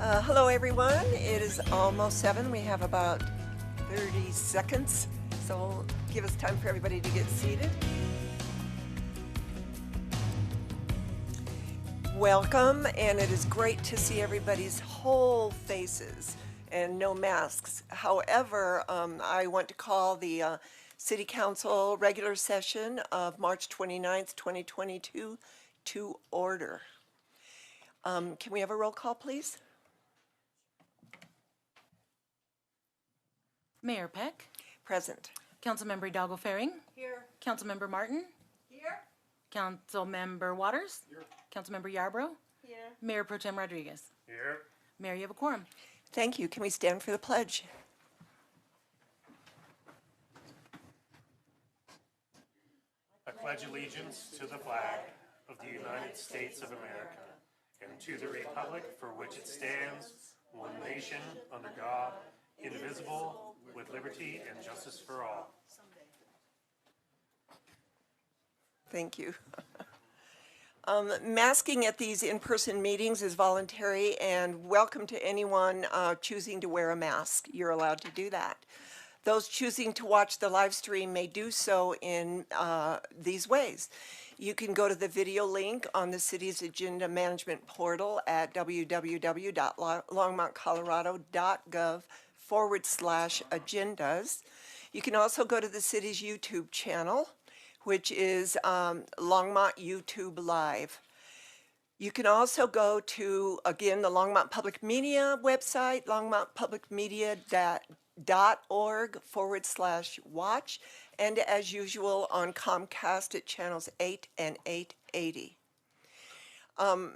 Hello, everyone. It is almost 7. We have about 30 seconds, so give us time for everybody to get seated. Welcome, and it is great to see everybody's whole faces and no masks. However, I want to call the City Council regular session of March 29th, 2022 to order. Can we have a roll call, please? Mayor Peck. Present. Councilmember Hidalgo Faring. Here. Councilmember Martin. Here. Councilmember Waters. Here. Councilmember Yarbrough. Here. Mayor Pro Tem Rodriguez. Here. Mayor, you have a quorum. Thank you. Can we stand for the pledge? I pledge allegiance to the flag of the United States of America and to the republic for which it stands, one nation, under God, indivisible, with liberty and justice for all. Thank you. Masking at these in-person meetings is voluntary, and welcome to anyone choosing to wear a mask. You're allowed to do that. Those choosing to watch the live stream may do so in these ways. You can go to the video link on the city's agenda management portal at www.longmontcolorado.gov/agendas. You can also go to the city's YouTube channel, which is Longmont YouTube Live. You can also go to, again, the Longmont Public Media website, longmontpublicmedia.org/watch, and as usual on Comcast at channels 8 and 880. I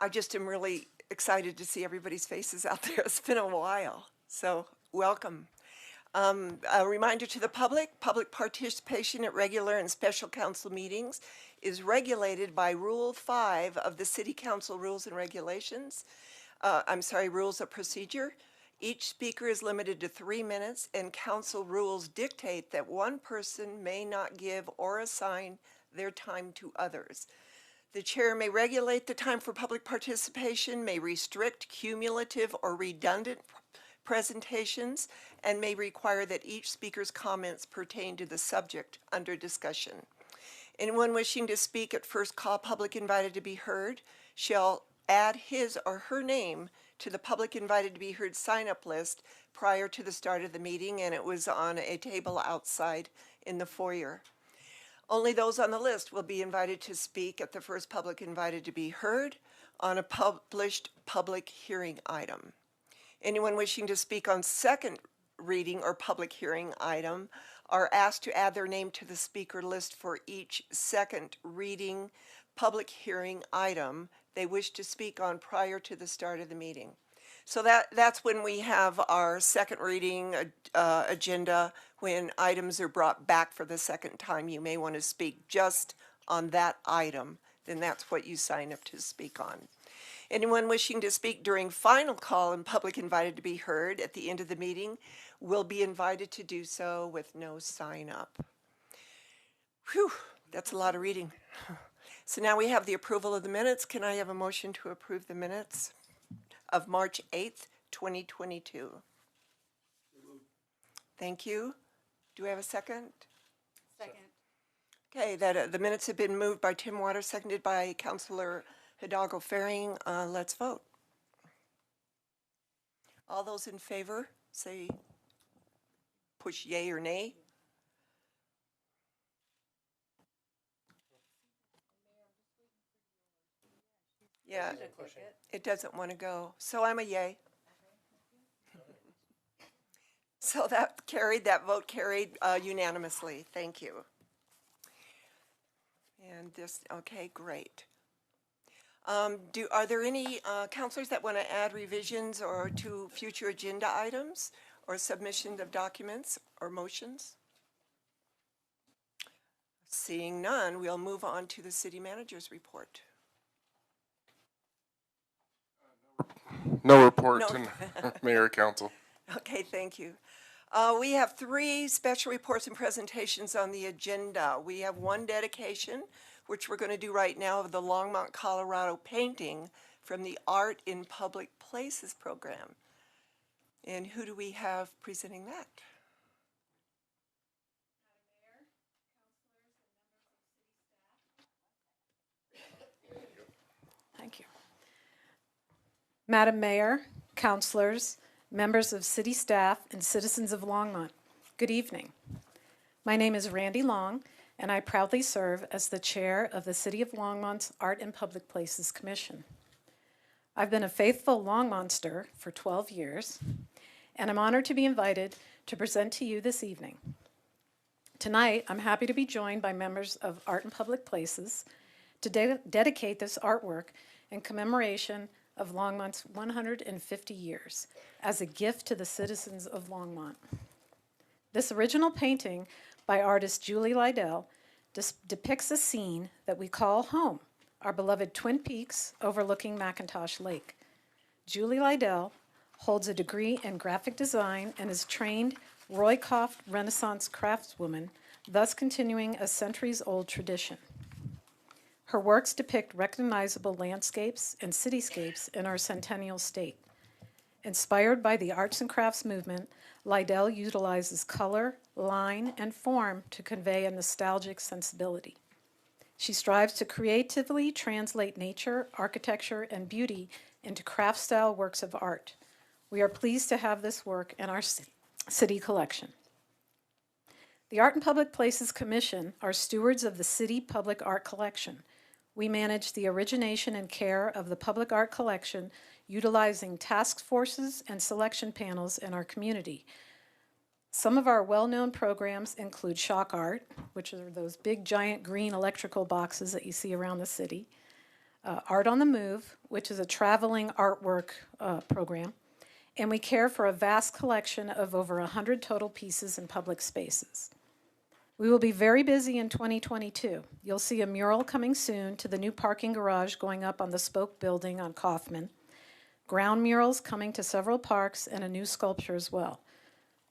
just am really excited to see everybody's faces out there. It's been a while, so welcome. A reminder to the public participation at regular and special council meetings is regulated by Rule 5 of the City Council Rules and Regulations. Rules of Procedure. Each speaker is limited to 3 minutes, and council rules dictate that one person may not give or assign their time to others. The chair may regulate the time for public participation, may restrict cumulative or redundant presentations, and may require that each speaker's comments pertain to the subject under discussion. Anyone wishing to speak at first call public invited to be heard shall add his or her name to the public invited to be heard sign-up list prior to the start of the meeting, and it was on a table outside in the foyer. Only those on the list will be invited to speak at the first public invited to be heard on a published public hearing item. Anyone wishing to speak on second reading or public hearing item are asked to add their name to the speaker list for each second reading public hearing item they wish to speak on prior to the start of the meeting. So that's when we have our second reading agenda, when items are brought back for the second time. You may want to speak just on that item, then that's what you sign up to speak on. Anyone wishing to speak during final call and public invited to be heard at the end of the meeting will be invited to do so with no sign up. Whew, that's a lot of reading. So now we have the approval of the minutes. Can I have a motion to approve the minutes of March 8th, 2022? Thank you. Do we have a second? Second. Okay, the minutes have been moved by Tim Waters, seconded by Councilor Hidalgo Faring. Let's vote. All those in favor, say, push yay or nay. Yeah, it doesn't want to go. So I'm a yay. So that vote carried unanimously. Thank you. And this, okay, great. Are there any counselors that want to add revisions or to future agenda items or submission of documents or motions? Seeing none, we'll move on to the city manager's report. No report No. to Mayor Council. Okay, thank you. We have 3 special reports and presentations on the agenda. We have one dedication, which we're going to do right now, of the Longmont, Colorado painting from the Art in Public Places program. And who do we have presenting that? Thank you. Madam Mayor, councilors, members of city staff, and citizens of Longmont, good evening. My name is Randy Long, and I proudly serve as the chair of the City of Longmont's Art in Public Places Commission. I've been a faithful Longmonster for 12 years, and I'm honored to be invited to present to you this evening. Tonight, I'm happy to be joined by members of Art in Public Places to dedicate this artwork in commemoration of Longmont's 150 years as a gift to the citizens of Longmont. This original painting by artist Julie Lydell depicts a scene that we call home, our beloved Twin Peaks overlooking McIntosh Lake. Julie Lydell holds a degree in graphic design and is trained Roycroft Renaissance craftswoman, thus continuing a centuries-old tradition. Her works depict recognizable landscapes and cityscapes in our centennial state. Inspired by the arts and crafts movement, Lydell utilizes color, line, and form to convey a nostalgic sensibility. She strives to creatively translate nature, architecture, and beauty into craft-style works of art. We are pleased to have this work in our city collection. The Art in Public Places Commission are stewards of the city public art collection. We manage the origination and care of the public art collection, utilizing task forces and selection panels in our community. Some of our well-known programs include Shock Art, which are those big, giant green electrical boxes that you see around the city, Art on the Move, which is a traveling artwork program, and we care for a vast collection of over 100 total pieces in public spaces. We will be very busy in 2022. You'll see a mural coming soon to the new parking garage going up on the Spoke building on Kaufman, ground murals coming to several parks, and a new sculpture as well.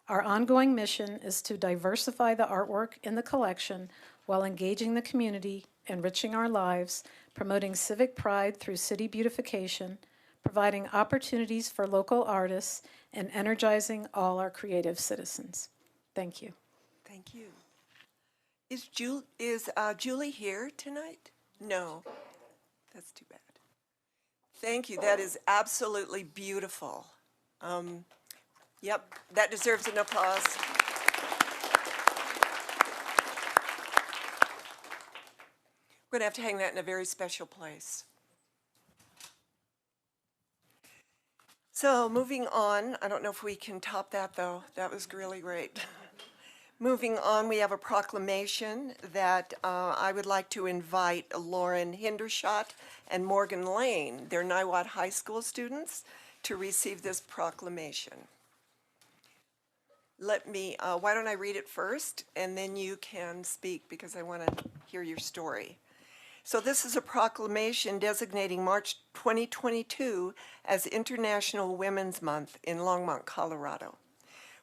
Our ongoing mission is to diversify the artwork in the collection while engaging the community, enriching our lives, promoting civic pride through city beautification, providing opportunities for local artists, and energizing all our creative citizens. Thank you. Thank you. Is Julie here tonight? No. That's too bad. Thank you. That is absolutely beautiful. Yep, that deserves an applause. We're going to have to hang that in a very special place. So moving on, I don't know if we can top that though. That was really great. Moving on, we have a proclamation that I would like to invite Lauren Hindershot and Morgan Lane, they're Niwot High School students, to receive this proclamation. Why don't I read it first, and then you can speak because I want to hear your story. So this is a proclamation designating March 2022 as International Women's Month in Longmont, Colorado.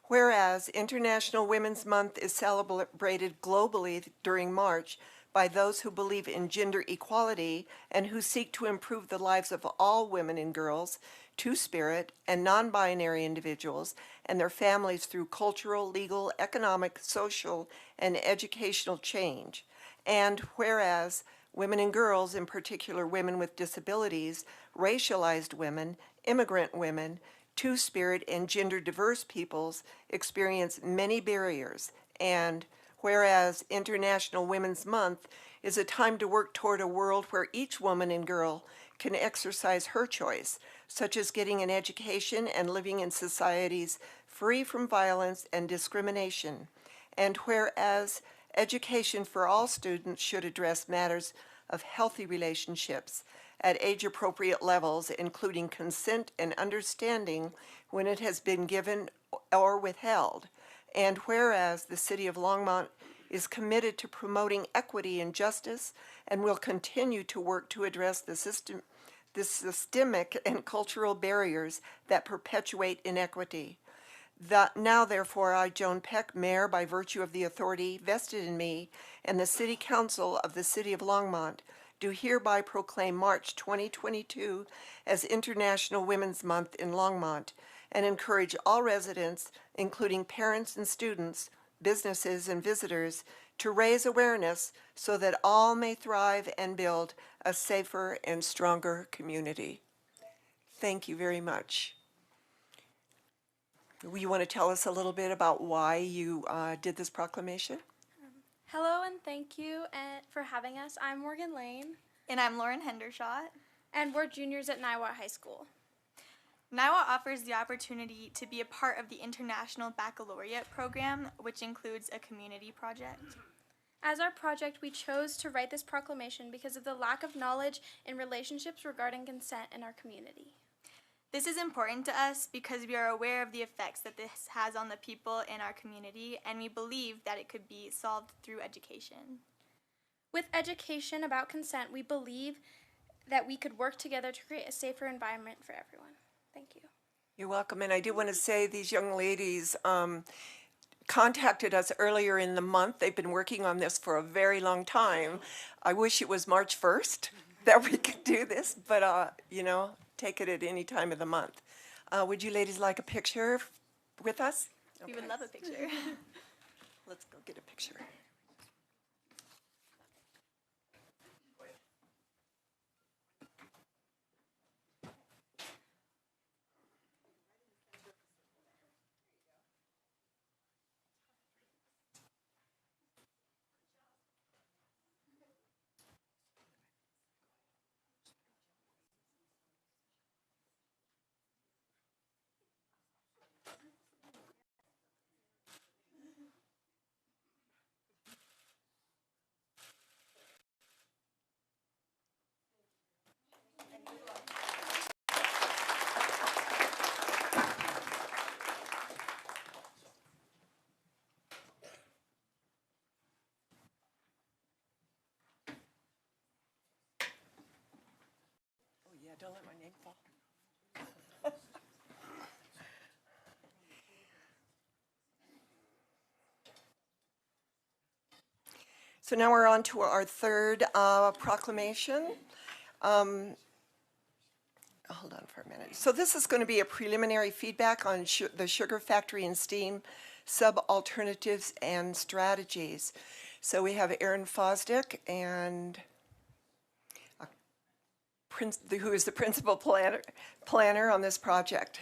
Whereas International Women's Month is celebrated globally during March by those who believe in gender equality and who seek to improve the lives of all women and girls, two-spirit, and non-binary individuals and their families through cultural, legal, economic, social, and educational change. And whereas women and girls, in particular women with disabilities, racialized women, immigrant women, two-spirit, and gender-diverse peoples experience many barriers. And whereas International Women's Month is a time to work toward a world where each woman and girl can exercise her choice, such as getting an education and living in societies free from violence and discrimination. And whereas education for all students should address matters of healthy relationships at age-appropriate levels, including consent and understanding when it has been given or withheld. And whereas the City of Longmont is committed to promoting equity and justice and will continue to work to address the systemic and cultural barriers that perpetuate inequity. Now, therefore, I, Joan Peck, Mayor, by virtue of the authority vested in me, and the City Council of the City of Longmont, do hereby proclaim March 2022 as International Women's Month in Longmont and encourage all residents, including parents and students, businesses and visitors, to raise awareness so that all may thrive and build a safer and stronger community. Thank you very much. You want to tell us a little bit about why you did this proclamation? Hello and thank you for having us. I'm Morgan Lane. And I'm Lauren Hendershot. And we're juniors at Niwot High School. Niwot offers the opportunity to be a part of the International Baccalaureate program, which includes a community project. As our project, we chose to write this proclamation because of the lack of knowledge in relationships regarding consent in our community. This is important to us because we are aware of the effects that this has on the people in our community, and we believe that it could be solved through education. With education about consent, we believe that we could work together to create a safer environment for everyone. Thank you. You're welcome. And I do want to say these young ladies contacted us earlier in the month. They've been working on this for a very long time. I wish it was March 1st that we could do this, but you know, take it at any time of the month. Would you ladies like a picture with us? We would love a picture. Let's go get a picture. Yeah, don't let my name fall. So now we're on to our third proclamation. Hold on for a minute. So this is going to be a preliminary feedback on the Sugar Factory and Steam sub-alternatives and strategies. So we have Erin Fosdick and who is the principal planner on this project.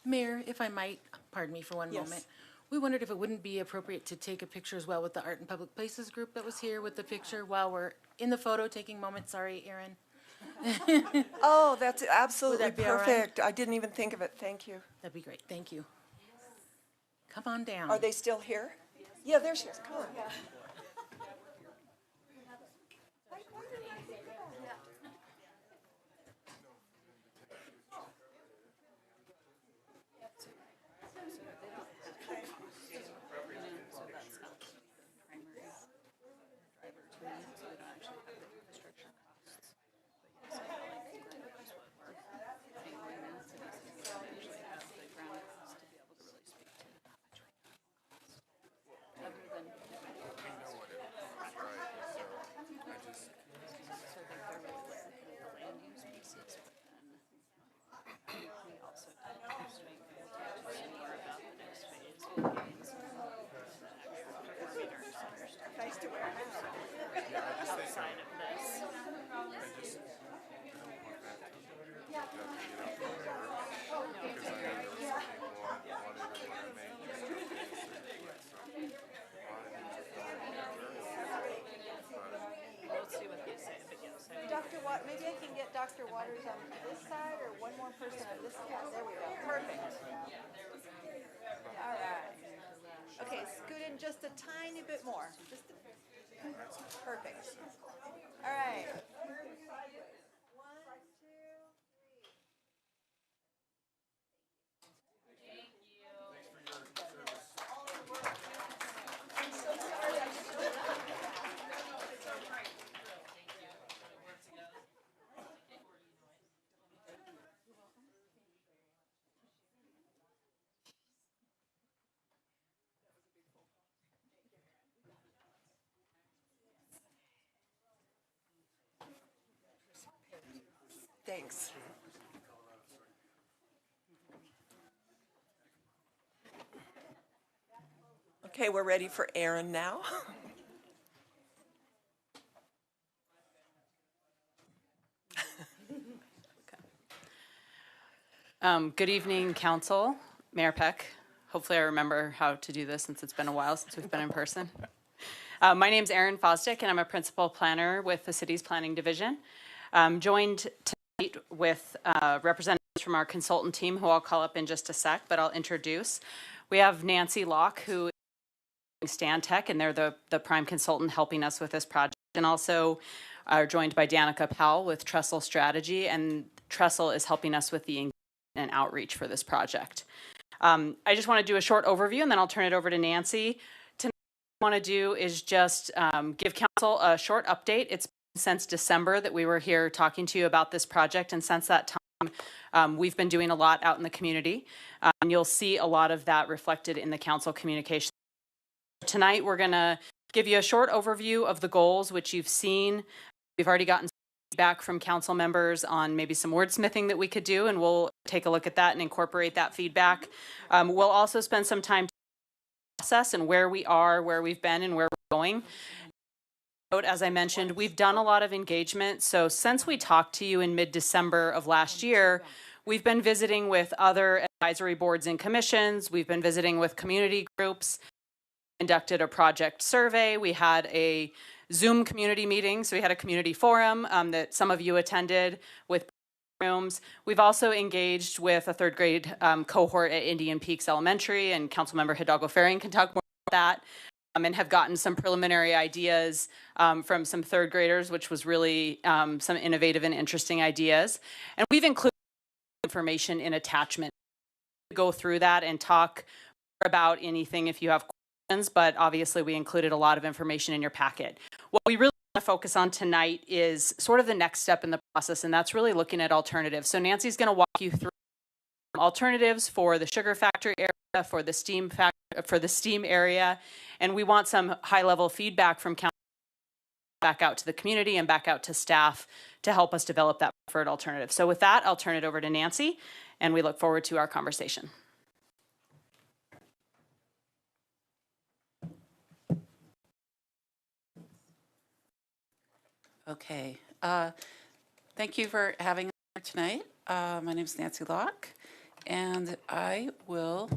Mayor, if I might, pardon me for one Yes. moment. We wondered if it wouldn't be appropriate to take a picture as well with the Art and Public Places group that was here with the picture while we're in the photo taking moment. Sorry, Erin. Oh, that's absolutely that be all right? perfect. I didn't even think of it. Thank you. That'd be great. Thank you. Come on down. Are they still here? Yeah, there she is. Come on. Dr. Watt, maybe I can get Dr. Waters on this side or one more person on this side. There we go. Perfect. All right. Okay, scoot in just a tiny bit more. Perfect. All right. Thanks. Okay, we're ready for Aaron now. Good evening, Council, Mayor Peck. Hopefully I remember how to do this since it's been a while since we've been in person. My name's Erin Fosdick, and I'm a principal planner with the city's planning division. I'm joined tonight with representatives from our consultant team, who I'll call up in just a sec, but I'll introduce. We have Nancy Locke, who is Stantec, and they're the prime consultant helping us with this project, and also are joined by Danica Powell with Trestle Strategy, and Trestle is helping us with the engagement and outreach for this project. I just want to do a short overview, and then I'll turn it over to Nancy. Tonight, what I want to do is just give council a short update. It's been since December that we were here talking to you about this project, and since that time, we've been doing a lot out in the community, and you'll see a lot of that reflected in the council communication. Tonight, we're going to give you a short overview of the goals, which you've seen. We've already gotten feedback from council members on maybe some wordsmithing that we could do, and we'll take a look at that and incorporate that feedback. We'll also spend some time to process and where we are, where we've been, and where we're going. As I mentioned, we've done a lot of engagement. So since we talked to you in mid-December of last year, we've been visiting with other advisory boards and commissions. We've been visiting with community groups, conducted a project survey. We had a Zoom community meeting. So we had a community forum that some of you attended with rooms. We've also engaged with a third grade cohort at Indian Peaks Elementary, and Councilmember Hidalgo Ferring can talk more about that, and have gotten some preliminary ideas from some third graders, which was really some innovative and interesting ideas. And we've included information in attachment to go through that and talk about anything if you have questions, but obviously we included a lot of information in your packet. What we really want to focus on tonight is sort of the next step in the process, and that's really looking at alternatives. So Nancy's going to walk you through alternatives for the sugar factory area, for the steam area, and we want some high-level feedback from council back out to the community and back out to staff to help us develop that preferred alternative. So with that, I'll turn it over to Nancy, and we look forward to our conversation. Okay, thank you for having us here tonight. My name is Nancy Locke, and I will,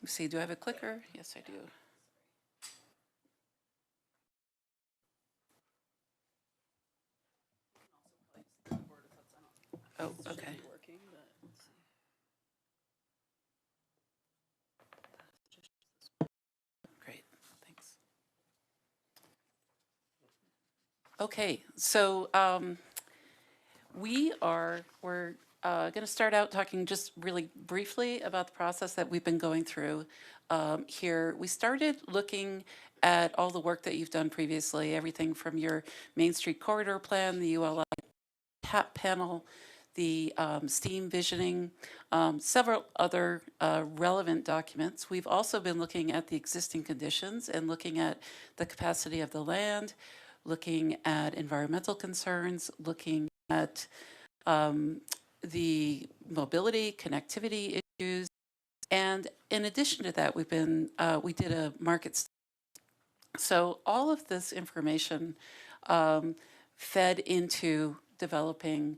let's see, do I have a clicker? Yes, I do. Oh, okay. Great, thanks. Okay, so we're going to start out talking just really briefly about the process that we've been going through here. We started looking at all the work that you've done previously, everything from your Main Street Corridor Plan, the ULI TAP panel, the STEAM visioning, several other relevant documents. We've also been looking at the existing conditions and looking at the capacity of the land, looking at environmental concerns, looking at the mobility, connectivity issues, and in addition to that, we did a market study. So all of this information fed into developing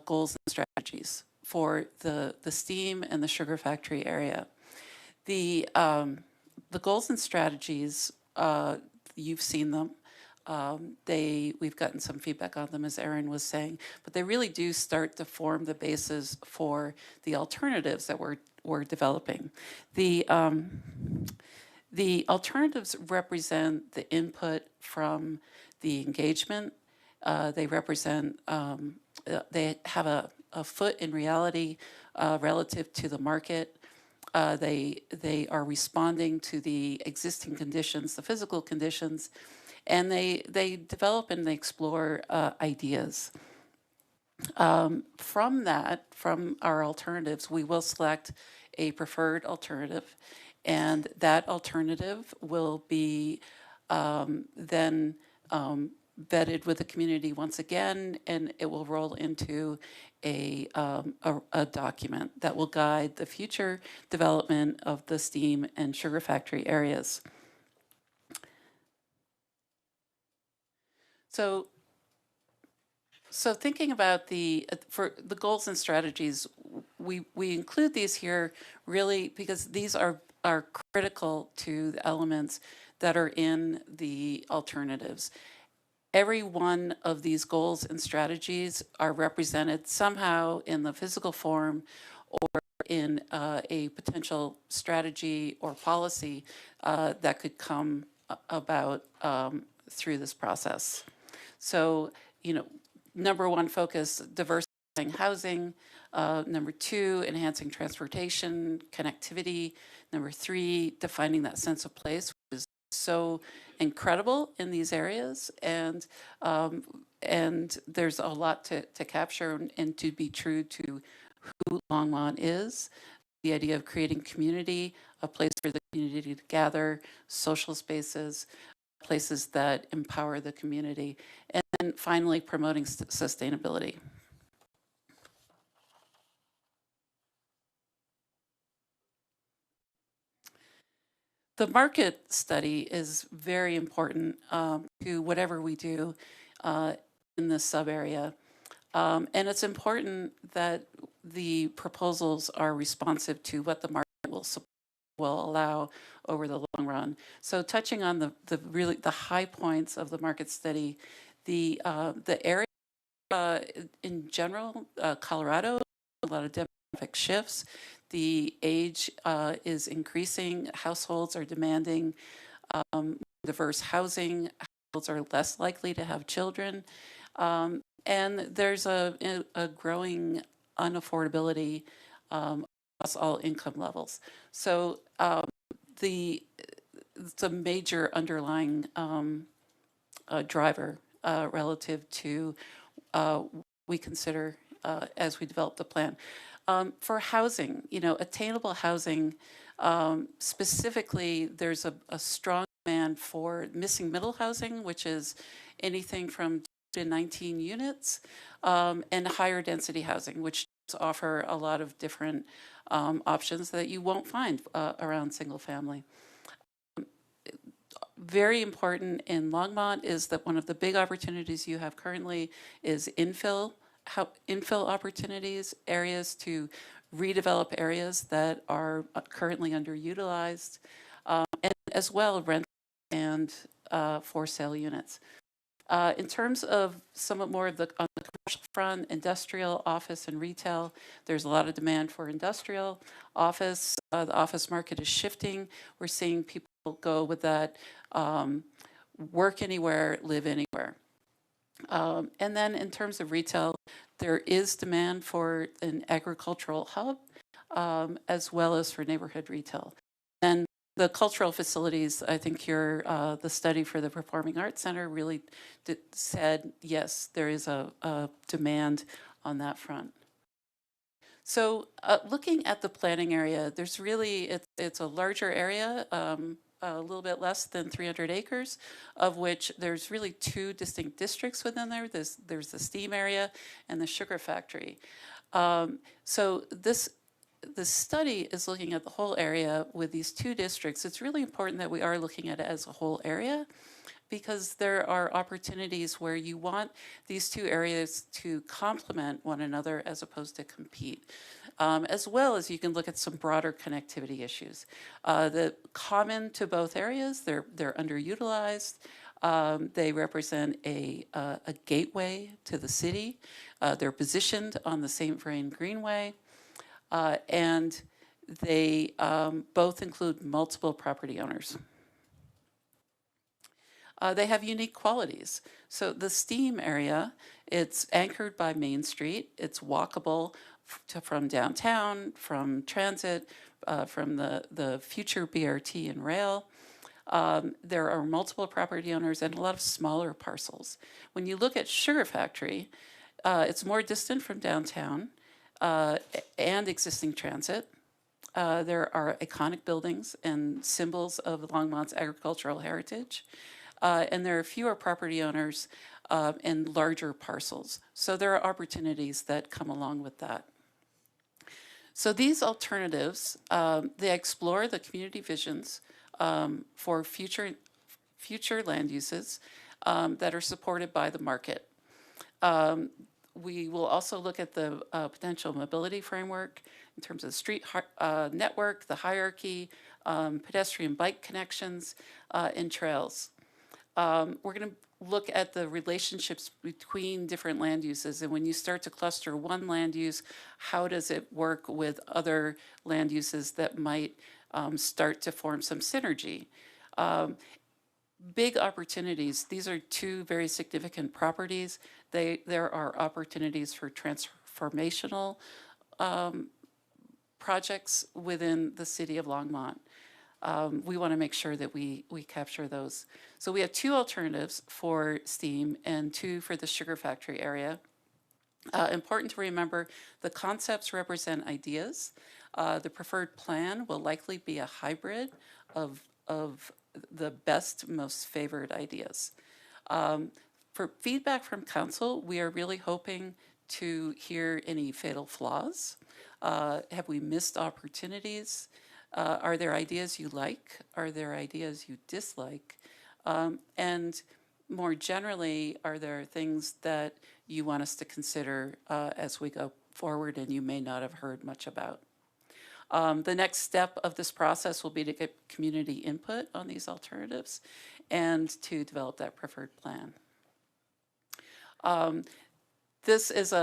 goals and strategies for the steam and the sugar factory area. The goals and strategies, you've seen them. We've gotten some feedback on them, as Erin was saying, but they really do start to form the basis for the alternatives that we're developing. The alternatives represent the input from the engagement. They represent, they have a foot in reality relative to the market. They are responding to the existing conditions, the physical conditions, and they develop and they explore ideas. From that, from our alternatives, we will select a preferred alternative, and that alternative will be then vetted with the community once again, and it will roll into a document that will guide the future development of the steam and sugar factory areas. So thinking about for the goals and strategies, we include these here really because these are critical to the elements that are in the alternatives. Every one of these goals and strategies are represented somehow in the physical form or in a potential strategy or policy that could come about through this process. So, number one focus, diversifying housing. Number two, enhancing transportation, connectivity. Number three, defining that sense of place, which is so incredible in these areas. And there's a lot to capture and to be true to who Longmont is. The idea of creating community, a place for the community to gather, social spaces, places that empower the community, and then finally promoting sustainability. The market study is very important to whatever we do in this sub-area. And it's important that the proposals are responsive to what the market will allow over the long run. So touching on the high points of the market study, the area in general, Colorado, a lot of demographic shifts. The age is increasing. Households are demanding diverse housing. Households are less likely to have children. And there's a growing unaffordability across all income levels. So it's a major underlying driver relative to we consider as we develop the plan. For housing, attainable housing, specifically, there's a strong demand for missing middle housing, which is anything from 2 to 19 units, and higher density housing, which offer a lot of different options that you won't find around single family. Very important in Longmont is that one of the big opportunities you have currently is infill opportunities, areas to redevelop areas that are currently underutilized, and as well rent and for sale units. In terms of somewhat more of on the commercial front, industrial, office, and retail, there's a lot of demand for industrial. Office, the office market is shifting. We're seeing people go with that work anywhere, live anywhere. And then in terms of retail, there is demand for an agricultural hub as well as for neighborhood retail. And the cultural facilities, I think the study for the Performing Arts Center really said, yes, there is a demand on that front. So looking at the planning area, there's really, it's a larger area, a little bit less than 300 acres, of which there's really 2 distinct districts within there. There's the steam area and the sugar factory. So the study is looking at the whole area with these 2 districts. It's really important that we are looking at it as a whole area, because there are opportunities where you want these 2 areas to complement one another as opposed to compete. As well as you can look at some broader connectivity issues. The common to both areas, they're underutilized. They represent a gateway to the city. They're positioned on the St. Vrain Greenway. And they both include multiple property owners. They have unique qualities. So the steam area, it's anchored by Main Street. It's walkable from downtown, from transit, from the future BRT and rail. There are multiple property owners and a lot of smaller parcels. When you look at Sugar Factory, it's more distant from downtown and existing transit. There are iconic buildings and symbols of Longmont's agricultural heritage. and there are fewer property owners and larger parcels. So there are opportunities that come along with that. So these alternatives, they explore the community visions for future land uses that are supported by the market. We will also look at the potential mobility framework in terms of street network, the hierarchy, pedestrian bike connections, and trails. We're going to look at the relationships between different land uses, and when you start to cluster one land use, how does it work with other land uses that might start to form some synergy? Big opportunities. These are two very significant properties. There are opportunities for transformational projects within the city of Longmont. We want to make sure that we capture those. So we have two alternatives for STEAM and two for the sugar factory area. Important to remember, the concepts represent ideas. The preferred plan will likely be a hybrid of the best, most favored ideas. For feedback from council, we are really hoping to hear any fatal flaws. Have we missed opportunities? Are there ideas you like? Are there ideas you dislike? And more generally, are there things that you want us to consider as we go forward and you may not have heard much about? The next step of this process will be to get community input on these alternatives and to develop that preferred plan. This is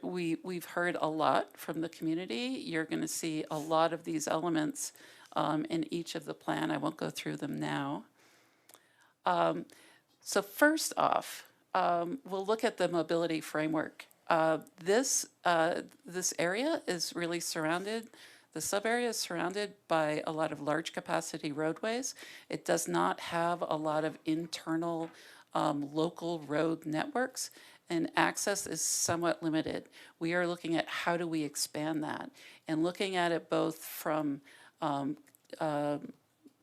we've heard a lot from the community. You're going to see a lot of these elements in each of the plan. I won't go through them now. So first off, we'll look at the mobility framework. This area is really surrounded. The sub-area is surrounded by a lot of large capacity roadways. It does not have a lot of internal local road networks, and access is somewhat limited. We are looking at how do we expand that, and looking at it both from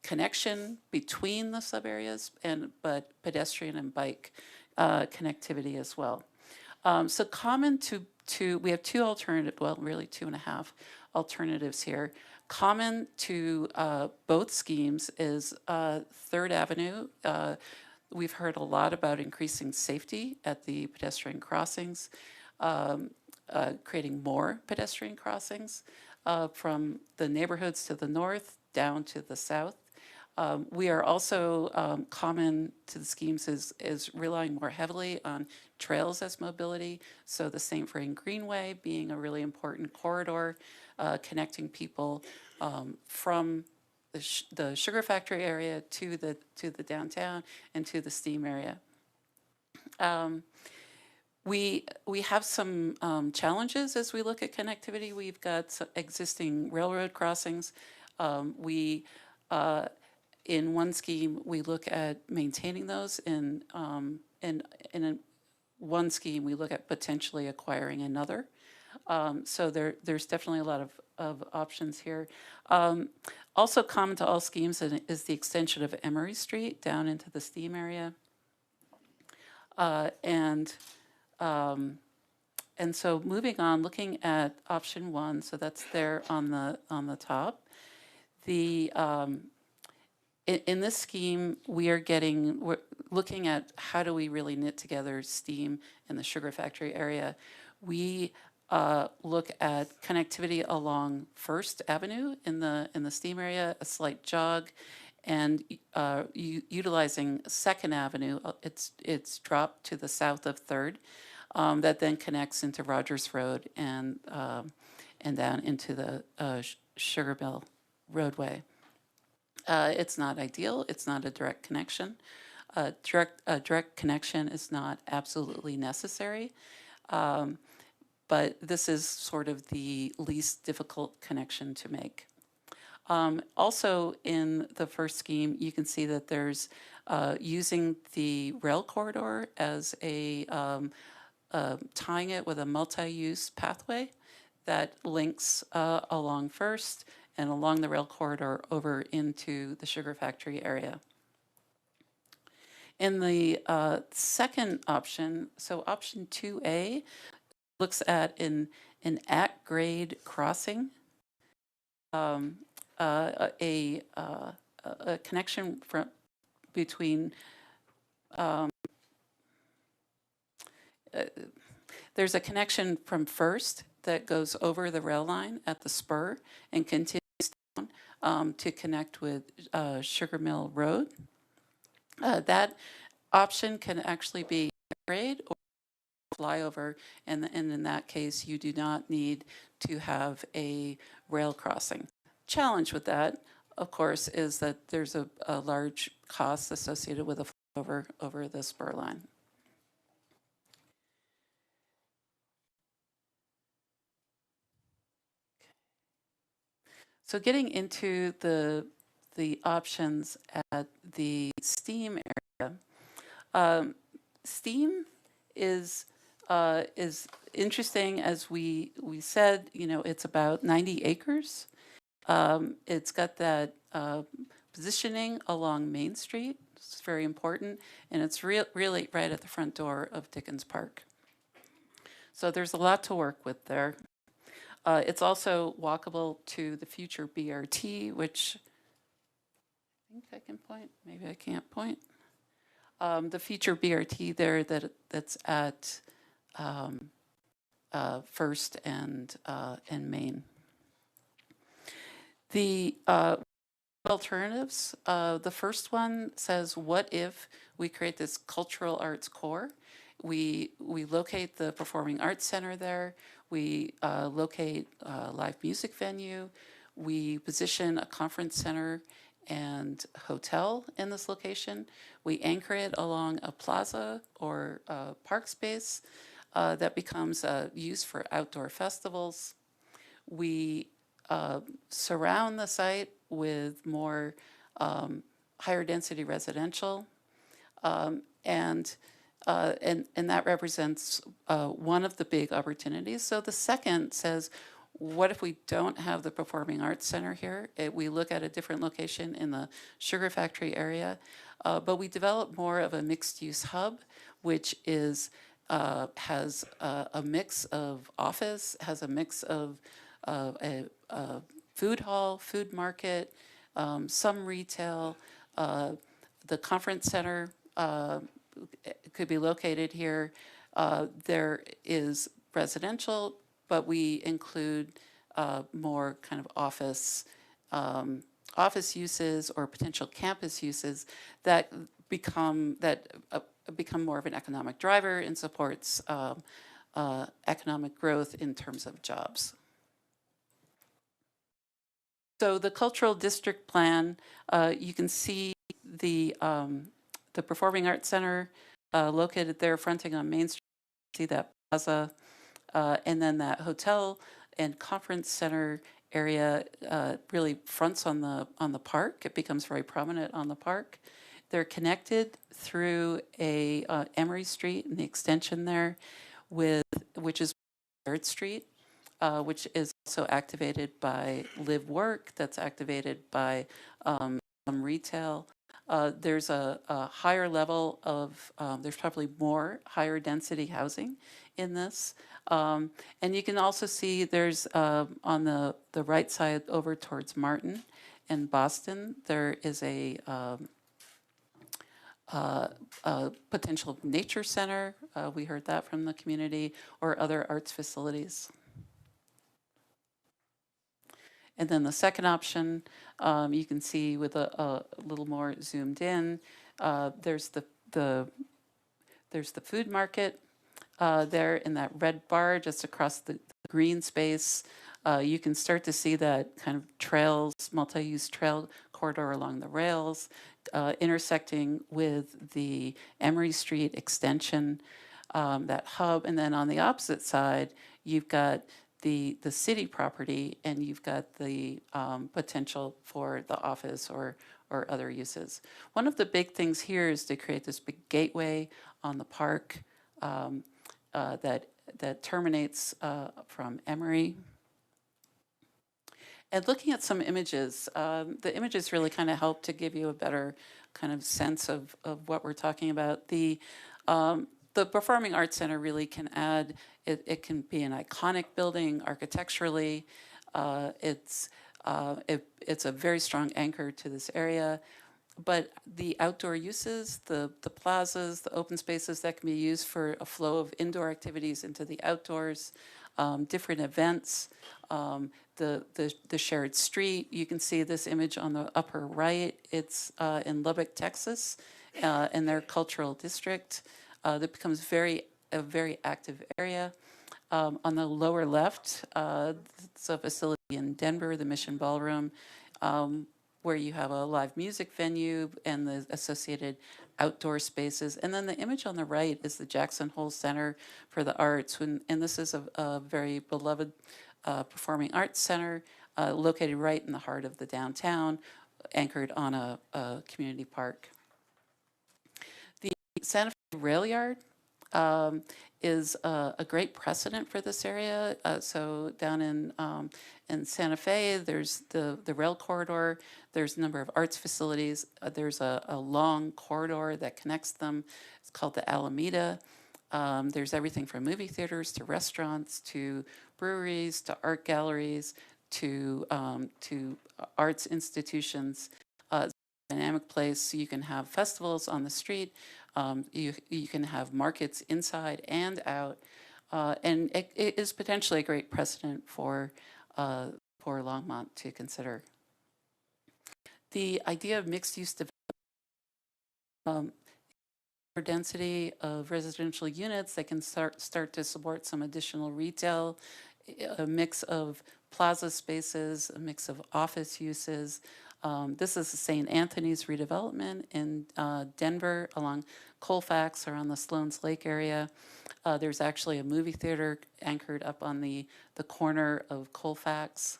connection between the sub-areas but pedestrian and bike connectivity as well. So common to we have two alternative, well, really 2.5 alternatives here. Common to both schemes is 3rd Avenue. We've heard a lot about increasing safety at the pedestrian crossings, creating more pedestrian crossings from the neighborhoods to the north down to the south. We are also common to the schemes is relying more heavily on trails as mobility. So the St. Vrain Greenway being a really important corridor, connecting people from the sugar factory area to the downtown and to the STEAM area. We have some challenges as we look at connectivity. We've got existing railroad crossings. In one scheme, we look at maintaining those. In one scheme, we look at potentially acquiring another. So there's definitely a lot of options here. Also common to all schemes is the extension of Emery Street down into the STEAM area. And so moving on, looking at option 1, so that's there on the top. In this scheme, we're looking at how do we really knit together STEAM and the sugar factory area. We look at connectivity along 1st Avenue in the STEAM area, a slight jog, and utilizing 2nd Avenue. It's dropped to the south of 3rd, that then connects into Rogers Road and down into the Sugar Mill roadway. It's not ideal. It's not a direct connection. Direct connection is not absolutely necessary. But this is sort of the least difficult connection to make. Also in the first scheme, you can see that there's using the rail corridor as tying it with a multi-use pathway that links along 1st and along the rail corridor over into the sugar factory area. In the second option, so option 2A looks at an at-grade crossing, a connection between there's a connection from First that goes over the rail line at the spur and continues down to connect with Sugar Mill Road. That option can actually be grade or flyover, and in that case, you do not need to have a rail crossing. Challenge with that, of course, is that there's a large cost associated with a flyover over the spur line. So getting into the options at the STEAM area, STEAM is interesting. As we said, you know, it's about 90 acres. It's got that positioning along Main Street. It's very important, and it's really right at the front door of Dickens Park. So there's a lot to work with there. It's also walkable to the future BRT, which I think I can point. Maybe I can't point. The future BRT there that's at First and Main. The alternatives. The first one says, what if we create this cultural arts core? We locate the Performing Arts Center there. We locate a live music venue. We position a conference center and hotel in this location. We anchor it along a plaza or a park space that becomes used for outdoor festivals. We surround the site with more higher density residential, and that represents one of the big opportunities. So the second says, what if we don't have the Performing Arts Center here? We look at a different location in the sugar factory area, but we develop more of a mixed-use hub, which is has a mix of office, has a mix of a food hall, food market, some retail. The conference center could be located here. There is residential, but we include more kind of office uses or potential campus uses that become more of an economic driver and supports economic growth in terms of jobs. So the cultural district plan, you can see the Performing Arts Center located there, fronting on Main Street. See that plaza, and then that hotel and conference center area really fronts on the park. It becomes very prominent on the park. They're connected through a Emory Street and the extension there, which is 3rd Street, which is also activated by Live Work. That's activated by some retail. There's a higher level of, there's probably more higher density housing in this. And you can also see there's on the right side over towards Martin and Boston, there is a potential nature center. We heard that from the community, or other arts facilities. And then the second option, you can see with a little more zoomed in, there's the food market there in that red bar just across the green space. You can start to see that kind of trails, multi-use trail corridor along the rails, intersecting with the Emory Street extension, that hub. And then on the opposite side, you've got the city property, and you've got the potential for the office or other uses. One of the big things here is to create this big gateway on the park that terminates from Emory. And looking at some images, the images really kind of help to give you a better kind of sense of what we're talking about. The Performing Arts Center really can add, it can be an iconic building architecturally. It's a very strong anchor to this area. But the outdoor uses, the plazas, the open spaces that can be used for a flow of indoor activities into the outdoors, different events, the shared street. You can see this image on the upper right. It's in Lubbock, Texas, in their cultural district. That becomes a very active area. On the lower left, it's a facility in Denver, the Mission Ballroom, where you have a live music venue and the associated outdoor spaces. And then the image on the right is the Jackson Hole Center for the Arts. And this is a very beloved performing arts center located right in the heart of the downtown, anchored on a community park. The Santa Fe Rail Yard is a great precedent for this area. So down in Santa Fe, there's the rail corridor. There's a number of arts facilities. There's a long corridor that connects them. It's called the Alameda. There's everything from movie theaters to restaurants to breweries to art galleries to arts institutions. It's a dynamic place. So you can have festivals on the street. You can have markets inside and out, and it is potentially a great precedent for Longmont to consider. The idea of mixed-use development, density of residential units that can start to support some additional retail, a mix of plaza spaces, a mix of office uses. This is the St. Anthony's redevelopment in Denver along Colfax or on the Sloan's Lake area. There's actually a movie theater anchored up on the corner of Colfax.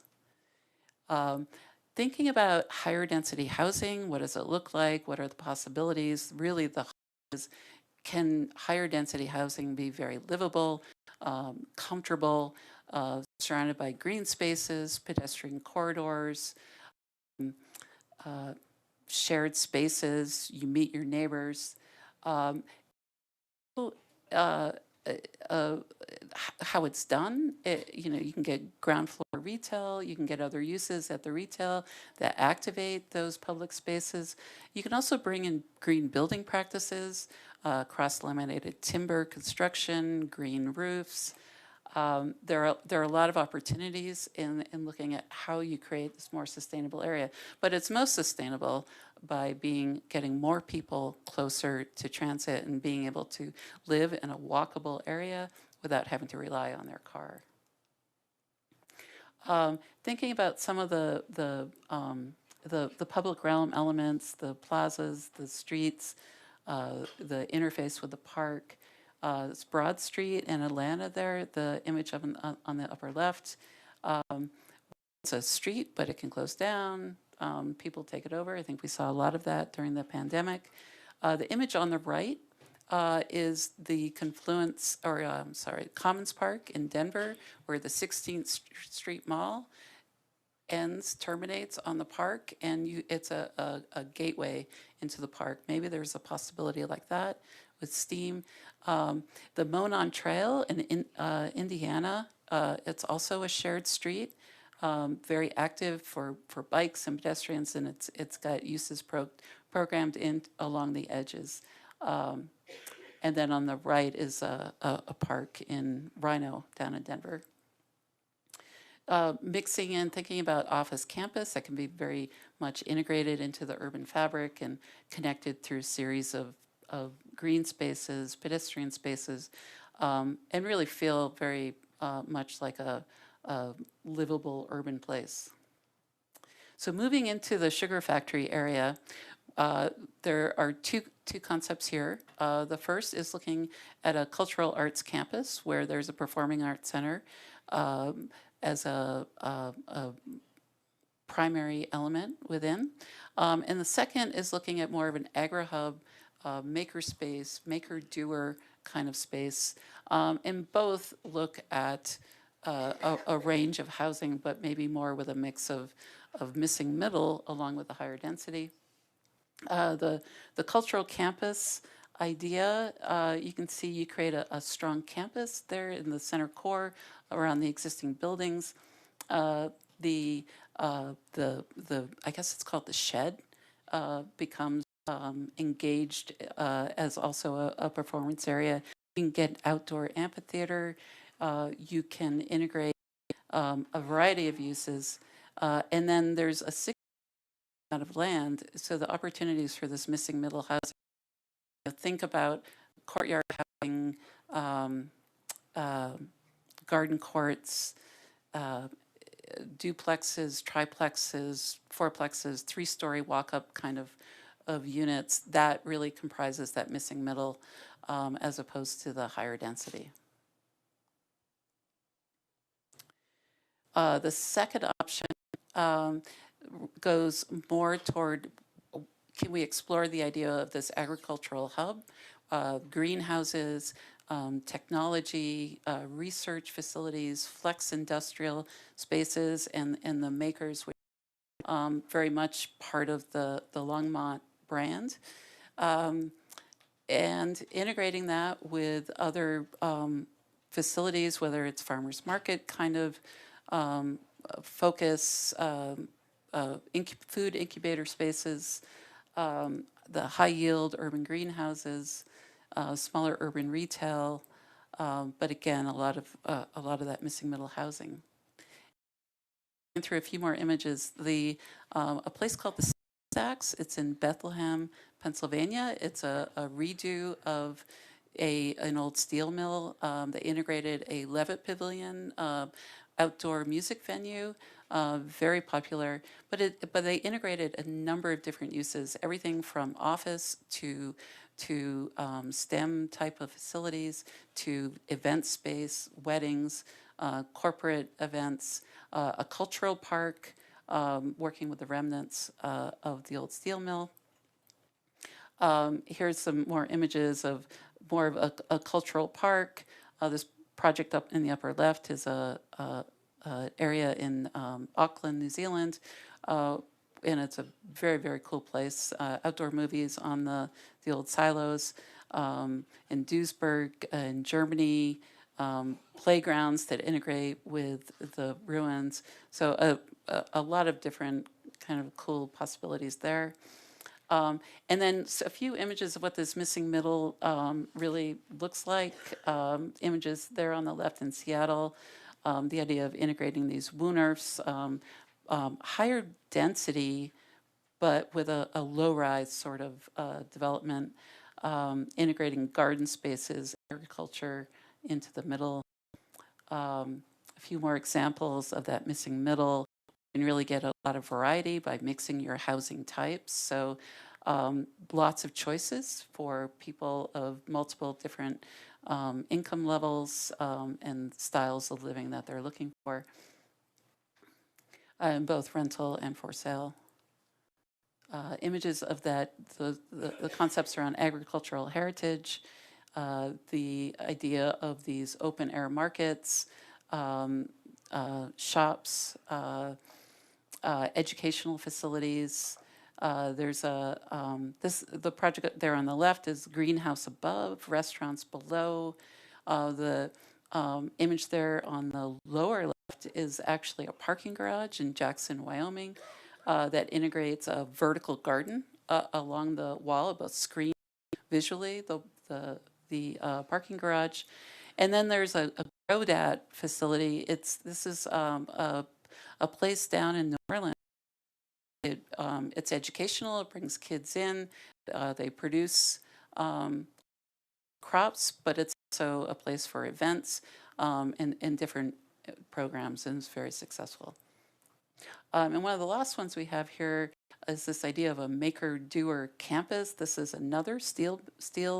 Thinking about higher density housing, what does it look like? What are the possibilities? Really, can higher density housing be very livable, comfortable, surrounded by green spaces, pedestrian corridors, shared spaces, you meet your neighbors. How it's done, you can get ground floor retail, you can get other uses at the retail that activate those public spaces. You can also bring in green building practices, cross-laminated timber construction, green roofs. There are a lot of opportunities in looking at how you create this more sustainable area, but it's most sustainable by getting more people closer to transit and being able to live in a walkable area without having to rely on their car. Thinking about some of the public realm elements, the plazas, the streets, the interface with the park. It's Broad Street in Atlanta there, the image on the upper left. It's a street, but it can close down. People take it over. I think we saw a lot of that during the pandemic. The image on the right is the confluence, or Commons Park in Denver, where the 16th Street Mall terminates on the park, and it's a gateway into the park. Maybe there's a possibility like that with STEAM. The Monon Trail in Indiana, it's also a shared street, very active for bikes and pedestrians, and it's got uses programmed in along the edges. And then on the right is a park in Rhino down in Denver. Mixing in, thinking about office campus that can be very much integrated into the urban fabric and connected through a series of green spaces, pedestrian spaces, and really feel very much like a livable urban place. So moving into the sugar factory area, there are two concepts here. The first is looking at a cultural arts campus where there's a performing arts center as a primary element within. And the second is looking at more of an agri-hub, makerspace, maker-doer kind of space. And both look at a range of housing, but maybe more with a mix of missing middle along with the higher density. The cultural campus idea, you can see you create a strong campus there in the center core around the existing buildings. The I guess it's called the shed becomes engaged as also a performance area. You can get outdoor amphitheater. You can integrate a variety of uses, and then there's a amount of land, so the opportunities for this missing middle housing. Think about courtyard housing, garden courts, duplexes, triplexes, fourplexes, three-story walk-up kind of units. That really comprises that missing middle as opposed to the higher density. The second option goes more toward, can we explore the idea of this agricultural hub, greenhouses, technology, research facilities, flex industrial spaces, and the makers, which very much part of the Longmont brand. And integrating that with other facilities, whether it's farmers market kind of focus, food incubator spaces, the high yield urban greenhouses, smaller urban retail, but again, a lot of that missing middle housing. Through a few more images, a place called the Stacks. It's in Bethlehem, Pennsylvania. It's a redo of an old steel mill. They integrated a Levitt Pavilion, outdoor music venue, very popular. But they integrated a number of different uses, everything from office to STEM type of facilities, to event space, weddings, corporate events, a cultural park, working with the remnants of the old steel mill. Here's some more images of more of a cultural park. This project up in the upper left is a area in Auckland, New Zealand, and it's a very, very cool place. Outdoor movies on the old silos. In Duisburg, in Germany, playgrounds that integrate with the ruins. So a lot of different kind of cool possibilities there. And then a few images of what this missing middle really looks like. Images there on the left in Seattle. The idea of integrating these Wooners, higher density, but with a low-rise sort of development, integrating garden spaces, agriculture into the middle. A few more examples of that missing middle. You can really get a lot of variety by mixing your housing types. So lots of choices for people of multiple different income levels and styles of living that they're looking for, both rental and for sale. Images of that, the concepts around agricultural heritage, the idea of these open air markets, shops, educational facilities. There's the project there on the left is greenhouse above, restaurants below. The image there on the lower left is actually a parking garage in Jackson, Wyoming, that integrates a vertical garden along the wall, about screen visually the parking garage. And then there's a GrowDat facility. This is a place down in New Orleans. It's educational. It brings kids in. They produce crops, but it's also a place for events and different programs, and it's very successful. And one of the last ones we have here is this idea of a maker-doer campus. This is another steel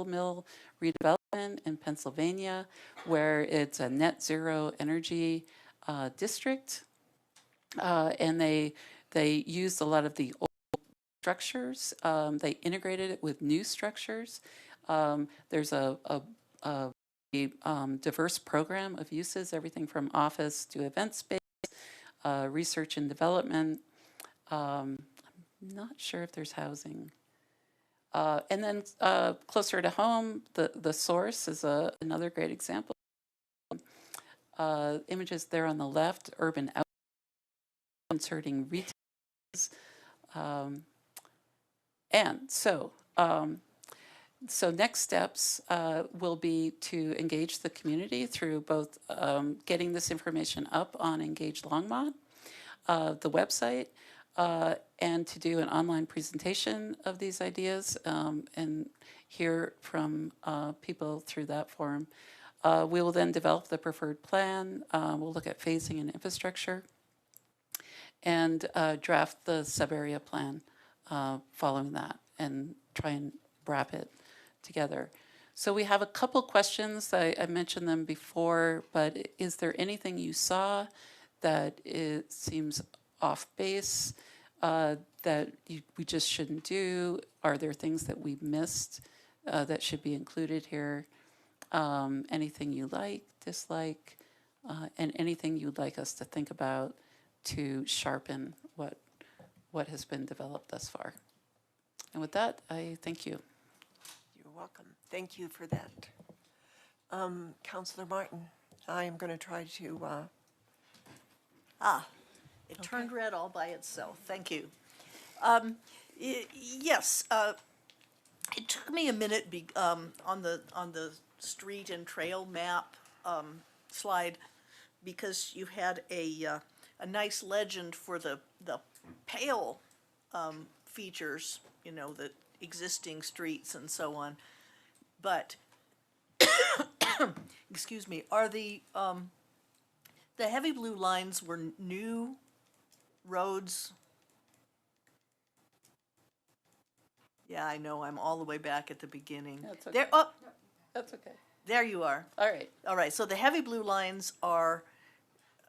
mill redevelopment in Pennsylvania, where it's a net zero energy district, and they used a lot of the old structures. They integrated it with new structures. There's a diverse program of uses, everything from office to event space, research and development. I'm not sure if there's housing. And then closer to home, the source is another great example. Images there on the left, urban out inserting retailers. And so next steps will be to engage the community through both getting this information up on Engage Longmont, the website, and to do an online presentation of these ideas and hear from people through that forum. We will then develop the preferred plan. We'll look at phasing and infrastructure and draft the sub-area plan following that and try and wrap it together. So we have a couple questions. I mentioned them before, but is there anything you saw that it seems off base that we just shouldn't do? Are there things that we missed that should be included here? Anything you like, dislike, and anything you'd like us to think about to sharpen what has been developed thus far. And with that, I thank you. You're welcome. Thank you for that. Councilor Martin, I am going to try to... It turned red all by itself. Thank you. Yes, it took me a minute on the street and trail map slide because you had a nice legend for the pale features, you know, the existing streets and so on. But excuse me, are the heavy blue lines were new roads? Yeah, I know, I'm all the way back at the beginning. That's okay. There, oh, That's okay. there you are. All right. All right, so the heavy blue lines are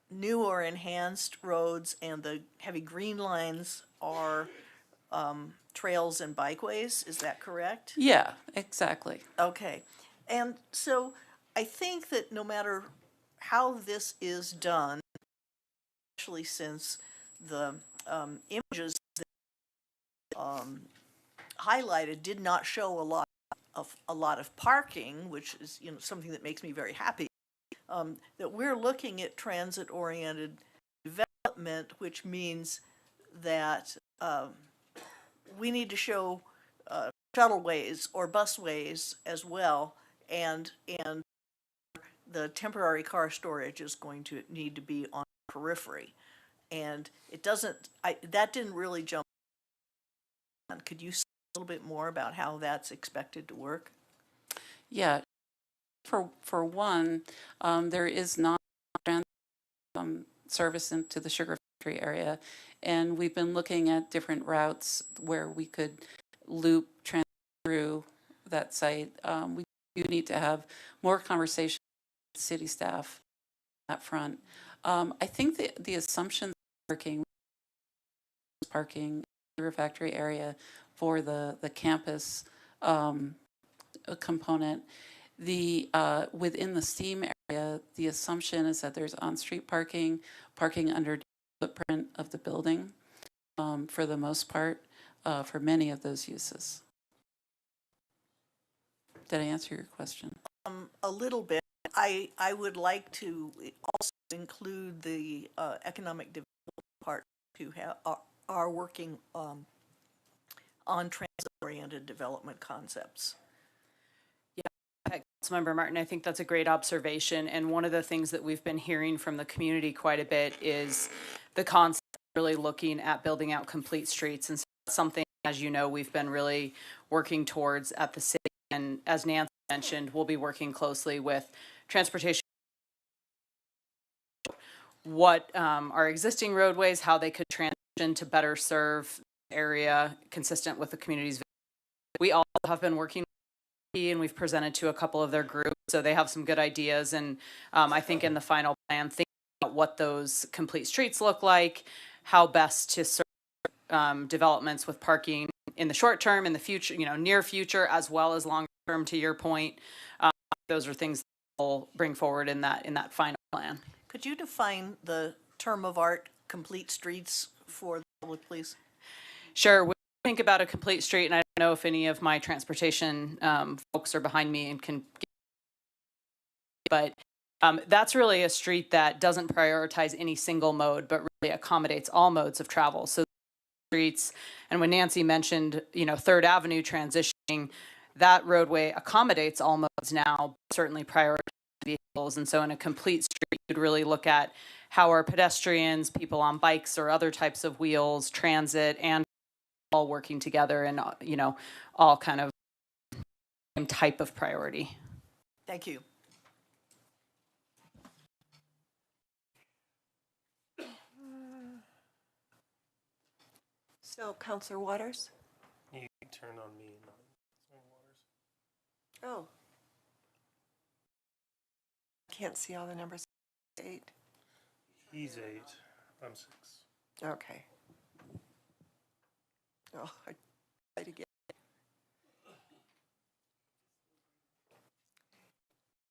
new or enhanced roads, and the heavy green lines are trails and bikeways, is that correct? Yeah, exactly. Okay, and so I think that no matter how this is done, especially since the images that highlighted did not show a lot of parking, which is, you know, something that makes me very happy, that we're looking at transit-oriented development, which means that we need to show shuttleways or busways as well, and the temporary car storage is going to need to be on the periphery. And it doesn't, that didn't really jump on. Could you say a little bit more about how that's expected to work? Yeah. For one, there is not service into the sugar factory area, and we've been looking at different routes where we could loop transit through that site. We do need to have more conversation with city staff on that front. I think the assumption that parking in the sugar factory area for the campus component, within the STEAM area, the assumption is that there's on-street parking under the footprint of the building, for the most part, for many of those uses. Did I answer your question? A little bit. I would like to also include the economic development part who are working on transit-oriented development concepts. Councilmember Martin, I think that's a great observation. And one of the things that we've been hearing from the community quite a bit is the concept of really looking at building out complete streets. And so that's something, as you know, we've been really working towards at the city. And as Nancy mentioned, we'll be working closely with transportation, what our existing roadways, how they could transition to better serve the area consistent with the community's vision. We all have been working and we've presented to a couple of their groups, so they have some good ideas. And I think in the final plan, thinking about what those complete streets look like, how best to serve developments with parking in the short term, in the future, you know, near future, as well as long term. To your point, those are things that we'll bring forward in that final plan. Could you define the term of art complete streets for the public, please? Sure. When we think about a complete street, and I don't know if any of my transportation folks are behind me and can but that's really a street that doesn't prioritize any single mode, but really accommodates all modes of travel. So streets, and when Nancy mentioned, 3rd Avenue transitioning, that roadway accommodates all modes now, certainly prioritizes vehicles. And so in a complete street, you'd really look at how are pedestrians, people on bikes or other types of wheels, transit, and all working together and, all kind of same type of priority. Thank you. So, Counselor Waters? You can turn on me, not Waters. Oh. Can't see all the numbers. 8. He's 8. I'm 6. Okay. Oh, I tried again.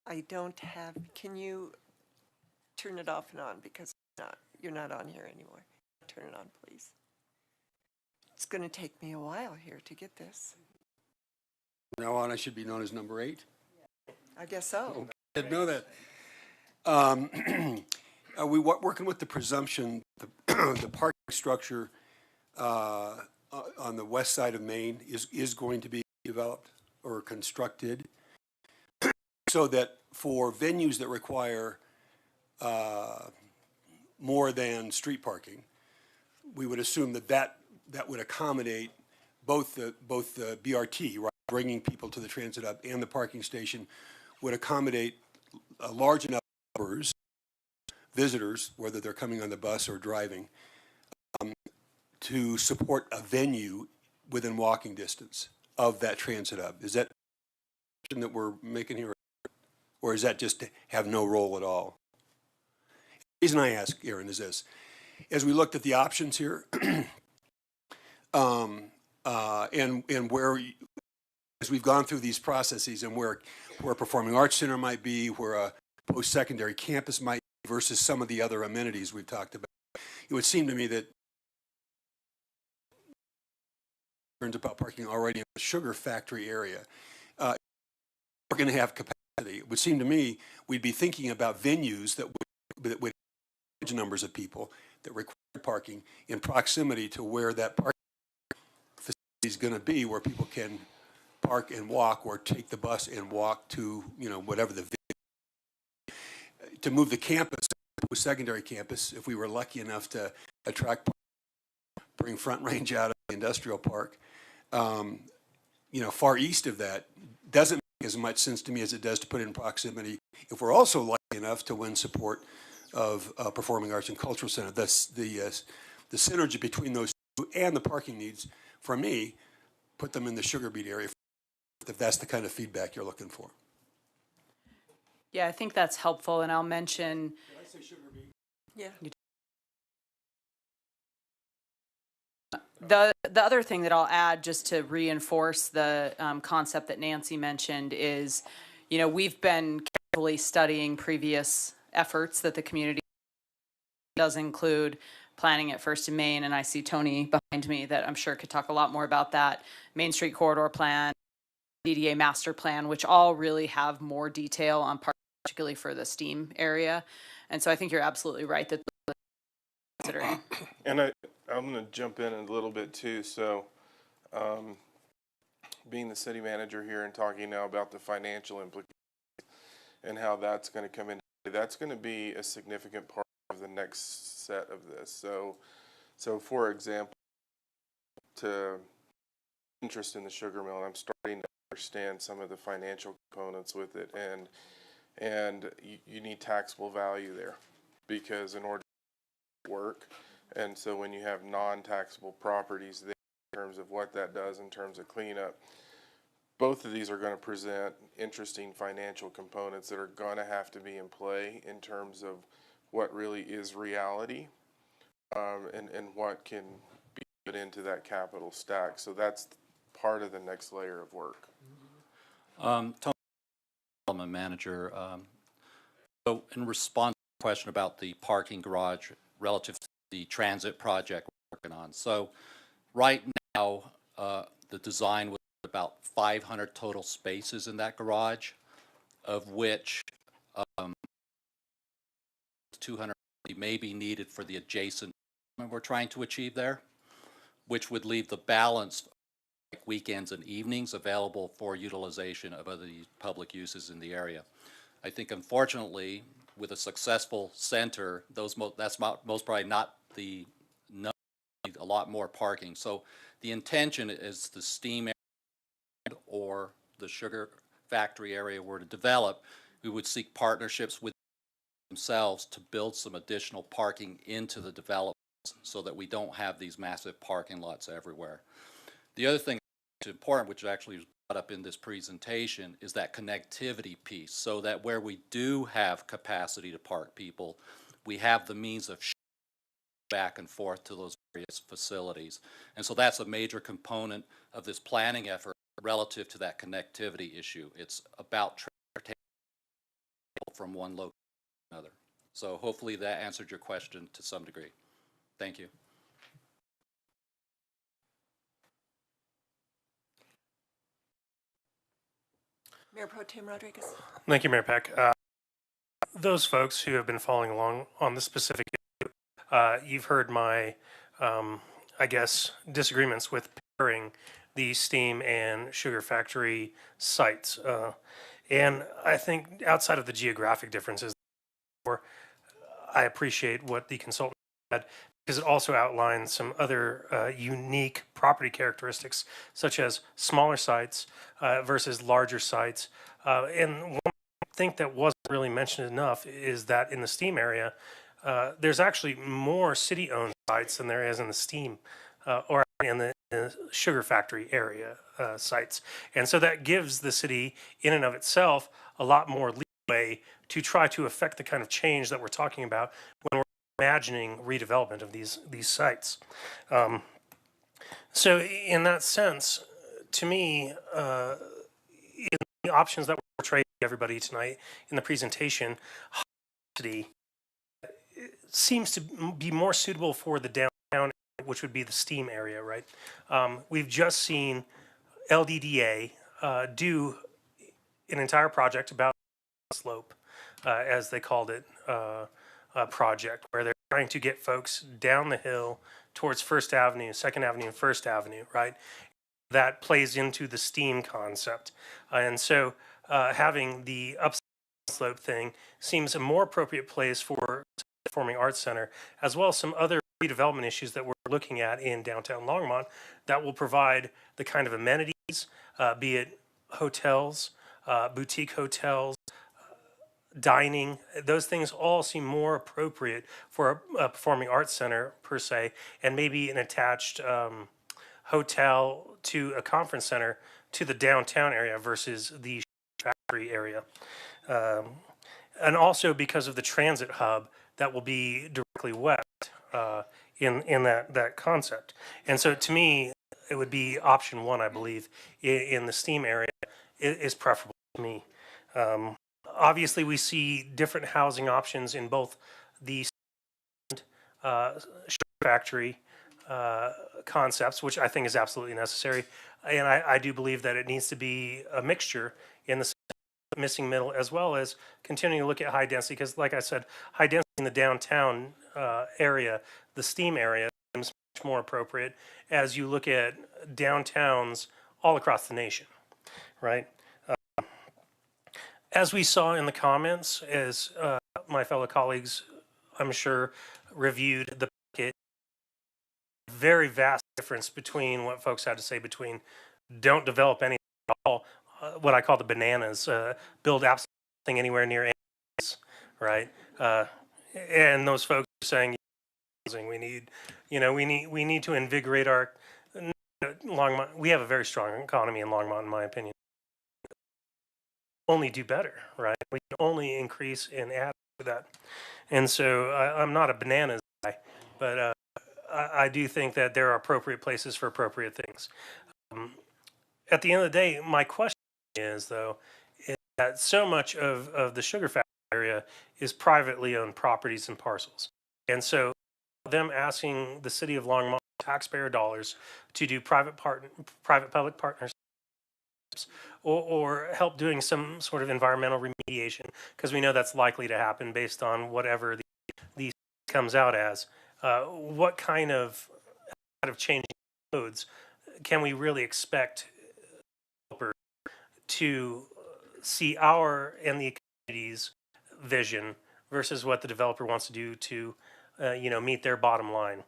I don't have, can you turn it off and on because you're not on here anymore. Turn it on, please. It's going to take me a while here to get this. From now on, I should be known as number 8. I guess so. Okay. I didn't know that. Are we working with the presumption the parking structure on the west side of Main is going to be developed or constructed so that for venues that require more than street parking, we would assume that would accommodate both the BRT, right, bringing people to the transit hub, and the parking station would accommodate a large enough numbers, visitors, whether they're coming on the bus or driving, to support a venue within walking distance of that transit hub. Is that that we're making here, or is that just to have no role at all? The reason I ask, Aaron, is this: as we looked at the options here, and where, as we've gone through these processes, and where a performing arts center might be, where a post-secondary campus might be, versus some of the other amenities we've talked about, it would seem to me that about parking already in the sugar factory area, we're going to have capacity. It would seem to me we'd be thinking about venues that would large numbers of people that require parking in proximity to where that parking facility is going to be, where people can park and walk, or take the bus and walk to, whatever the venue. To move the campus, the secondary campus, if we were lucky enough to attract, bring Front Range out of the industrial park, far east of that, doesn't make as much sense to me as it does to put it in proximity if we're also lucky enough to win support of Performing Arts and Cultural Center. Thus, the synergy between those two and the parking needs, for me, put them in the sugar beet area, if that's the kind of feedback you're looking for. Yeah, I think that's helpful, and I'll mention. Did I say sugar beet? Yeah. The other thing that I'll add, just to reinforce the concept that Nancy mentioned, is, we've been carefully studying previous efforts that the community does include planning at First and Main, and I see Tony behind me that I'm sure could talk a lot more about that, Main Street Corridor Plan, DDA Master Plan, which all really have more detail on particularly for the STEAM area. And so I think you're absolutely right that considering. And I'm going to jump in a little bit too. So being the city manager here and talking now about the financial implications and how that's going to come in, that's going to be a significant part of the next set of this. So for example, to interest in the sugar mill, and I'm starting to understand some of the financial components with it, and you need taxable value there, because in order to work, and so when you have non-taxable properties there, in terms of what that does in terms of cleanup, both of these are going to present interesting financial components that are going to have to be in play in terms of what really is reality, and what can be put into that capital stack. So that's part of the next layer of work. Tony, Development Manager. So in response to the question about the parking garage relative to the transit project we're working on. So right now, the design was about 500 total spaces in that garage, of which 200 may be needed for the adjacent we're trying to achieve there, which would leave the balance like weekends and evenings available for utilization of other public uses in the area. I think unfortunately, with a successful center, that's most probably not the number, a lot more parking. So the intention is the steam area or the sugar factory area were to develop, we would seek partnerships with themselves to build some additional parking into the developments so that we don't have these massive parking lots everywhere. The other thing that's important, which actually was brought up in this presentation, is that connectivity piece, so that where we do have capacity to park people, we have the means of back and forth to those various facilities. And so that's a major component of this planning effort relative to that connectivity issue. It's about transportation from one location to another. So hopefully that answered your question to some degree. Thank you. Mayor Pro Tem Rodriguez. Thank you, Mayor Peck. Those folks who have been following along on this specific issue, you've heard my, I guess, disagreements with pairing the steam and sugar factory sites. And I think outside of the geographic differences, I appreciate what the consultant said, because it also outlines some other unique property characteristics, such as smaller sites versus larger sites. And one thing that wasn't really mentioned enough is that in the steam area, there's actually more city-owned sites than there is in the steam or in the sugar factory area sites. And so that gives the city, in and of itself, a lot more leeway to try to affect the kind of change that we're talking about when we're imagining redevelopment of these sites. So in that sense, to me, in the options that were portrayed to everybody tonight in the presentation, city seems to be more suitable for the downtown, which would be the steam area, right? We've just seen LDDA do an entire project about slope, as they called it, project, where they're trying to get folks down the hill towards First Avenue, Second Avenue, and First Avenue, right? That plays into the STEAM concept. And so having the upslope slope thing seems a more appropriate place for the Performing Arts Center, as well as some other redevelopment issues that we're looking at in downtown Longmont that will provide the kind of amenities, be it hotels, boutique hotels, dining. Those things all seem more appropriate for a performing arts center per se, and maybe an attached hotel to a conference center to the downtown area versus the factory area. And also because of the transit hub that will be directly west in that concept. And so to me, it would be option one, I believe, in the STEAM area is preferable to me. Obviously, we see different housing options in both the sugar factory concepts, which I think is absolutely necessary. And I do believe that it needs to be a mixture in the missing middle, as well as continuing to look at high density, because like I said, high density in the downtown area, the STEAM area, seems much more appropriate as you look at downtowns all across the nation, right? As we saw in the comments, as my fellow colleagues, I'm sure, reviewed the packet, very vast difference between what folks had to say between don't develop anything at all, what I call the bananas, build absolutely nothing anywhere near any, right? And those folks are saying we need, we need to invigorate our Longmont. We have a very strong economy in Longmont, in my opinion. Only do better, right? We can only increase and add to that. And so I'm not a bananas guy, but I do think that there are appropriate places for appropriate things. At the end of the day, my question is, though, is that so much of the sugar factory area is privately owned properties and parcels. And so them asking the city of Longmont taxpayer dollars to do private-public partners or help doing some sort of environmental remediation, because we know that's likely to happen based on whatever these comes out as. What kind of changing codes can we really expect developers to see our and the community's vision versus what the developer wants to do to, meet their bottom line?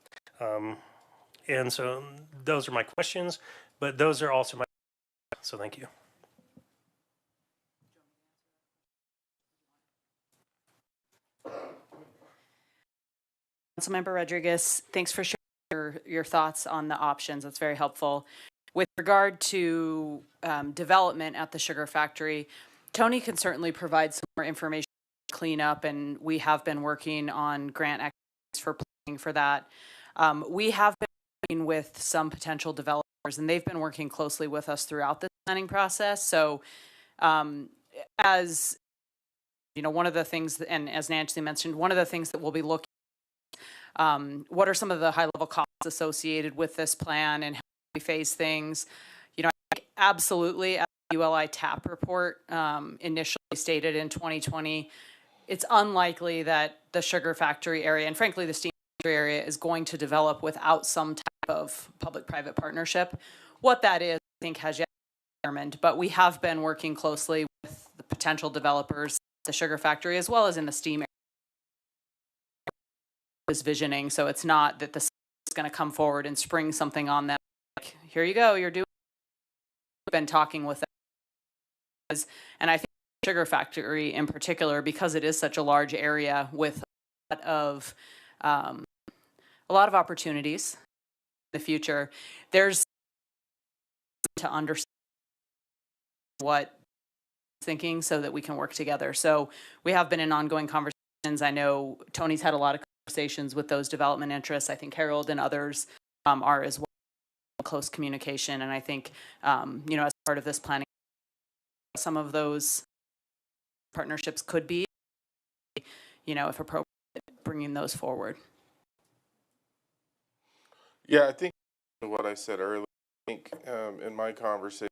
And so those are my questions, but those are also my, so thank you. Councilmember Rodriguez, thanks for sharing your thoughts on the options. That's very helpful. With regard to development at the sugar factory, Tony can certainly provide some more information to clean up, and we have been working on grant activities for planning for that. We have been working with some potential developers, and they've been working closely with us throughout the planning process. So as you know, one of the things, and as Nancy mentioned, one of the things that we'll be looking what are some of the high-level costs associated with this plan and how we face things? I think absolutely, as the ULI TAP report initially stated in 2020, it's unlikely that the sugar factory area, and frankly the steam factory area, is going to develop without some type of public-private partnership. What that is, I think, has yet to be determined, but we have been working closely with the potential developers, the sugar factory, as well as in the steam area. Is visioning, so it's not that the city is going to come forward and spring something on them like, here you go, you're doing. We've been talking with them, and I think the sugar factory in particular, because it is such a large area with a lot of opportunities in the future, there's to understand what thinking so that we can work together. So we have been in ongoing conversations. I know Tony's had a lot of conversations with those development interests. I think Harold and others are as well, close communication. And I think, as part of this planning, some of those partnerships could be, if appropriate, bringing those forward. Yeah, I think what I said earlier, I think in my conversation,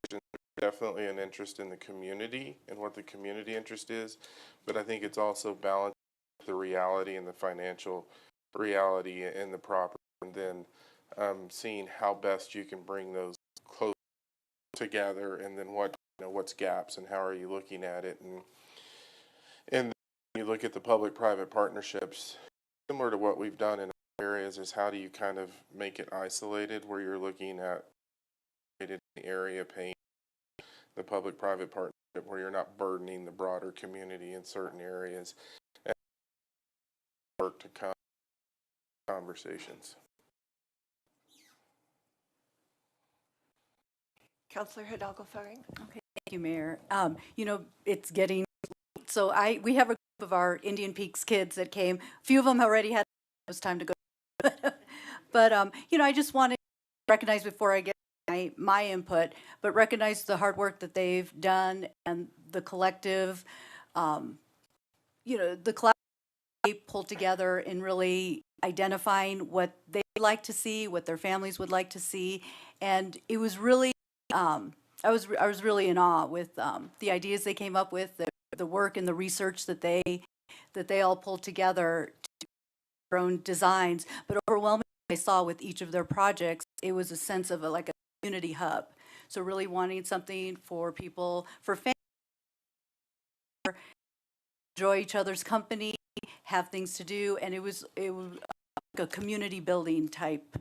definitely an interest in the community and what the community interest is, but I think it's also balanced the reality and the financial reality in the property, and then seeing how best you can bring those close together, and then what's gaps and how are you looking at it, and you look at the public-private partnerships, similar to what we've done in areas, is how do you kind of make it isolated where you're looking at the area paying the public-private partnership where you're not burdening the broader community in certain areas. Work to come conversations. Councillor Hidalgo-Faring. Okay, thank you, Mayor. It's getting, so we have a group of our Indian Peaks kids that came. A few of them already had, it was time to go. But, I just wanted to recognize before I get my input, but recognize the hard work that they've done and the collective, the collective they pulled together in really identifying what they'd like to see, what their families would like to see. And it was really, I was really in awe with the ideas they came up with, the work and the research that they all pulled together to their own designs. But overwhelmingly, I saw with each of their projects, it was a sense of a community hub. So really wanting something for people, for families, enjoy each other's company, have things to do, and it was like a community building type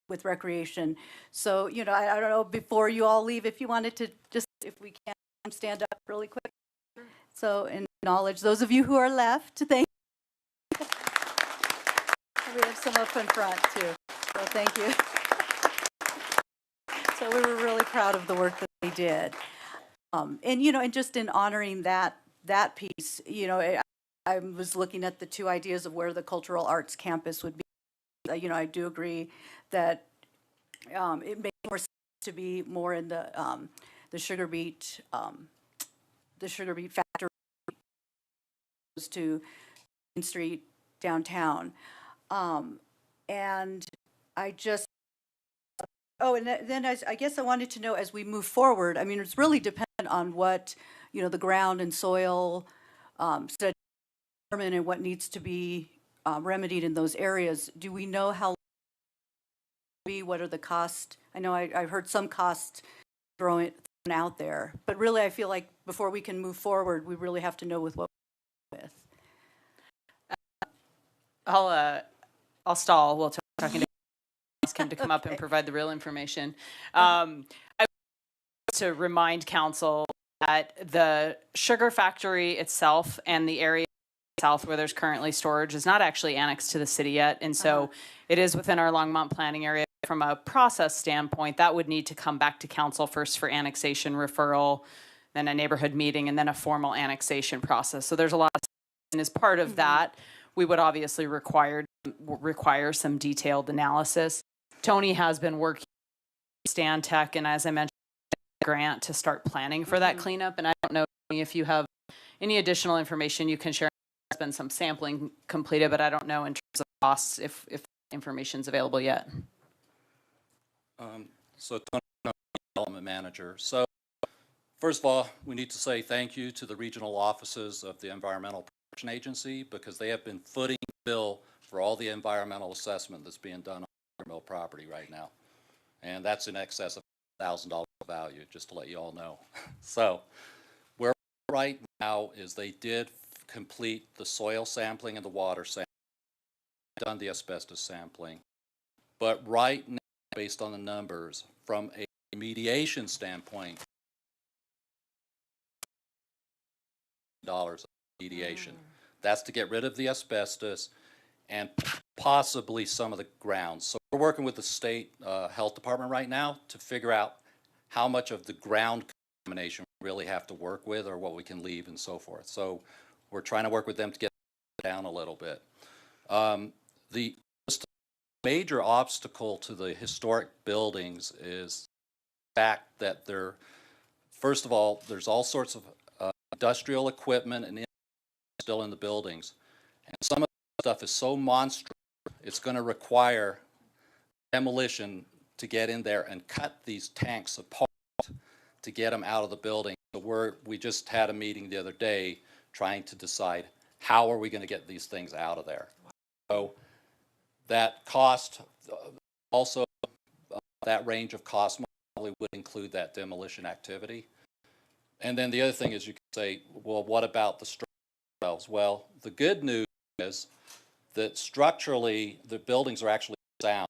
with recreation. So I don't know, before you all leave, if you wanted to just, if we can, stand up really quick. So acknowledge those of you who are left. Thank you. We have some up in front too. So thank you. So we were really proud of the work that they did, and just in honoring that piece, I was looking at the two ideas of where the cultural arts campus would be. I do agree that it makes more sense to be more in the sugar beet factory to Main Street downtown, and I just Oh, and then I guess I wanted to know, as we move forward, I mean, it's really dependent on what, the ground and soil study determine and what needs to be remedied in those areas. Do we know how what are the costs? I know I heard some costs thrown out there, but really I feel like before we can move forward, we really have to know with what we're with. I'll stall while talking to ask him to come up and provide the real information. I want to remind council that the sugar factory itself and the area south where there's currently storage is not actually annexed to the city yet, and so it is within our Longmont planning area. From a process standpoint, that would need to come back to council first for annexation referral, then a neighborhood meeting, and then a formal annexation process. So there's a lot of, and as part of that, we would obviously require some detailed analysis. Tony has been working with Stan Tech, and as I mentioned, grant to start planning for that cleanup. And I don't know if you have any additional information you can share. There's been some sampling completed, but I don't know in terms of costs if information's available yet. So Tony, development manager. So first of all, we need to say thank you to the regional offices of the Environmental Protection Agency, because they have been footing the bill for all the environmental assessment that's being done on Sugar Mill property right now. And that's in excess of $1,000 value, just to let you all know. So where we're right now is they did complete the soil sampling and the water sampling, done the asbestos sampling. But right now, based on the numbers, from a remediation standpoint, dollars of remediation. That's to get rid of the asbestos and possibly some of the grounds. So we're working with the state health department right now to figure out how much of the ground contamination we really have to work with, or what we can leave and so forth. So we're trying to work with them to get down a little bit. The major obstacle to the historic buildings is the fact that first of all, there's all sorts of industrial equipment and still in the buildings. And some of the stuff is so monstrous, it's going to require demolition to get in there and cut these tanks apart to get them out of the building. So we just had a meeting the other day trying to decide how are we going to get these things out of there. So that cost, also that range of cost probably would include that demolition activity. And then the other thing is, you can say, well, what about the structure themselves? Well, the good news is that structurally the buildings are actually sound,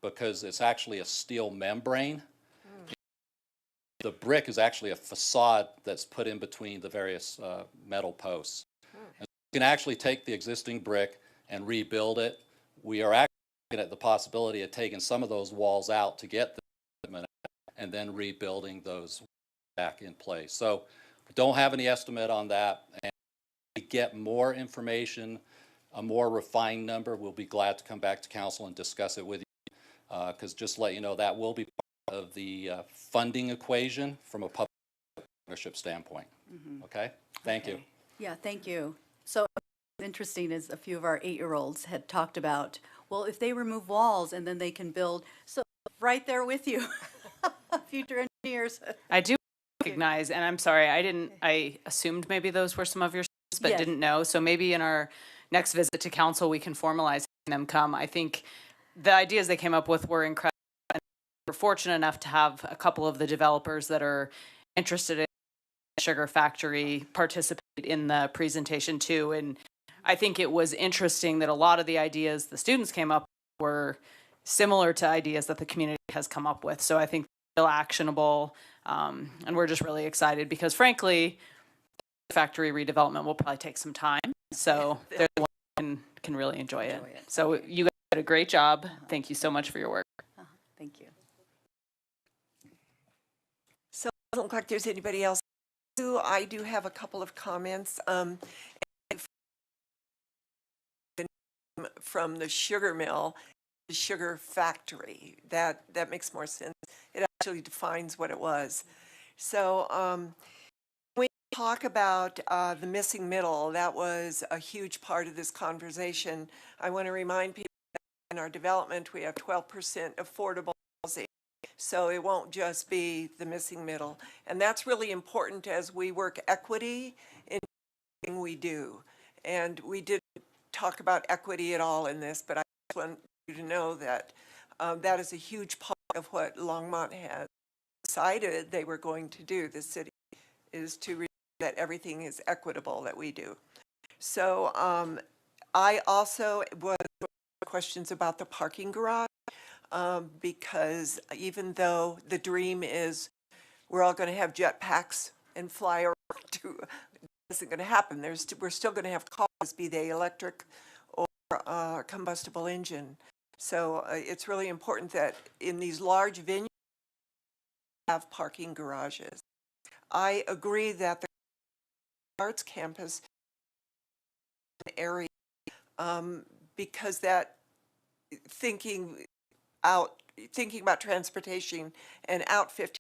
because it's actually a steel membrane. The brick is actually a facade that's put in between the various metal posts. And you can actually take the existing brick and rebuild it. We are actually looking at the possibility of taking some of those walls out to get the equipment and then rebuilding those back in place. So we don't have any estimate on that. And if we get more information, a more refined number, we'll be glad to come back to council and discuss it with you. Because just to let you know, that will be part of the funding equation from a public partnership standpoint. Okay? Thank you. Yeah, thank you. So interesting is a few of our 8-year-olds had talked about, well, if they remove walls and then they can build. So right there with you, future engineers. I do recognize, and I'm sorry, I assumed maybe those were some of your students, but Yes. didn't know. So maybe in our next visit to council, we can formalize having them come. I think the ideas they came up with were incredible. And we're fortunate enough to have a couple of the developers that are interested in the sugar factory participate in the presentation too. And I think it was interesting that a lot of the ideas the students came up with were similar to ideas that the community has come up with. So I think they're still actionable, and we're just really excited because, frankly, factory redevelopment will probably take some time. So they're the ones who can really enjoy it. So you guys did a great job. Thank you so much for your work. Thank you. So it doesn't look like there's anybody else. I do have a couple of comments. From the sugar mill, the sugar factory, that makes more sense. It actually defines what it was. So when we talk about the missing middle, that was a huge part of this conversation. I want to remind people that in our development we have 12% affordable housing. So it won't just be the missing middle. And that's really important as we work equity in everything we do. And we didn't talk about equity at all in this, but I just want you to know that that is a huge part of what Longmont has decided they were going to do. The city is to ensure that everything is equitable that we do. So I also was questions about the parking garage because even though the dream is we're all going to have jetpacks and fly around to, it isn't going to happen. We're still going to have cars, be they electric or combustible engine. So it's really important that in these large venues have parking garages. I agree that the arts campus area because that thinking about transportation and out 50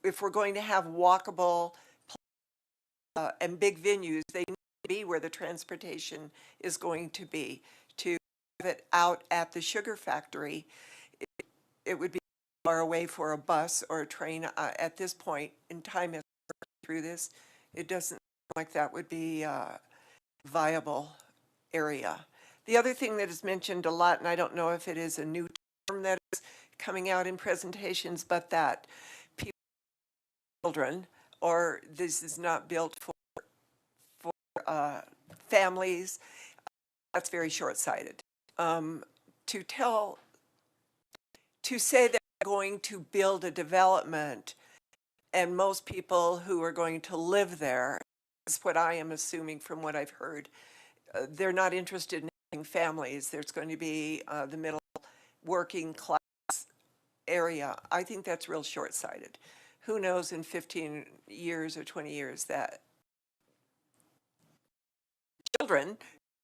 if we're going to have walkable and big venues, they need to be where the transportation is going to be. To have it out at the sugar factory, it would be far away for a bus or a train at this point in time as we're through this. It doesn't seem like that would be a viable area. The other thing that is mentioned a lot, and I don't know if it is a new term that is coming out in presentations, but that people, children, or this is not built for families, that's very short-sighted. To say that we're going to build a development and most people who are going to live there, is what I am assuming from what I've heard, they're not interested in having families. There's going to be the middle working class area. I think that's real short-sighted. Who knows in 15 years or 20 years that children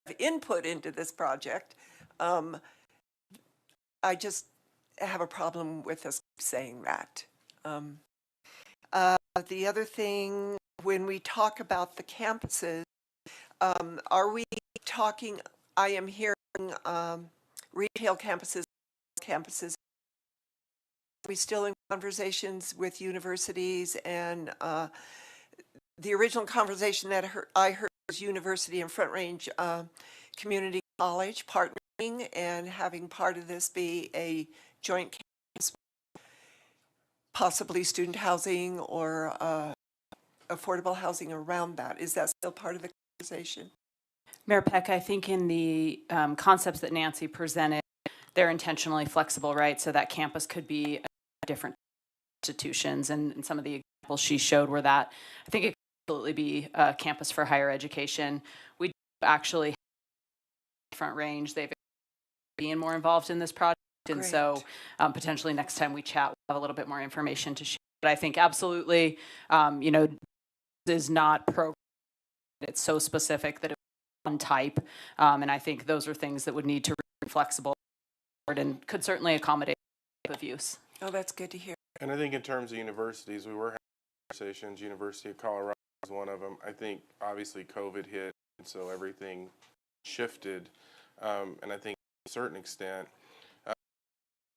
have input into this project. I just have a problem with us saying that. The other thing, when we talk about the campuses, are we talking, I am hearing retail campuses. Are we still in conversations with universities? And the original conversation that I heard was University and Front Range Community College partnering and having part of this be a joint campus, possibly student housing or affordable housing around that. Is that still part of the conversation? Mayor Peck, I think in the concepts that Nancy presented, they're intentionally flexible, right? So that campus could be different institutions, and some of the examples she showed were that. I think it could absolutely be a campus for higher education. We actually have Front Range. They've been more involved in this project, and Great. so potentially next time we chat, we'll have a little bit more information to share. But I think absolutely, this is not programmed. It's so specific that it's one type, and I think those are things that would need to be flexible and could certainly accommodate type of use. Oh, that's good to hear. And I think in terms of universities, we were having conversations. University of Colorado was one of them. I think obviously COVID hit, and so everything shifted. And I think to a certain extent,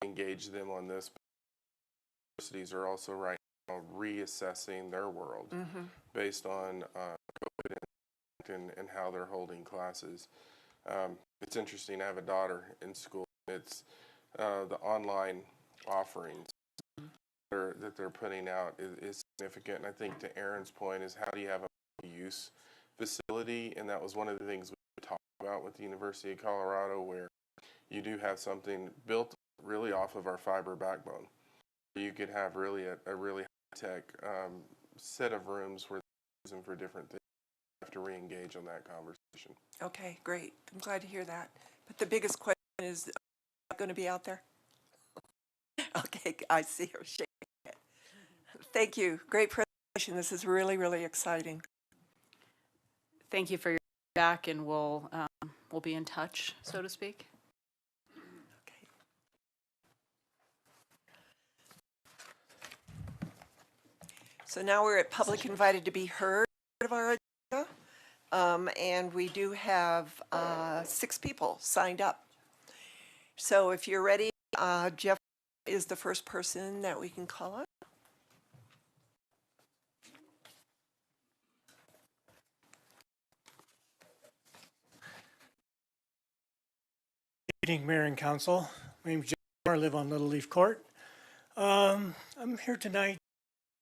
engage them on this. But universities are also right now reassessing their world based on COVID and how they're holding classes. It's interesting. I have a daughter in school. It's the online offerings that they're putting out is significant. And I think to Aaron's point is how do you have a use facility? And that was one of the things we talked about with the University of Colorado, where you do have something built really off of our fiber backbone. You could have really a really high-tech set of rooms where they're using for different things. You have to re-engage on that conversation. Okay, great. I'm glad to hear that. But the biggest question is, going to be out there? Okay, I see her shaking it. Thank you. Great presentation. This is really, really exciting. Thank you for your feedback, and we'll be in touch, so to speak. Okay. So now we're at public invited to be heard of our agenda, and we do have 6 people signed up. So if you're ready, Jeff is the first person that we can call on. Good evening, Mayor and Council. My name is Jim. I live on Little Leaf Court. I'm here tonight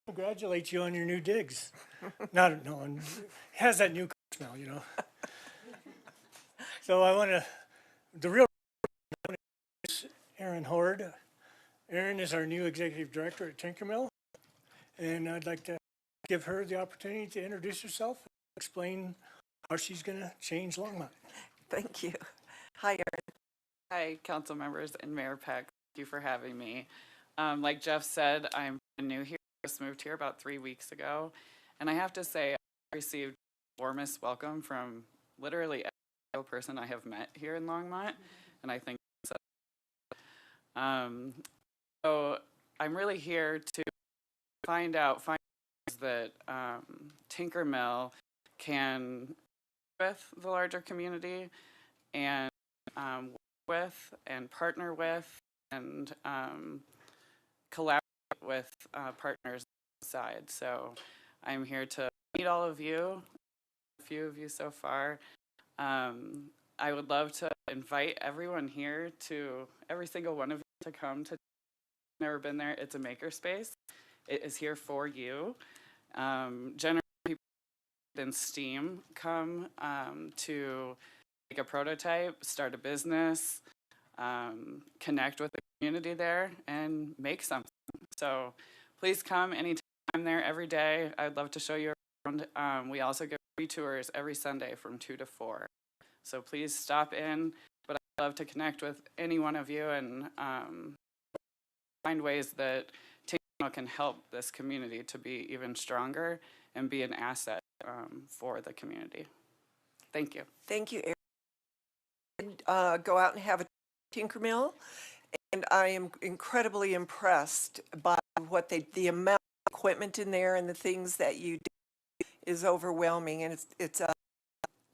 to congratulate you on your new digs. Not, no, it has that new smell, you know. So I want to, the real is Erin Horde. Erin is our new executive director at Tinkermill, and I'd like to give her the opportunity to introduce herself and explain how she's going to change Longmont. Thank you. Hi, Erin. Hi, council members and Mayor Peck. Thank you for having me. Like Jeff said, I'm new here. I just moved here about 3 weeks ago. And I have to say, I received the warmest welcome from literally every single person I have met here in Longmont. And I think so I'm really here to find out ways that Tinkermill can with the larger community and with and partner with and collaborate with partners side. So I'm here to meet all of you, a few of you so far. I would love to invite everyone here to, every single one of you to come to, never been there, it's a makerspace. It is here for you. Generally people in STEAM come to make a prototype, start a business, connect with the community there, and make something. So please come anytime. I'm there every day. I'd love to show you around. We also give free tours every Sunday from 2 to 4. So please stop in. But I'd love to connect with any one of you and find ways that Tinkermill can help this community to be even stronger and be an asset for the community. Thank you. Thank you, Erin. Go out and have a Tinkermill, and I am incredibly impressed by what the amount of equipment in there and the things that you do is overwhelming. And it's a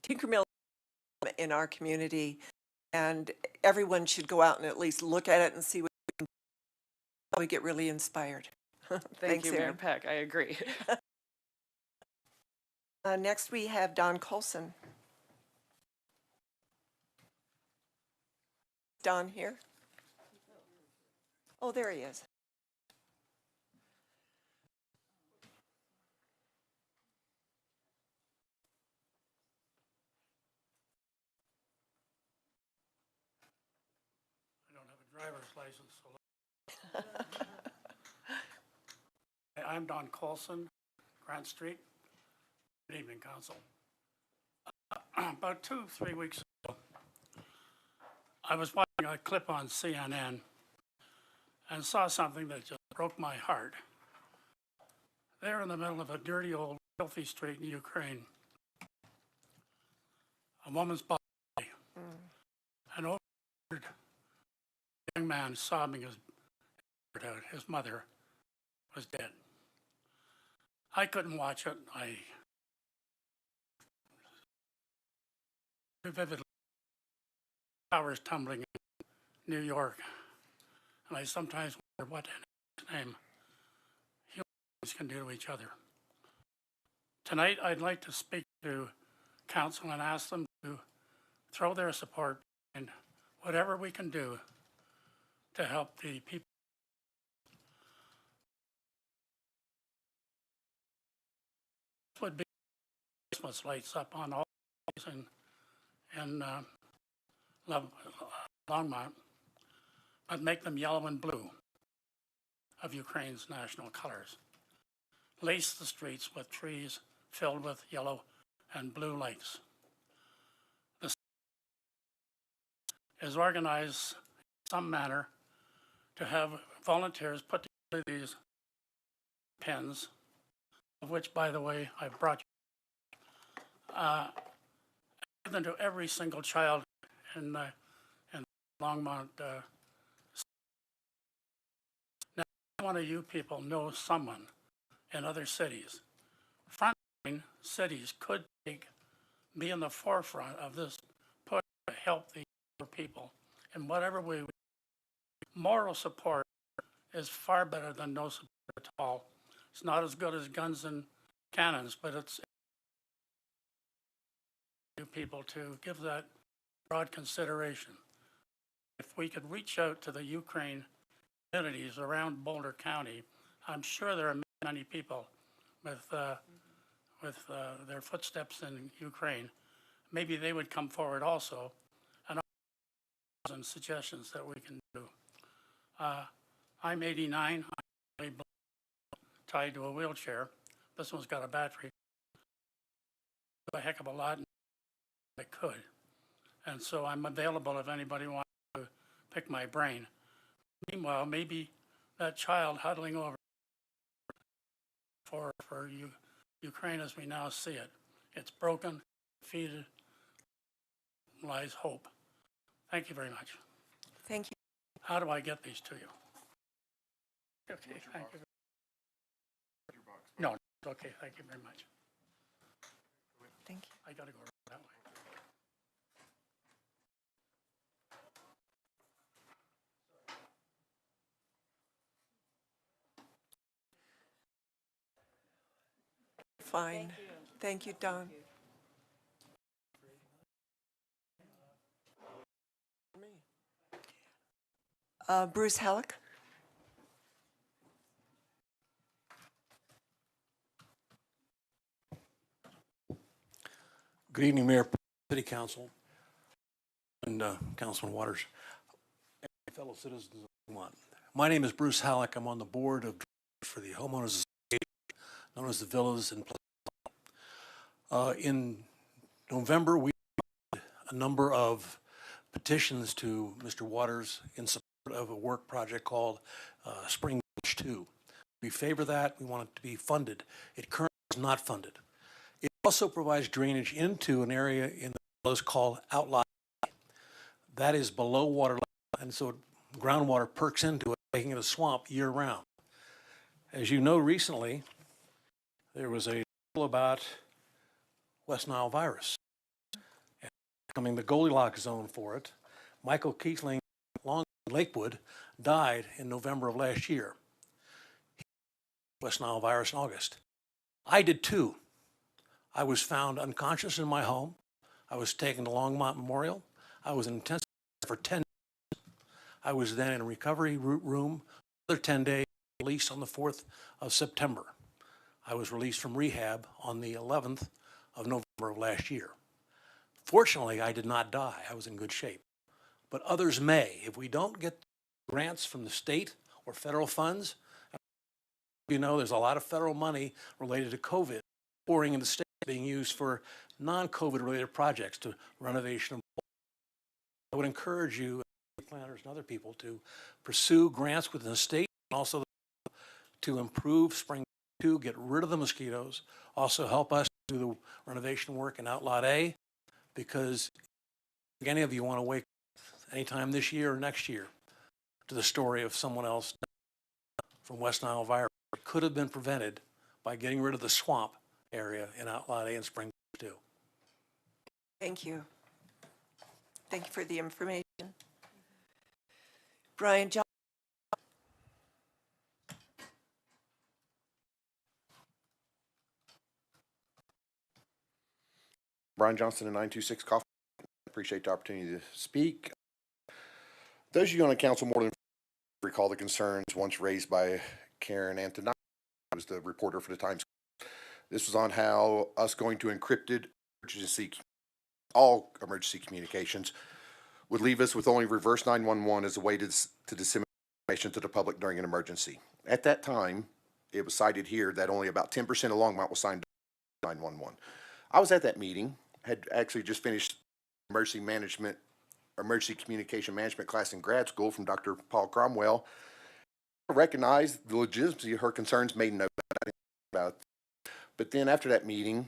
Tinkermill in our community, and everyone should go out and at least look at it and see what you can do. We get really inspired. Thank Thanks, you, Mayor Erin. Peck. I agree. Next, we have Don Colson. Don here? Oh, there he is. I don't have a driver's license, so. I'm Don Colson, Grant Street. Good evening, Council. About 2-3 weeks ago, I was watching a clip on CNN and saw something that just broke my heart. There in the middle of a dirty old filthy street in Ukraine, a woman's body, an old young man sobbing his heart out. His mother was dead. I couldn't watch it. I vividly towers tumbling in New York, and I sometimes wonder what in God's name humans can do to each other. Tonight, I'd like to speak to council and ask them to throw their support in whatever we can do to help the people. This would be Christmas lights up on all in Longmont, but make them yellow and blue of Ukraine's national colors. Lace the streets with trees filled with yellow and blue lights. The city is organized in some manner to have volunteers put together these pens, of which, by the way, I brought you. Give them to every single child in Longmont. Now, one of you people knows someone in other cities. Frontline cities could be in the forefront of this push to help the people in whatever way. Moral support is far better than no support at all. It's not as good as guns and cannons, but it's you people to give that broad consideration. If we could reach out to the Ukraine communities around Boulder County, I'm sure there are many people with their footsteps in Ukraine. Maybe they would come forward also, and suggestions that we can do. I'm 89, I'm tied to a wheelchair. This one's got a battery. A heck of a lot I could. And so I'm available if anybody wants to pick my brain. Meanwhile, maybe that child huddling over for Ukraine as we now see it. It's broken, defeated, lies hope. Thank you very much. Thank you. How do I get these to you? Okay, thank you. No, okay, thank you very much. Thank you. I gotta go that way. Fine. Thank you, Don. Bruce Halleck. Good evening, Mayor, City Council, and Councilman Waters, and fellow citizens of Longmont. My name is Bruce Halleck. I'm on the board of for the homeowners association known as the Villas in Pleasant. In November, we had a number of petitions to Mr. Waters in support of a work project called Spring Beach 2. We favor that. We want it to be funded. It currently is not funded. It also provides drainage into an area in the villas called Outlet. That is below water level, and so groundwater perks into it, making it a swamp year round. As you know, recently, there was a article about West Nile virus and becoming the Goldilocks zone for it. Michael Keithling, Long Lakewood, died in November of last year. West Nile virus in August. I did too. I was found unconscious in my home. I was taken to Longmont Memorial. I was in intensive care for 10 days. I was then in a recovery room, another 10 days, released on the 4th of September. I was released from rehab on the 11th of November of last year. Fortunately, I did not die. I was in good shape. But others may. If we don't get grants from the state or federal funds, you know, there's a lot of federal money related to COVID pouring in the state being used for non-COVID related projects to renovation. I would encourage you, planners and other people, to pursue grants within the state and also to improve Spring 2, get rid of the mosquitoes, also help us do the renovation work in Outlot A, because if any of you want to wake up anytime this year or next year to the story of someone else from West Nile virus, it could have been prevented by getting rid of the swamp area in Outlot A and Spring 2. Thank you. Thank you for the information. Brian John. Brian Johnson and 926 Coffee. Appreciate the opportunity to speak. Those of you on the council more than recall the concerns once raised by Karen Antonopoulos, who was the reporter for the Times. This was on how us going to encrypted all emergency communications would leave us with only reverse 911 as a way to disseminate information to the public during an emergency. At that time, it was cited here that only about 10% of Longmont was signed 911. I was at that meeting, had actually just finished emergency communication management class in grad school from Dr. Paul Cromwell. I recognized the legitimacy of her concerns, made no doubt about. But then after that meeting,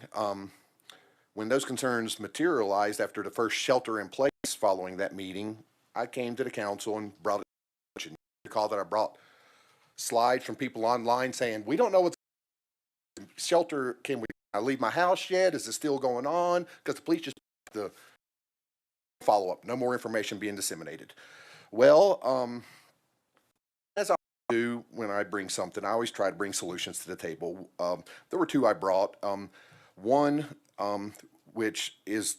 when those concerns materialized after the first shelter in place following that meeting, I came to the council and brought it. You recall that I brought slides from people online saying, we don't know what's shelter, can I leave my house yet? Is it still going on? Because the police just the follow up, no more information being disseminated. Well, as I do when I bring something, I always try to bring solutions to the table. There were two I brought. One, which is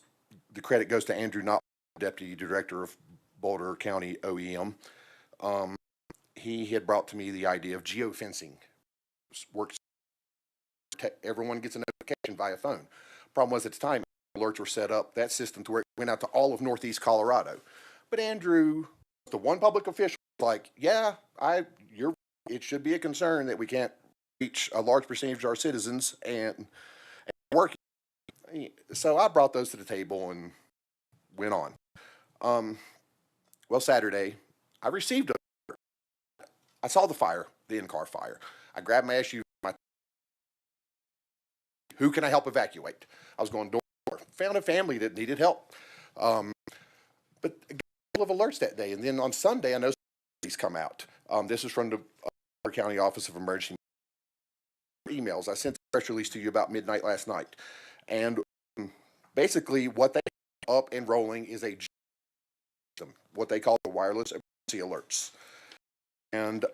the credit goes to Andrew Knott, Deputy Director of Boulder County OEM. He had brought to me the idea of geofencing. Works. Everyone gets a notification via phone. Problem was at the time, alerts were set up, that system to where it went out to all of Northeast Colorado. But Andrew, the one public official, was like, yeah, it should be a concern that we can't reach a large percentage of our citizens and work. So I brought those to the table and went on. Well, Saturday, I received I saw the fire, the in-car fire. I grabbed my SUV, who can I help evacuate? I was going door to door. Found a family that needed help. But a couple of alerts that day. And then on Sunday, I know these come out. This is from the County Office of Emergency emails. I sent the press release to you about midnight last night. And basically what they have up and rolling is a system, what they call the wireless emergency alerts. And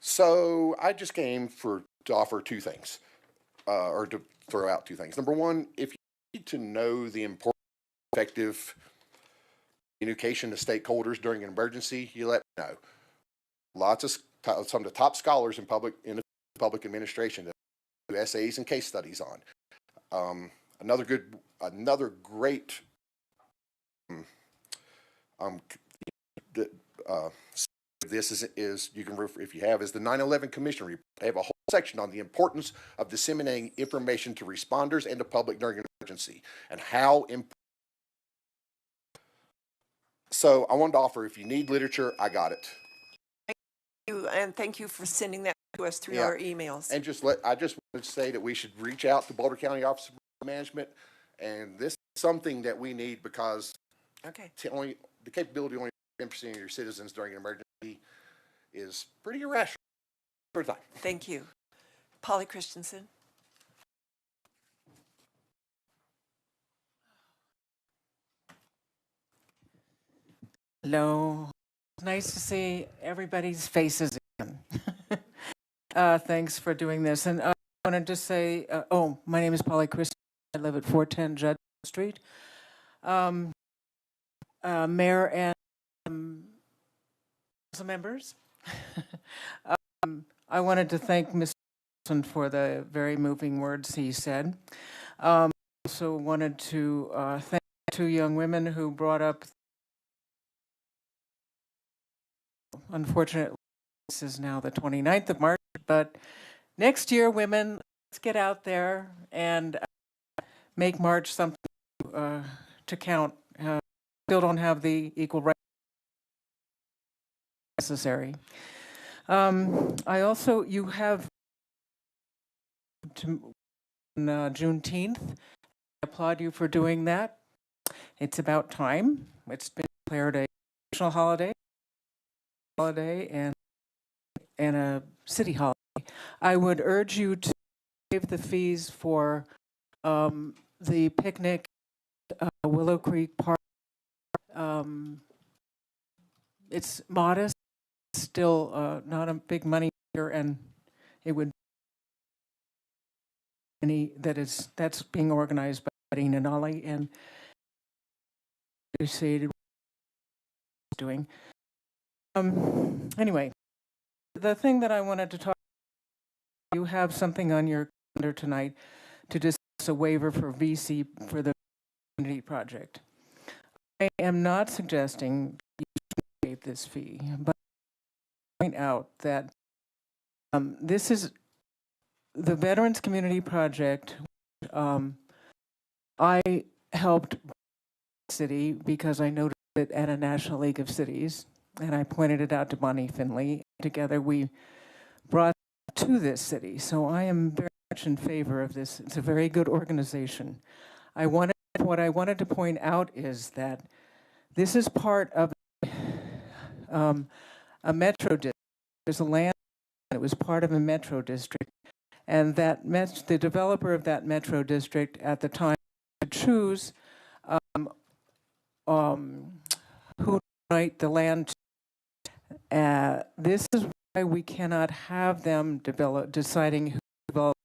so I just came to offer two things, or to throw out two things. Number one, if you need to know the important, effective communication to stakeholders during an emergency, you let me know. Lots of some of the top scholars in public administration that do essays and case studies on. Another great this is you can if you have is the 9/11 Commission report. They have a whole section on the importance of disseminating information to responders and the public during an emergency and how important. So I wanted to offer, if you need literature, I got it. Thank you, and thank you for sending that to us through our emails. And I just wanted to say that we should reach out to Boulder County Office of Management, and this is something that we need because the capability only 10% of your citizens during an emergency is pretty irrational. Thank you. Polly Christensen. Hello. Nice to see everybody's faces again. Thanks for doing this. And I wanted to say, my name is Polly Christensen. I live at 410 Judd Street. Mayor and council members. I wanted to thank Mr. Wilson for the very moving words he said. Also wanted to thank two young women who brought up. Unfortunately, this is now the 29th of March, but next year, women, let's get out there and make March something to count. Still don't have the equal rights necessary. You have Juneteenth. I applaud you for doing that. It's about time. It's been declared a national holiday and a city holiday. I would urge you to waive the fees for the picnic at Willow Creek Park. It's modest, still not a big money maker, and it would that's being organized by Dean and Ollie and associated doing. Anyway, the thing that I wanted to talk about, you have something on your calendar tonight to discuss a waiver for VC for the community project. I am not suggesting you should waive this fee, but I point out that this is the Veterans Community Project. I helped the city because I noticed it at a National League of Cities. And I pointed it out to Bonnie Finley. Together we brought it to this city. So I am very much in favor of this. It's a very good organization. What I wanted to point out is that this is part of a metro district. There's a land that was part of a metro district. And that the developer of that metro district at the time could choose who to donate the land to. This is why we cannot have them deciding who to develop,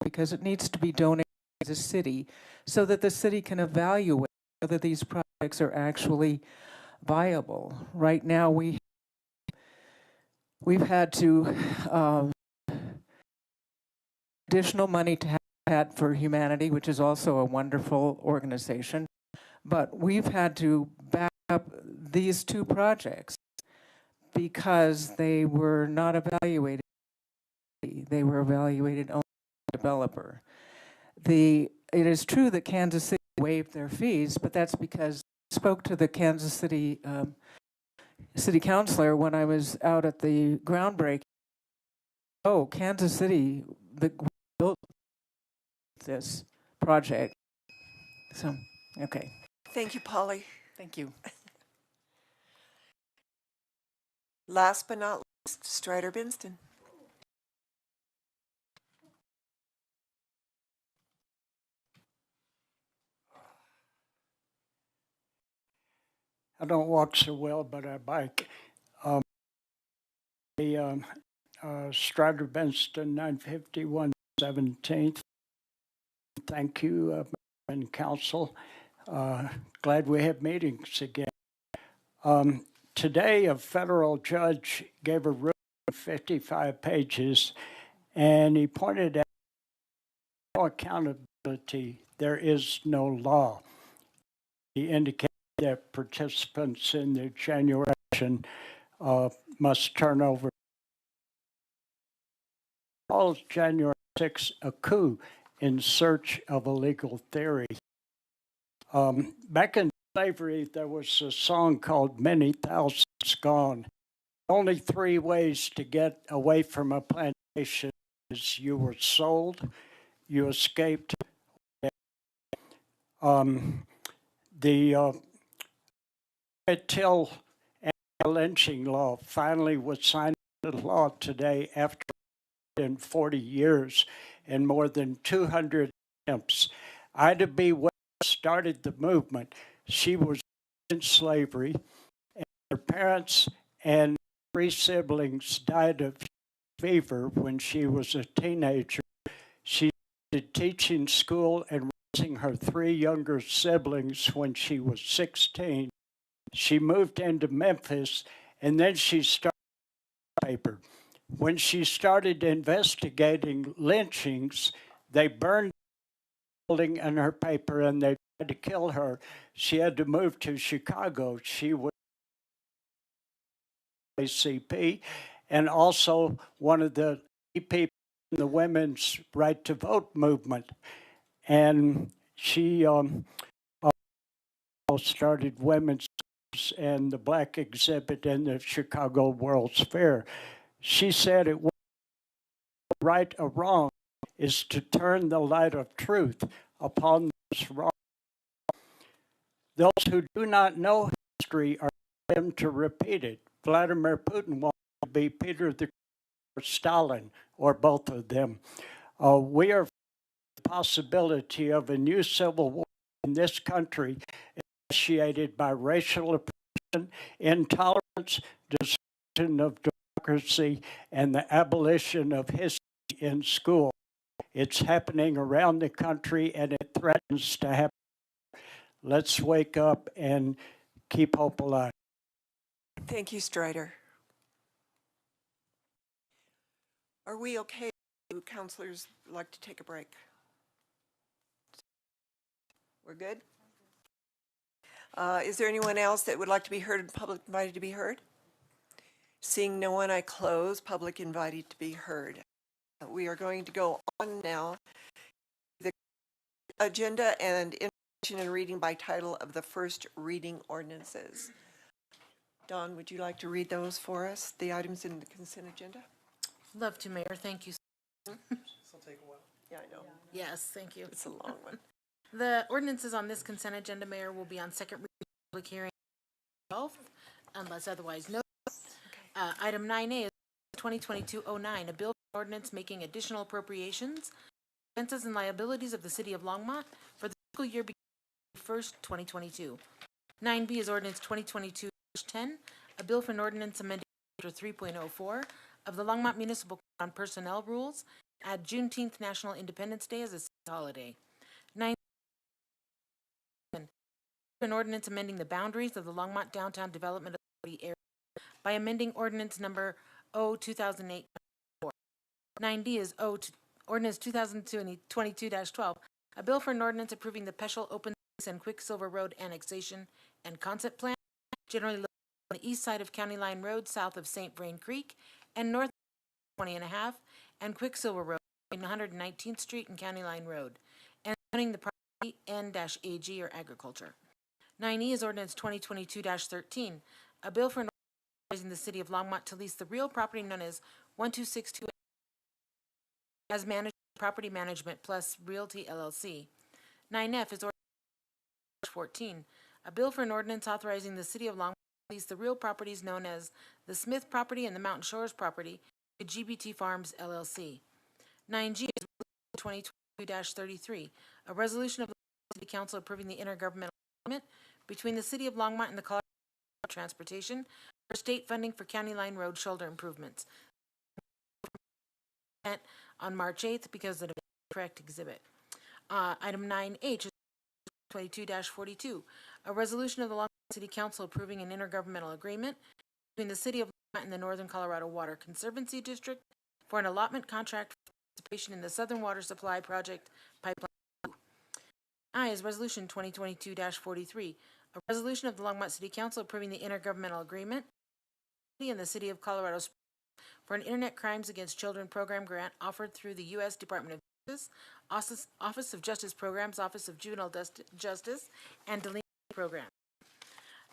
because it needs to be donated to the city so that the city can evaluate whether these projects are actually viable. Right now, we've had to additional money to Habitat for Humanity, which is also a wonderful organization, but we've had to back up these two projects because they were not evaluated. They were evaluated only by the developer. It is true that Kansas City waived their fees, but that's because I spoke to the Kansas City city councilor when I was out at the groundbreaking. Oh, Kansas City built this project. So, okay. Thank you, Polly. Thank you. Last but not least, Strider Binston. I don't walk so well, but I bike. Strider Benston, 951 17th. Thank you, and council. Glad we have meetings again. Today, a federal judge gave a ruling of 55 pages, and he pointed out no accountability. There is no law. He indicated that participants in the January election must turn over all January 6 a coup in search of a legal theory. Back in slavery, there was a song called Many Thousands Gone. Only 3 ways to get away from a plantation is you were sold, you escaped. The Till lynching law finally was signed into law today after 40 years and more than 200 attempts. Ida B. Wells started the movement. She was in slavery, and her parents and 3 siblings died of fever when she was a teenager. She started teaching school and raising her 3 younger siblings when she was 16. She moved into Memphis, and then she started a paper. When she started investigating lynchings, they burned the building and her paper, and they tried to kill her. She had to move to Chicago. She was ACP, and also one of the people in the women's right to vote movement. And she started women's and the Black exhibit in the Chicago World's Fair. She said it was right or wrong is to turn the light of truth upon this wrong. Those who do not know history are condemned to repeat it. Vladimir Putin wanted to be Peter the or Stalin, or both of them. We are the possibility of a new civil war in this country initiated by racial oppression, intolerance, destruction of democracy, and the abolition of history in school. It's happening around the country, and it threatens to happen. Let's wake up and keep hope alive. Thank you, Strider. Are we okay? Do counselors like to take a break? We're good? Is there anyone else that would like to be heard, public invited to be heard? Seeing no one, I close public invited to be heard. We are going to go on now. The agenda and information and reading by title of the first reading ordinances. Dawn, would you like to read those for us, the items in the consent agenda? Love to, Mayor. Thank you. This will take a while. Yeah, I know. Yes, thank you. It's a long one. The ordinances on this consent agenda, Mayor, will be on second reading public hearing 12th, unless otherwise noted. Okay. Item 9A is 2022-09, a bill for ordinance making additional appropriations, expenses and liabilities of the City of Longmont for the fiscal year beginning 1st, 2022. 9B is ordinance 2022-10, a bill for an ordinance amending 3.04 of the Longmont Municipal Code on Personnel Rules, add Juneteenth National Independence Day as a state holiday. 9, an ordinance amending the boundaries of the Longmont Downtown Development Authority area by amending ordinance number O-2008. 9D is ordinance 2022-12, a bill for an ordinance approving the Peschel Open Space and Quicksilver Road annexation and concept plan, generally located on the east side of County Line Road, south of St. Vrain Creek, and north of 20.5, and Quicksilver Road, between 119th Street and County Line Road, and zoning the property N-AG or agriculture. 9E is ordinance 2022-13, a bill for an ordinance authorizing the city of Longmont to lease the real property known as 12628 as managed property management plus Realty LLC. 9F is ordinance 14, a bill for an ordinance authorizing the city of Longmont to lease the real properties known as the Smith property and the Mountain Shores property to GBT Farms LLC. 9G is 2022-33, a resolution of the City Council approving the intergovernmental agreement between the city of Longmont and the Colorado Department of Transportation for state funding for County Line Road shoulder improvements. On March 8th because of the correct exhibit. Item 9H is 22-42, a resolution of the Longmont City Council approving an intergovernmental agreement between the city of Longmont and the Northern Colorado Water Conservancy District for an allotment contract for participation in the Southern Water Supply Project Pipeline 2. I is resolution 2022-43, a resolution of the Longmont City Council approving the intergovernmental agreement in the city of Colorado Springs for an Internet Crimes Against Children program grant offered through the U.S. Department of Justice, Office of Justice Programs, Office of Juvenile Justice, and Delinquency Program.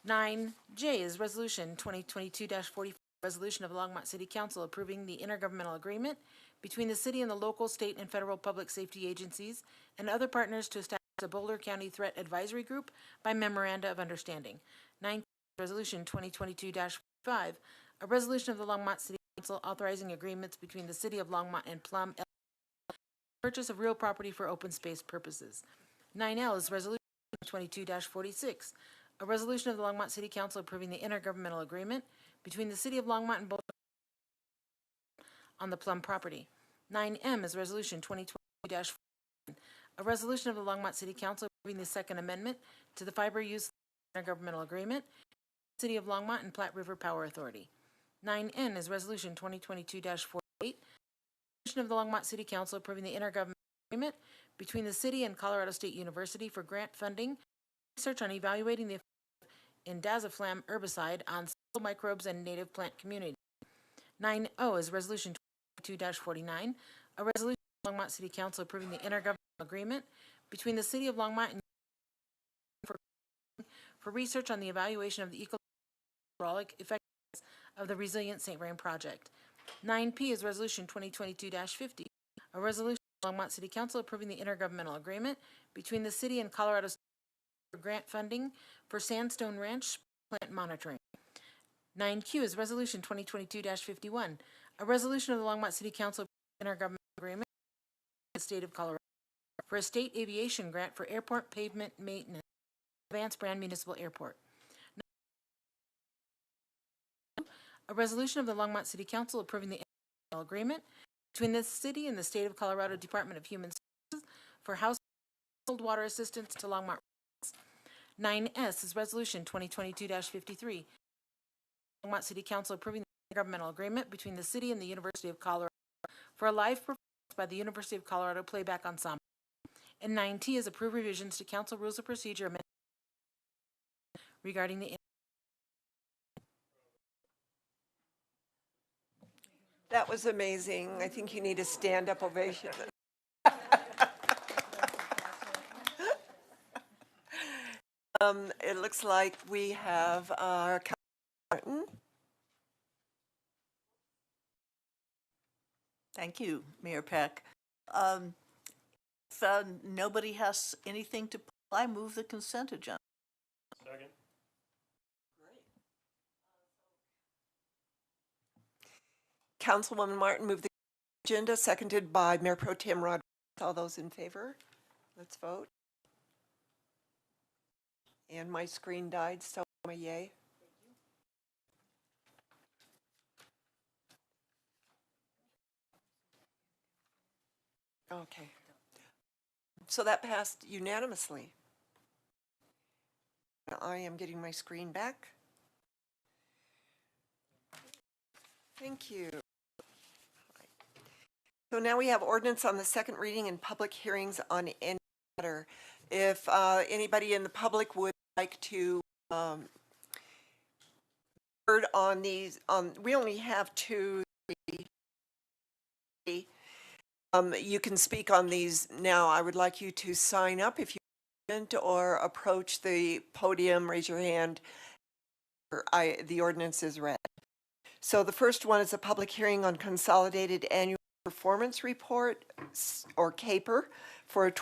9J is Resolution 2022-44, resolution of Longmont City Council approving the intergovernmental agreement between the city and the local, state, and federal public safety agencies and other partners to establish a Boulder County Threat Advisory Group by Memoranda of Understanding. 9 Resolution 2022-5, a resolution of the Longmont City Council authorizing agreements between the City of Longmont and Plum purchase of real property for open space purposes. 9L is Resolution 22-46, a resolution of the Longmont City Council approving the intergovernmental agreement between the City of Longmont and Boulder on the Plum property. 9M is Resolution 2022-4, a resolution of the Longmont City Council approving the Second Amendment to the Fiber Use Intergovernmental Agreement, City of Longmont and Platte River Power Authority. 9N is Resolution 2022-48, resolution of the Longmont City Council approving the intergovernmental agreement between the city and Colorado State University for grant funding, research on evaluating the effect of indaziflam herbicide on soil microbes and native plant community. 9O is Resolution 22-49, a resolution of the Longmont City Council approving the intergovernmental agreement between the City of Longmont and for research on the evaluation of the ecological effectiveness of the Resilient St. Vrain Project. 9P is Resolution 2022-50, a resolution of Longmont City Council approving the intergovernmental agreement between the city and Colorado State for grant funding for Sandstone Ranch plant monitoring. 9Q is Resolution 2022-51, a resolution of the Longmont City Council approving the intergovernmental agreement with the State of Colorado for a state aviation grant for airport pavement maintenance at Vance Brand Municipal Airport. A resolution of the Longmont City Council approving the intergovernmental agreement between the city and the State of Colorado Department of Human Services for household water assistance to Longmont residents. 9S is Resolution 2022-53. Longmont City Council approving the intergovernmental agreement between the city and the University of Colorado for a live performance by the University of Colorado Playback Ensemble. And 9T is approve revisions to Council Rules of Procedure amendment regarding the. That was amazing. I think you need a stand-up ovation. It looks like we have our Councilman Martin. Thank you, Mayor Peck. If nobody has anything to, I move the consent agenda. Second. Councilwoman Martin moved the agenda, seconded by Mayor Pro Tem Rodriguez. All those in favor? Let's vote. And my screen died, so I'm a yay. Okay. So that passed unanimously. I am getting my screen back. Thank you. So now we have ordinance on the second reading and public hearings on any matter. If anybody in the public would like to heard on these, we only have two. You can speak on these now. I would like you to sign up if you want or approach the podium, raise your hand. The ordinance is read. So the first one is a public hearing on Consolidated Annual Performance Report, or CAPER, for a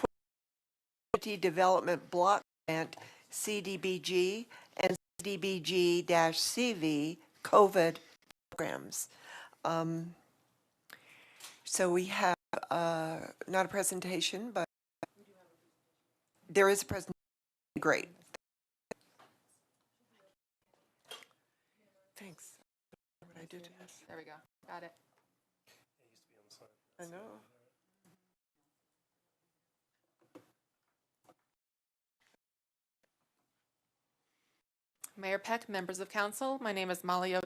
Community Development Block Grant, CDBG, and CDBG-CV COVID programs. So we have not a presentation, but there is a presentation. Great. Thanks. What I did to this. There we go. Got it. I know. Mayor Peck, members of council, my name is Molly O,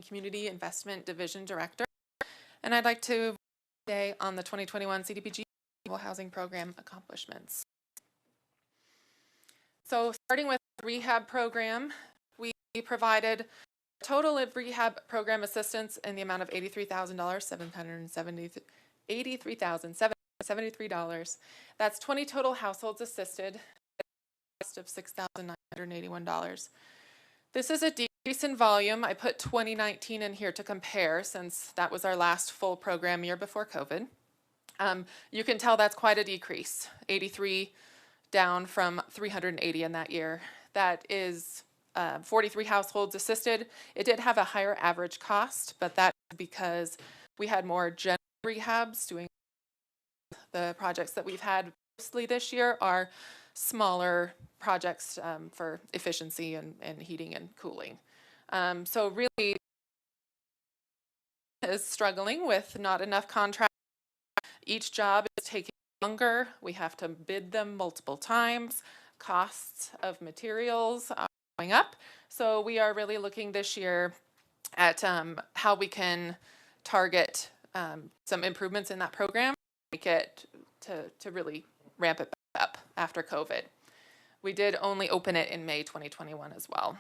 Community Investment Division Director, and I'd like to today on the 2021 CDBG Housing Program accomplishments. So starting with the rehab program, we provided total of rehab program assistance in the amount of $83,773. That's 20 total households assisted, of $6,981. This is a decrease in volume. I put 2019 in here to compare since that was our last full program year before COVID. You can tell that's quite a decrease, 83 down from 380 in that year. That is 43 households assisted. It did have a higher average cost, but that's because we had more general rehabs doing the projects that we've had mostly this year are smaller projects for efficiency and heating and cooling. So really is struggling with not enough contracts. Each job is taking longer. We have to bid them multiple times. Costs of materials are going up. So we are really looking this year at how we can target some improvements in that program, make it to really ramp it back up after COVID. We did only open it in May 2021 as well.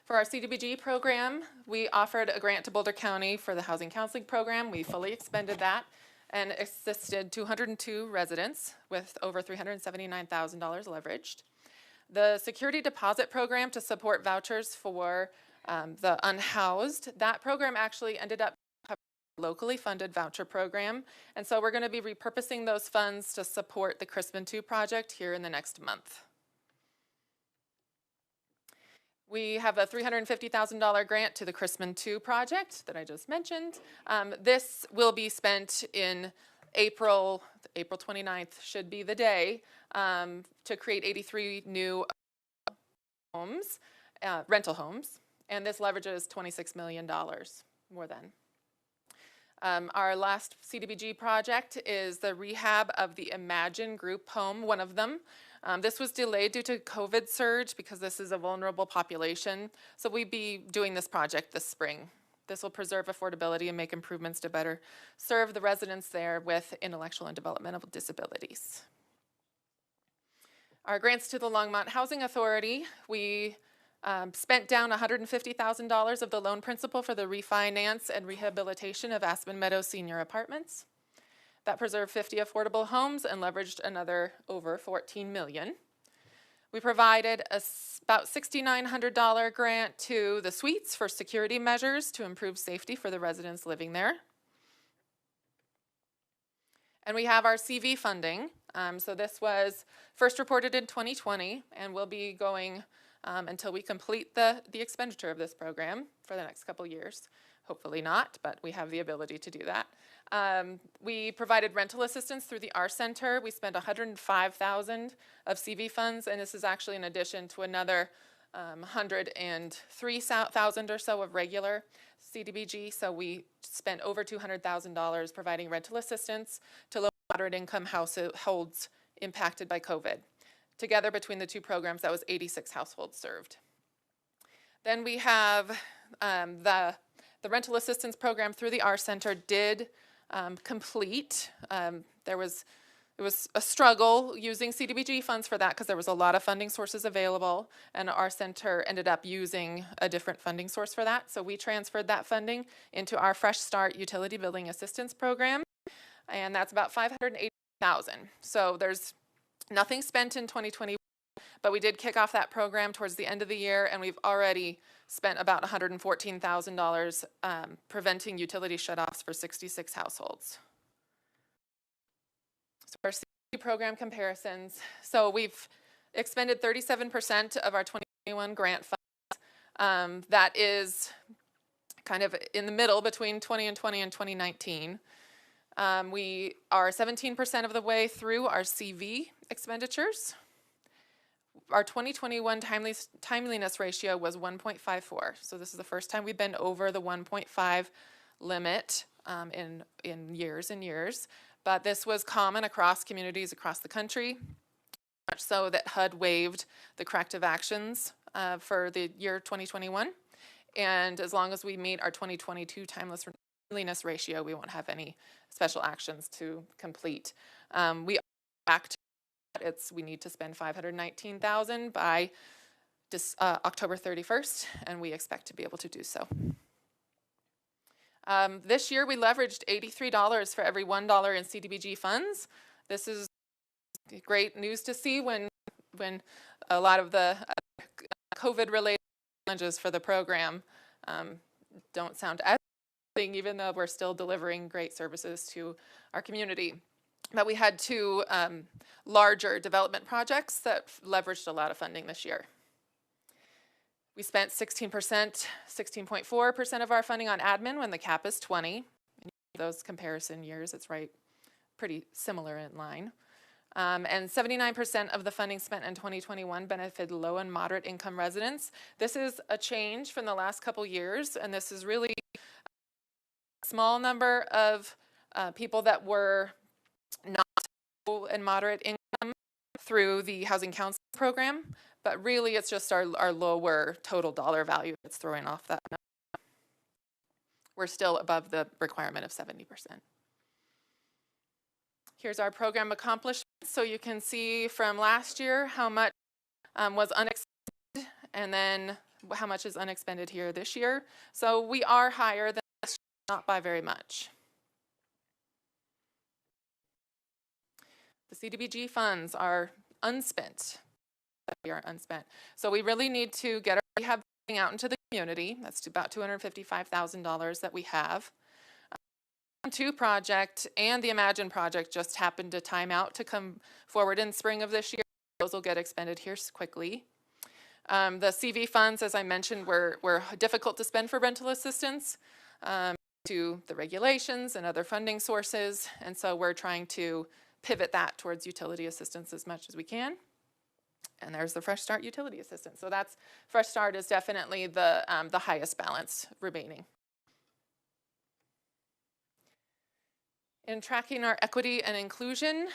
For our CDBG program, we offered a grant to Boulder County for the housing counseling program. We fully expended that and assisted 202 residents with over $379,000 leveraged. The security deposit program to support vouchers for the unhoused, that program actually ended up locally funded voucher program. And so we're going to be repurposing those funds to support the Crispin 2 project here in the next month. We have a $350,000 grant to the Crispin 2 project that I just mentioned. This will be spent in April 29th should be the day, to create 83 new homes, rental homes. And this leverages $26 million, more than. Our last CDBG project is the rehab of the Imagine group home, one of them. This was delayed due to COVID surge because this is a vulnerable population. So we'll be doing this project this spring. This will preserve affordability and make improvements to better serve the residents there with intellectual and developmental disabilities. Our grants to the Longmont Housing Authority, we spent down $150,000 of the loan principal for the refinance and rehabilitation of Aspen Meadows Senior Apartments. That preserved 50 affordable homes and leveraged another over $14 million. We provided about $6,900 grant to the suites for security measures to improve safety for the residents living there. And we have our CV funding. So this was first reported in 2020 and will be going until we complete the expenditure of this program for the next couple years. Hopefully not, but we have the ability to do that. We provided rental assistance through the R Center. We spent $105,000 of CV funds, and this is actually in addition to another 103,000 or so of regular CDBG. So we spent over $200,000 providing rental assistance to low and moderate income households impacted by COVID. Together between the two programs, that was 86 households served. Then we have the rental assistance program through the R Center did complete. It was a struggle using CDBG funds for that because there was a lot of funding sources available, and our center ended up using a different funding source for that. So we transferred that funding into our Fresh Start Utility Billing Assistance Program, and that's about $580,000. So there's nothing spent in 2021, but we did kick off that program towards the end of the year, and we've already spent about $114,000 preventing utility shutoffs for 66 households. So our CDBG program comparisons. So we've expended 37% of our 2021 grant funds. That is kind of in the middle between 2020 and 2019. We are 17% of the way through our CV expenditures. Our 2021 timeliness ratio was 1.54. So this is the first time we've been over the 1.5 limit in years and years. But this was common across communities across the country, much so that HUD waived the corrective actions for the year 2021. And as long as we meet our 2022 timeliness ratio, we won't have any special actions to complete. We are back to we need to spend $519,000 by October 31st, and we expect to be able to do so. This year we leveraged $83 for every $1 in CDBG funds. This is great news to see when a lot of the COVID-related challenges for the program don't sound as big, even though we're still delivering great services to our community. But we had two larger development projects that leveraged a lot of funding this year. We spent 16.4% of our funding on admin when the cap is 20. In those comparison years, it's pretty similar in line. And 79% of the funding spent in 2021 benefited low and moderate income residents. This is a change from the last couple years, and this is really a small number of people that were not low and moderate income through the Housing Council program, but really it's just our lower total dollar value that's throwing off that number. We're still above the requirement of 70%. Here's our program accomplishments. So you can see from last year how much was unexpended and then how much is unexpended here this year. So we are higher than last year, not by very much. The CDBG funds are unspent. We are unspent. So we really need to get our rehab funding out into the community. That's about $255,000 that we have. The 2 project and the Imagine project just happened to time out to come forward in spring of this year. Those will get expended here quickly. The CV funds, as I mentioned, were difficult to spend for rental assistance to the regulations and other funding sources. And so we're trying to pivot that towards utility assistance as much as we can. And there's the Fresh Start utility assistance. So that's Fresh Start is definitely the highest balance remaining. In tracking our equity and inclusion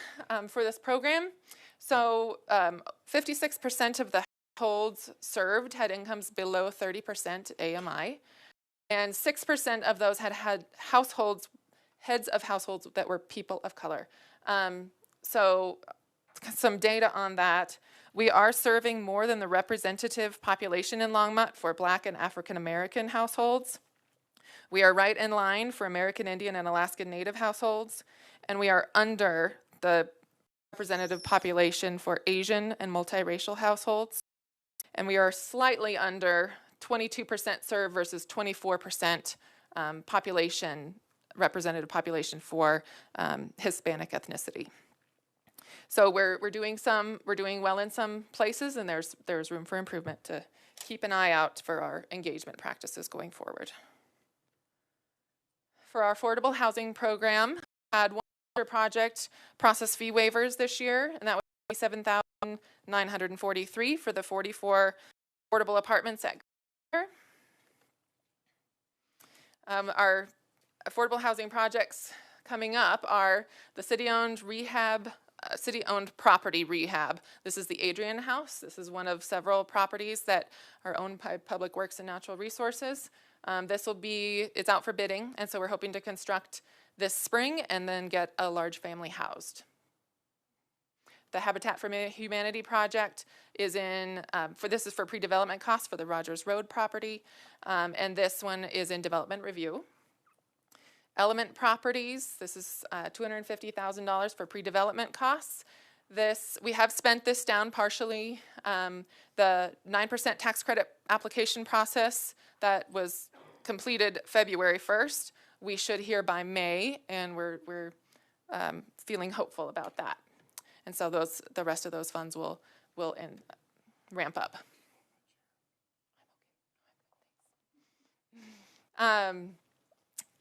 for this program, so 56% of the households served had incomes below 30% AMI, and 6% of those had households, heads of households that were people of color. So some data on that. We are serving more than the representative population in Longmont for Black and African American households. We are right in line for American Indian and Alaskan Native households, and we are under the representative population for Asian and multiracial households. And we are slightly under 22% served versus 24% representative population for Hispanic ethnicity. So we're doing well in some places, and there's room for improvement to keep an eye out for our engagement practices going forward. For our affordable housing program, we had one other project process fee waivers this year, and that was $27,943 for the 44 affordable apartments at our affordable housing projects coming up are the city-owned rehab, city-owned property rehab. This is the Adrian House. This is one of several properties that are owned by Public Works and Natural Resources. This will be, it's out for bidding, and so we're hoping to construct this spring and then get a large family housed. The Habitat for Humanity project is in, this is for pre-development costs for the Rogers Road property, and this one is in development review. Element Properties, this is $250,000 for pre-development costs. We have spent this down partially. The 9% tax credit application process that was completed February 1st, we should hear by May, and we're feeling hopeful about that. And so the rest of those funds will ramp up.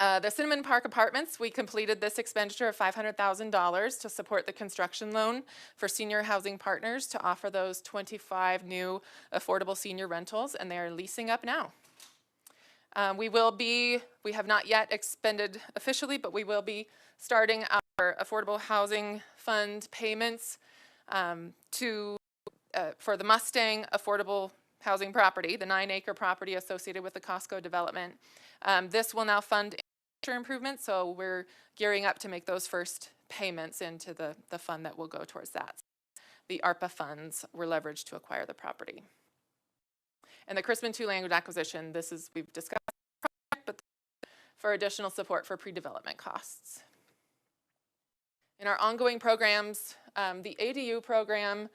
The Cinnamon Park Apartments, we completed this expenditure of $500,000 to support the construction loan for Senior Housing Partners to offer those 25 new affordable senior rentals, and they are leasing up now. We have not yet expended officially, but we will be starting our Affordable Housing Fund payments for the Mustang Affordable Housing property, the 9-acre property associated with the Costco development. This will now fund infrastructure improvements, so we're gearing up to make those first payments into the fund that will go towards that. The ARPA funds were leveraged to acquire the property. And the Crispin 2 land acquisition, we've discussed, but for additional support for pre-development costs. In our ongoing programs, the ADU program,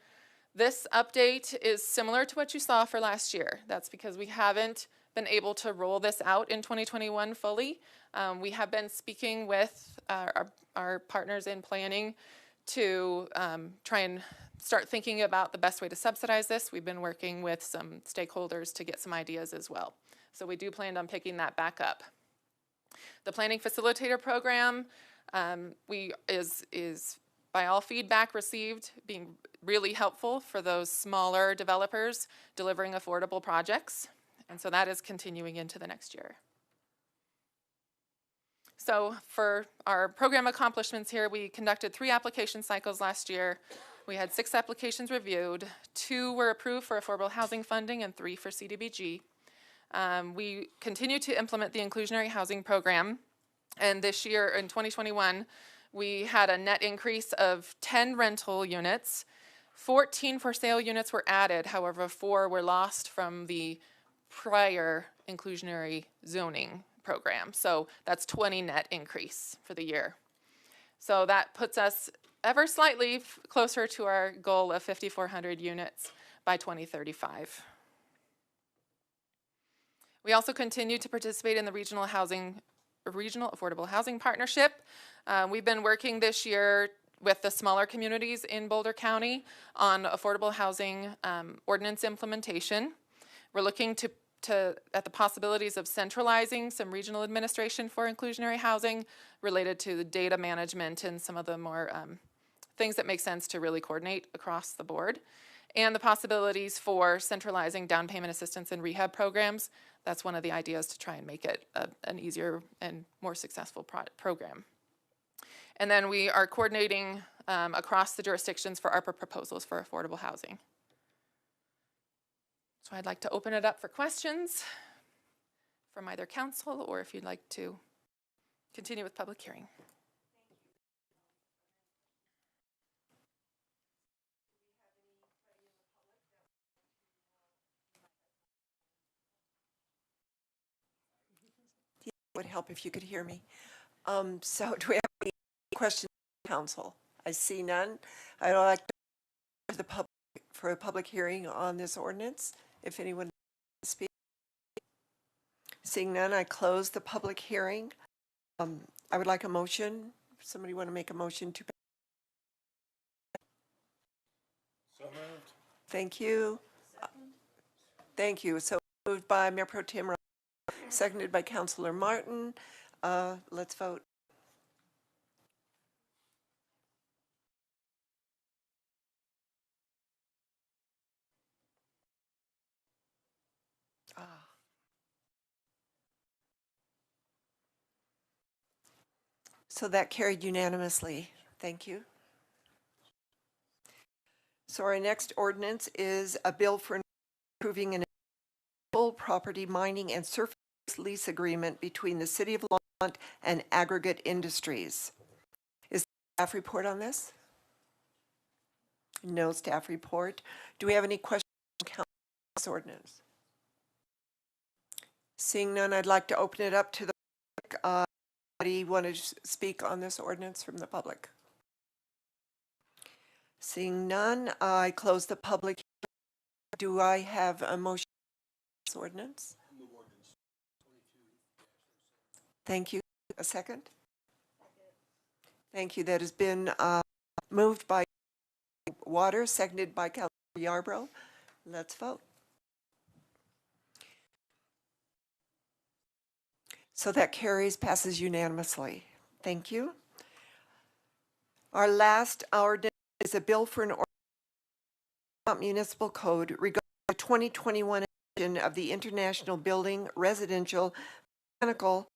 this update is similar to what you saw for last year. That's because we haven't been able to roll this out in 2021 fully. We have been speaking with our partners in planning to try and start thinking about the best way to subsidize this. We've been working with some stakeholders to get some ideas as well. So we do plan on picking that back up. The Planning Facilitator Program is by all feedback received, being really helpful for those smaller developers delivering affordable projects. And so that is continuing into the next year. So for our program accomplishments here, we conducted 3 application cycles last year. We had 6 applications reviewed, 2 were approved for affordable housing funding and 3 for CDBG. We continue to implement the inclusionary housing program, and this year in 2021, we had a net increase of 10 rental units. 14 for sale units were added, however 4 were lost from the prior inclusionary zoning program. So that's 20 net increase for the year. So that puts us ever slightly closer to our goal of 5,400 units by 2035. We also continue to participate in the Regional Affordable Housing Partnership. We've been working this year with the smaller communities in Boulder County on affordable housing ordinance implementation. We're looking at the possibilities of centralizing some regional administration for inclusionary housing related to the data management and some of the more things that make sense to really coordinate across the board, and the possibilities for centralizing down payment assistance and rehab programs. That's one of the ideas to try and make it an easier and more successful program. And then we are coordinating across the jurisdictions for ARPA proposals for affordable housing. So I'd like to open it up for questions from either council or if you'd like to continue with public hearing. It would help if you could hear me. So do we have any questions from council? I see none. I'd like to the public for a public hearing on this ordinance. If anyone wants to speak. Seeing none, I close the public hearing. I would like a motion. If somebody want to make a motion to. So moved. Thank you. Thank you. So moved by Mayor Pro Tem, seconded by Councilor Martin. Let's vote. So that carried unanimously. Thank you. So our next ordinance is a bill for approving an full property mining and surface lease agreement between the City of Longmont and Aggregate Industries. Is there a staff report on this? No staff report. Do we have any questions on this ordinance? Seeing none, I'd like to open it up to the public. Anybody want to speak on this ordinance from the public? Seeing none, I close the public hearing. Do I have a motion on this ordinance? Thank you. A second? Thank you. That has been moved by Waters, seconded by Councilor Yarbrough. Let's vote. So that carries, passes unanimously. Thank you. Our last ordinance is a bill for an municipal code regarding the 2021 edition of the International Building, Residential, Mechanical,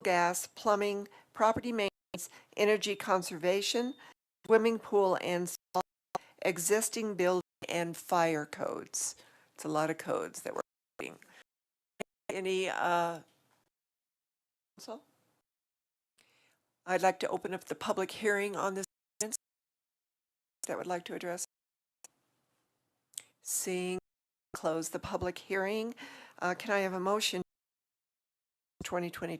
Gas, Plumbing, Property Maintenance, Energy Conservation, Swimming Pool and Spa, Existing Building, and Fire Codes. It's a lot of codes that we're reading. Any council? I'd like to open up the public hearing on this ordinance that would like to address. Seeing, close the public hearing. Can I have a motion? 2020.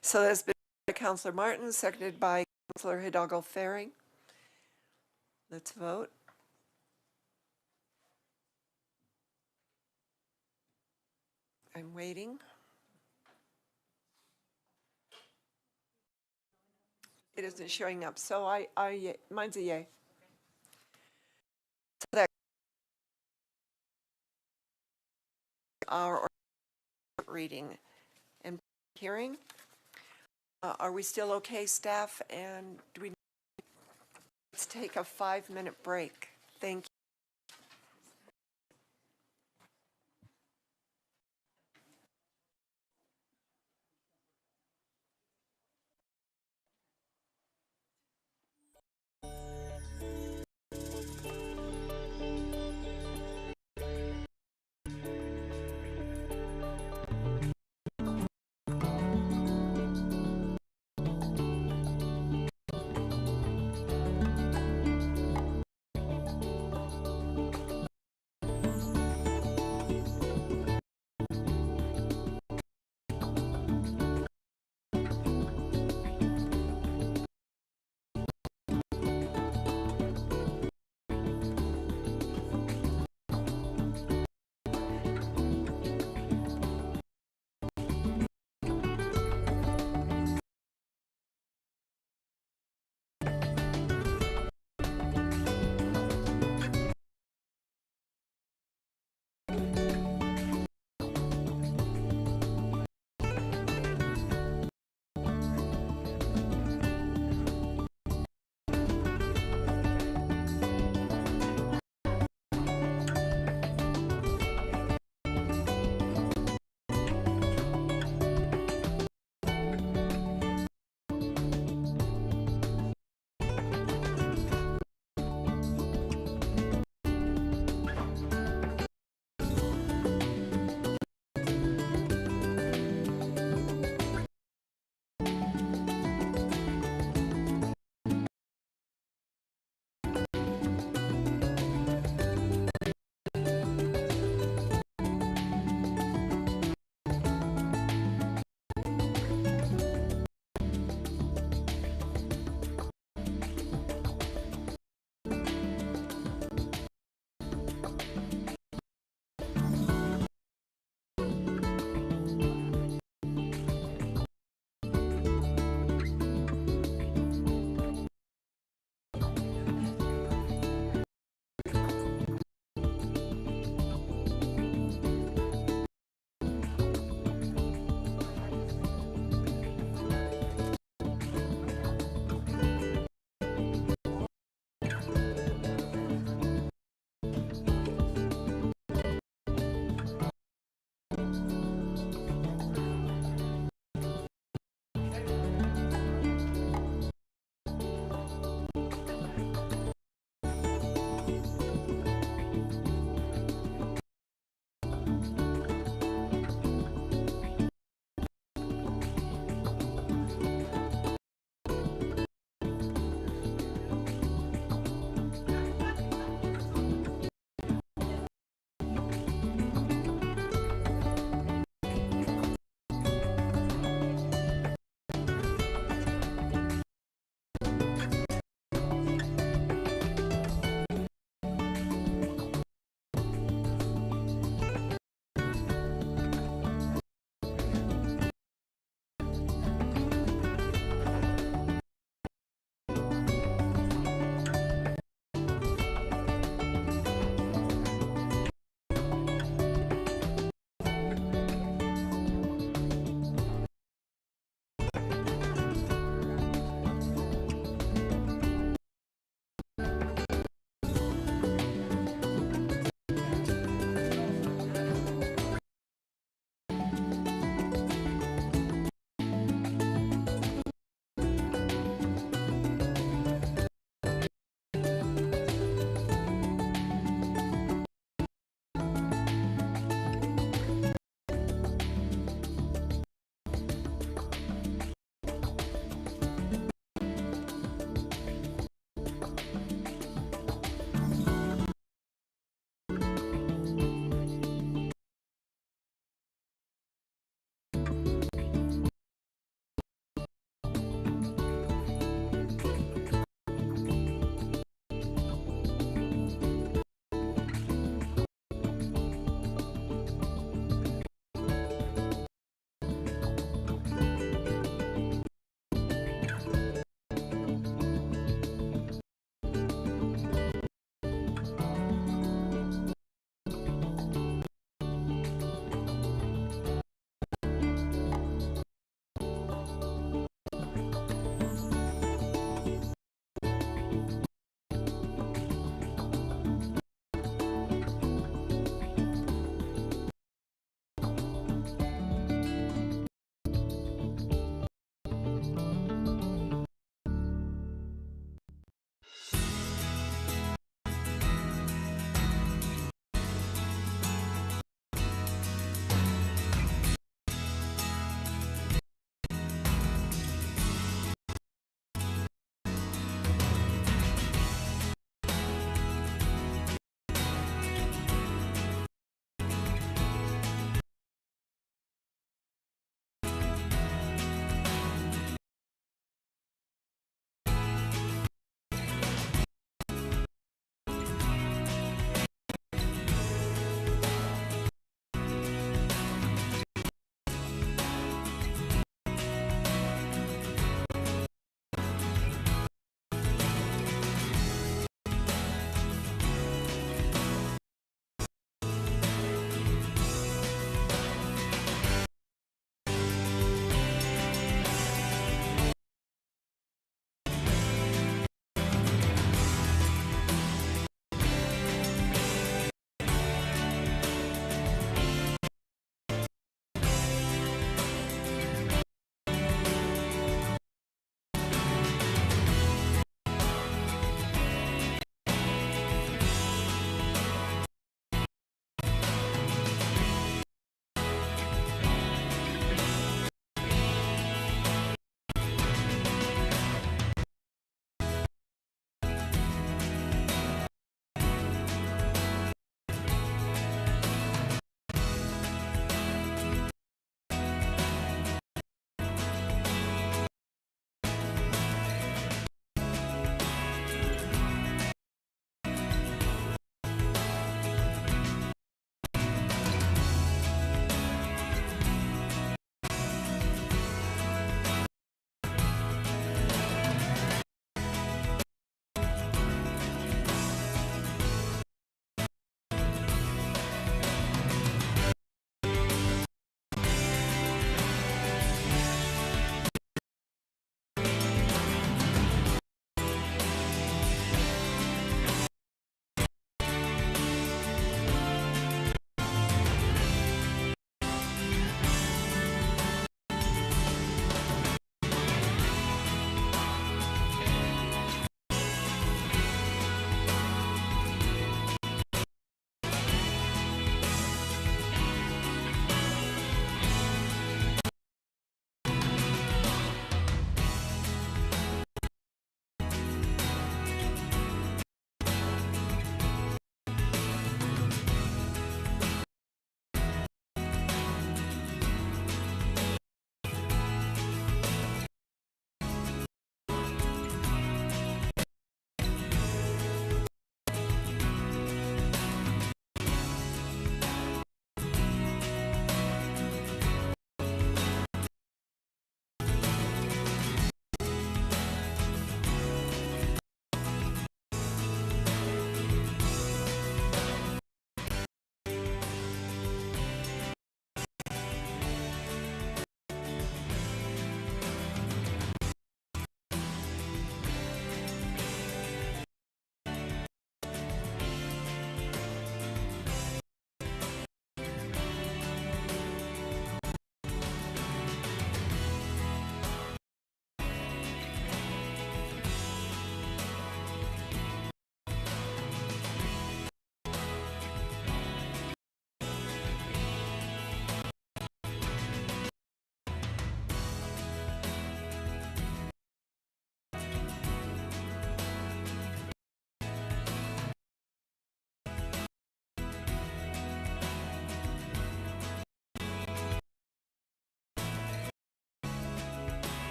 So that's been by Councilor Martin, seconded by Councilor Hidalgo Ferring. Let's vote. I'm waiting. It isn't showing up, so mine's a yay. So that our reading and hearing. Are we still okay, staff? And do we? Let's take a 5-minute break. Thank you.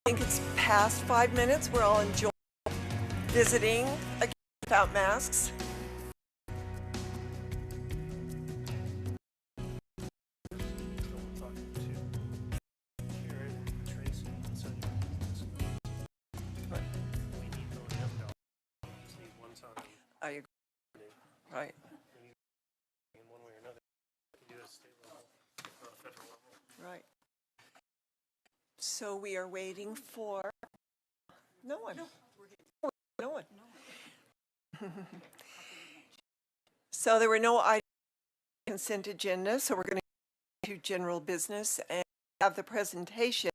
think it's past 5 minutes. We're all enjoying visiting again without masks. I agree. Right. Right. So we are waiting for no one. No one. So there were no items on the consent agenda, so we're going to go to general business and have the presentation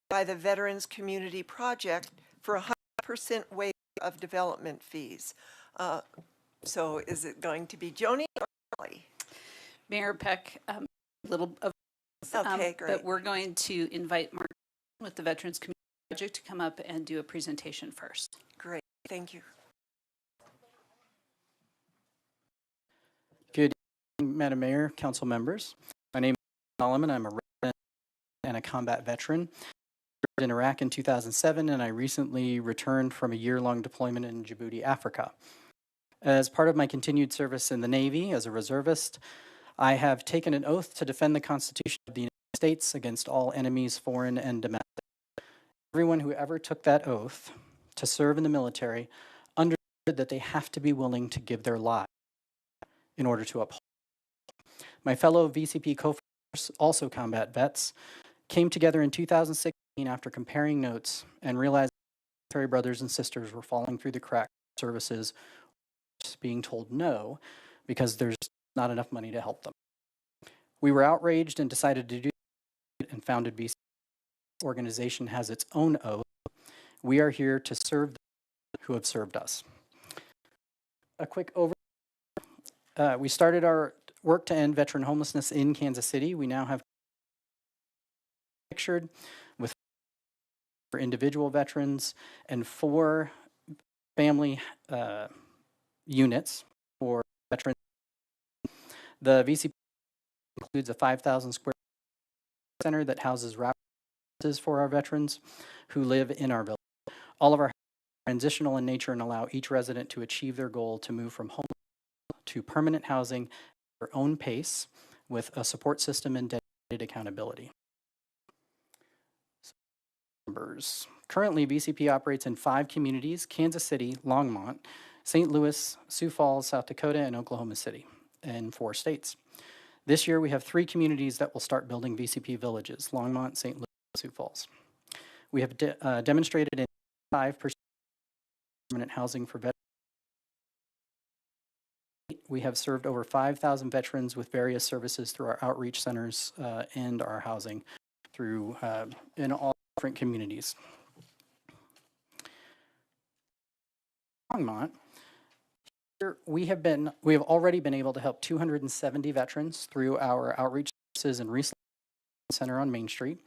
by the Veterans Community Project for 100% waiver of development fees. So is it going to be Joni or Kelly? Mayor Peck, a little of Okay, great. but we're going to invite Mark with the Veterans Community Project to come up and do a presentation first. Great, thank you. Good evening, Madam Mayor, council members. My name is Solomon. I'm a resident and a combat veteran. I served in Iraq in 2007, and I recently returned from a year-long deployment in Djibouti, Africa. As part of my continued service in the Navy as a reservist, I have taken an oath to defend the Constitution of the United States against all enemies, foreign and domestic. Everyone who ever took that oath to serve in the military understood that they have to be willing to give their lives in order to uphold. My fellow VCP co-founders, also combat vets, came together in 2016 after comparing notes and realized that military brothers and sisters were falling through the cracks of services, being told no because there's not enough money to help them. We were outraged and decided to do it and founded VCP. The organization has its own oath. We are here to serve those who have served us. A quick overview. We started our work to end veteran homelessness in Kansas City. We now have pictured with for individual veterans and 4 family units for veterans. The VCP includes a 5,000 square center that houses houses for our veterans who live in our village. All of our houses are transitional in nature and allow each resident to achieve their goal to move from home to permanent housing at their own pace with a support system and dedicated accountability. Currently, VCP operates in 5 communities: Kansas City, Longmont, St. Louis, Sioux Falls, South Dakota, and Oklahoma City, in 4 states. This year, we have 3 communities that will start building VCP villages: Longmont, St. Louis, and Sioux Falls. We have demonstrated in 5% permanent housing for veterans. We have served over 5,000 veterans with various services through our outreach centers and our housing through in all different communities. Longmont, here we have already been able to help 270 veterans through our outreach services and resettlement center on Main Street.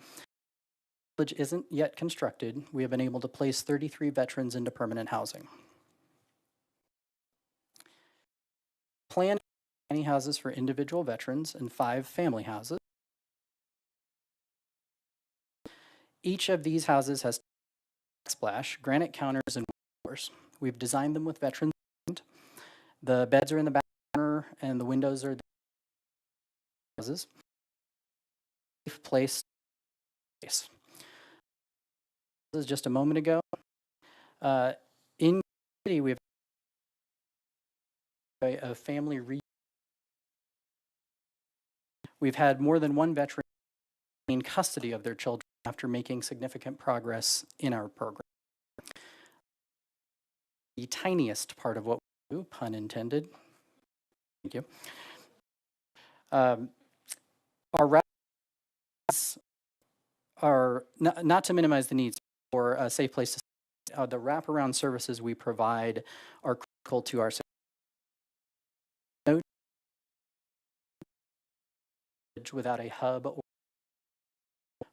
The village isn't yet constructed. We have been able to place 33 veterans into permanent housing. Plan tiny houses for individual veterans and 5 family houses. Each of these houses has backsplash, granite counters, and doors. We've designed them with veterans in mind. The beds are in the back corner and the windows are the houses. Safe place. This is just a moment ago. In the city, we have a family reunion. We've had more than one veteran in custody of their children after making significant progress in our program. The tiniest part of what we do, pun intended. Thank you. Our wraparounds are not to minimize the needs for a safe place to stay. The wraparound services we provide are critical to our without a hub or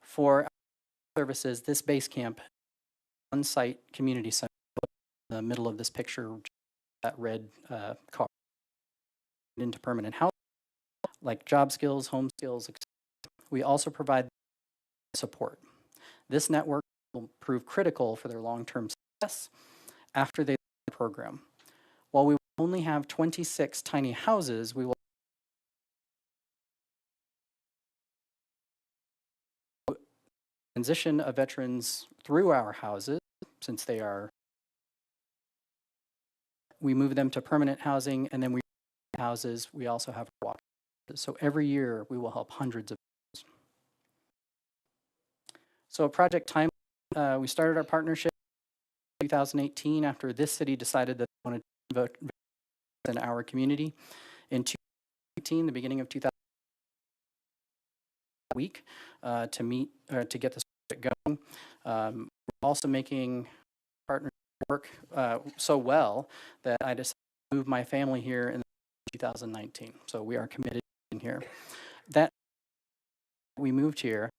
for services. This base camp on-site community center in the middle of this picture, that red car, into permanent housing like job skills, home skills, etc. We also provide support. This network will prove critical for their long-term success after they leave the program. While we will only have 26 tiny houses, we will transition of veterans through our houses, since they are, we move them to permanent housing, and then we houses, we also have walk. So every year we will help hundreds of veterans. So a project time, we started our partnership in 2018 after this city decided that they wanted to vote in our community. In 2018, the beginning of 2000 week to meet to get this project going. We're also making partnership work so well that I decided to move my family here in 2019. So we are committed in here. That we moved here.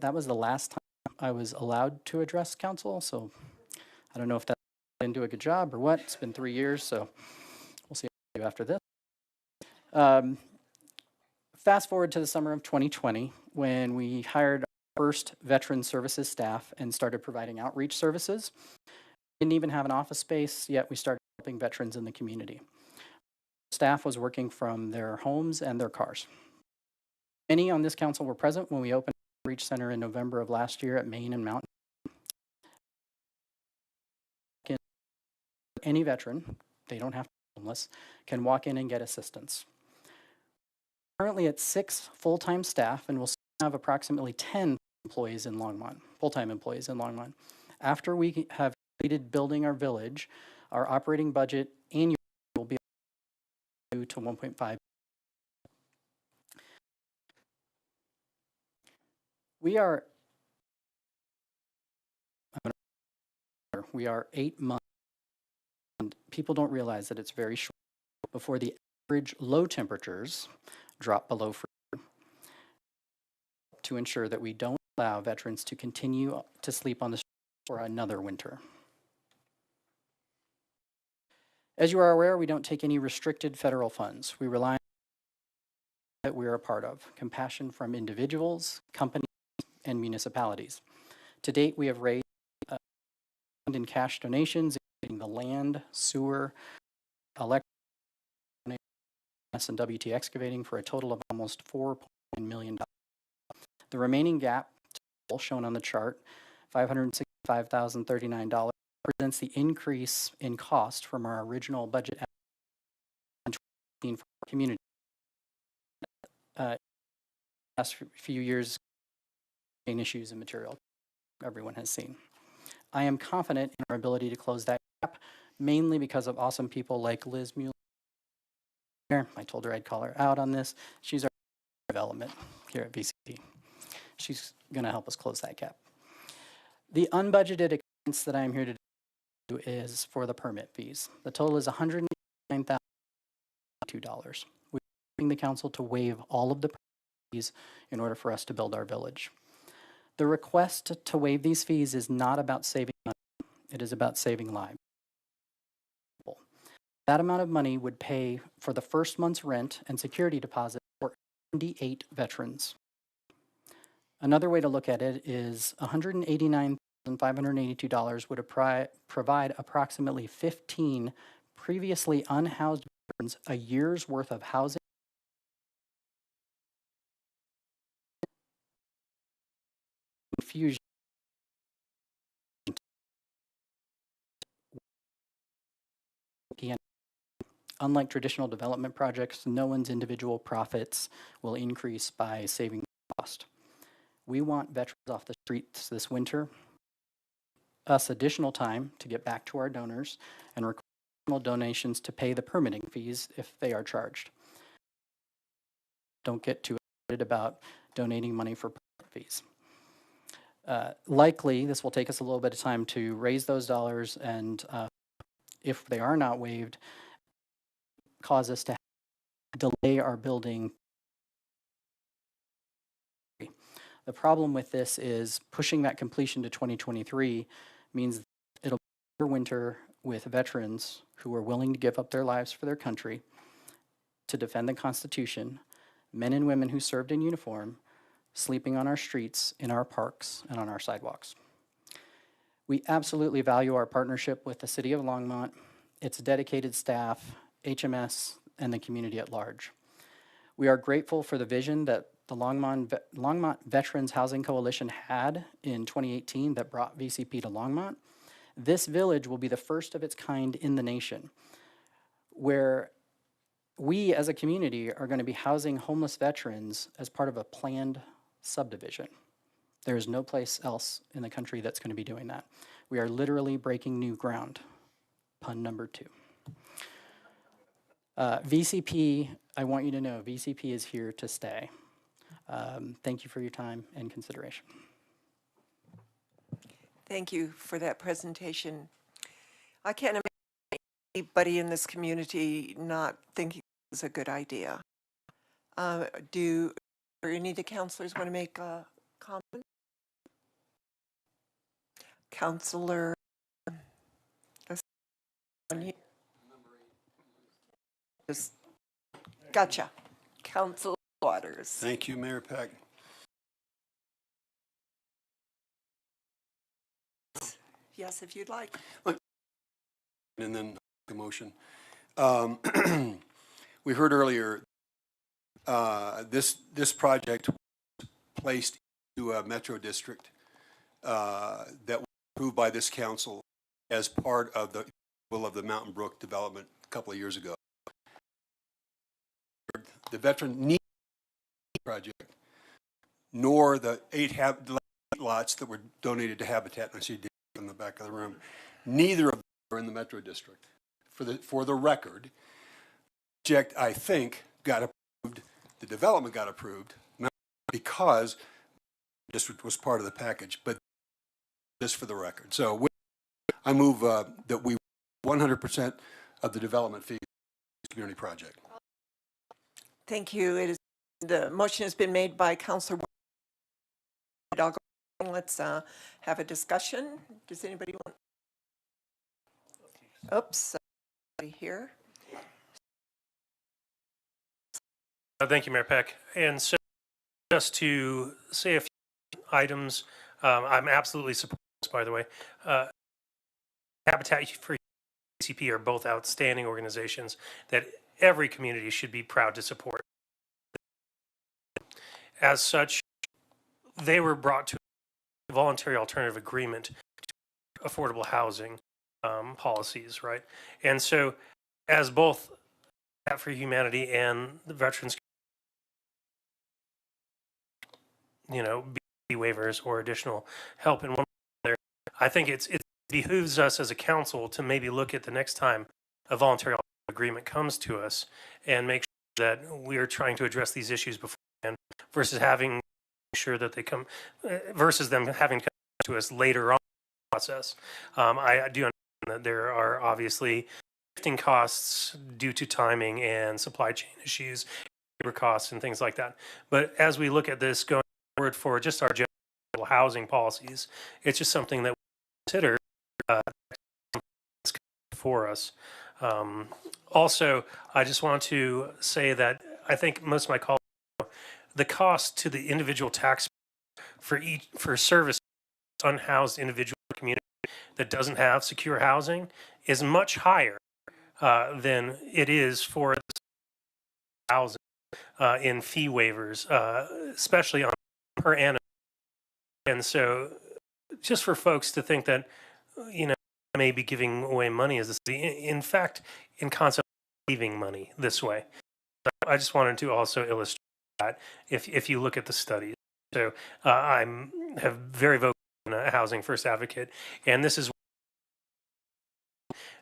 That was the last time I was allowed to address council. So I don't know if that didn't do a good job or what. It's been 3 years, so we'll see what I do after this. Fast forward to the summer of 2020 when we hired our first veteran services staff and started providing outreach services. We didn't even have an office space, yet we started helping veterans in the community. Staff was working from their homes and their cars. Many on this council were present when we opened the outreach center in November of last year at Main and Mountain. Any veteran, they don't have to be homeless, can walk in and get assistance. Currently at 6 full-time staff, and we'll soon have approximately 10 employees in Longmont, full-time employees in Longmont. After we have completed building our village, our operating budget annually will be $2 to $1.5. We are 8 months, and people don't realize that it's very short before the average low temperatures drop below freezing, to ensure that we don't allow veterans to continue to sleep on the street for another winter. As you are aware, we don't take any restricted federal funds. We rely on that we are a part of, compassion from individuals, companies, and municipalities. To date, we have raised in cash donations, including the land, sewer, electric, and WT excavating for a total of almost $4.9 million. The remaining gap, shown on the chart, $565,039, represents the increase in cost from our original budget in 2018 for our community. Last few years, issues and material everyone has seen. I am confident in our ability to close that gap, mainly because of awesome people like Liz Mueller. I told her I'd call her out on this. She's our development here at VCP. She's going to help us close that gap. The unbudgeted expense that I'm here to do is for the permit fees. The total is $109,002. We're asking the council to waive all of the fees in order for us to build our village. The request to waive these fees is not about saving money. It is about saving lives. That amount of money would pay for the first month's rent and security deposit for 78 veterans. Another way to look at it is $189,582 would provide approximately 15 previously unhoused veterans a year's worth of housing, infusion, unlike traditional development projects, no one's individual profits will increase by saving cost. We want veterans off the streets this winter, us additional time to get back to our donors, and require additional donations to pay the permitting fees if they are charged. Don't get too excited about donating money for permit fees. Likely, this will take us a little bit of time to raise those dollars, and if they are not waived, cause us to delay our building. The problem with this is pushing that completion to 2023 means it'll be a winter with veterans who are willing to give up their lives for their country to defend the Constitution, men and women who served in uniform, sleeping on our streets, in our parks, and on our sidewalks. We absolutely value our partnership with the City of Longmont, its dedicated staff, HMS, and the community at large. We are grateful for the vision that the Longmont Veterans Housing Coalition had in 2018 that brought VCP to Longmont. This village will be the first of its kind in the nation, where we as a community are going to be housing homeless veterans as part of a planned subdivision. There is no place else in the country that's going to be doing that. We are literally breaking new ground. Pun number 2. VCP, I want you to know, VCP is here to stay. Thank you for your time and consideration. Thank you for that presentation. I can't imagine anybody in this community not thinking it was a good idea. Do any of the counselors want to make a comment? Counselor, gotcha. Counselor Waters. Thank you, Mayor Peck. Yes, if you'd like. And then the motion. We heard earlier this project was placed into a metro district that was approved by this council as part of the Mountain Brook development a couple of years ago. The veteran need project, nor the 8 lots that were donated to Habitat, I see in the back of the room. Neither of them are in the metro district. For the record, the project, I think, got approved, the development got approved, not because the district was part of the package, but just for the record. So I move that we 100% of the development fee community project. Thank you. The motion has been made by Councilor. Let's have a discussion. Does anybody want? Oops, somebody here. Thank you, Mayor Peck. And so just to say a few items, I'm absolutely supportive, by the way. Habitat for CP are both outstanding organizations that every community should be proud to support. As such, they were brought to a voluntary alternative agreement to affordable housing policies, right? And so as both Habitat for Humanity and the Veterans, waivers or additional help in one there, I think it behooves us as a council to maybe look at the next time a voluntary agreement comes to us and make sure that we are trying to address these issues beforehand versus having sure that they come versus them having to come to us later on in the process. I do understand that there are obviously shifting costs due to timing and supply chain issues, labor costs and things like that. But as we look at this going forward for just our general housing policies, it's just something that we consider for us. Also, I just want to say that I think most of my colleagues know the cost to the individual taxpayer for service unhoused individual community that doesn't have secure housing is much higher than it is for housing in fee waivers, especially on per annum. And so just for folks to think that, may be giving away money as a city, in fact, in concept, saving money this way. So I just wanted to also illustrate that if you look at the studies. So I'm have very vocal housing first advocate, and this is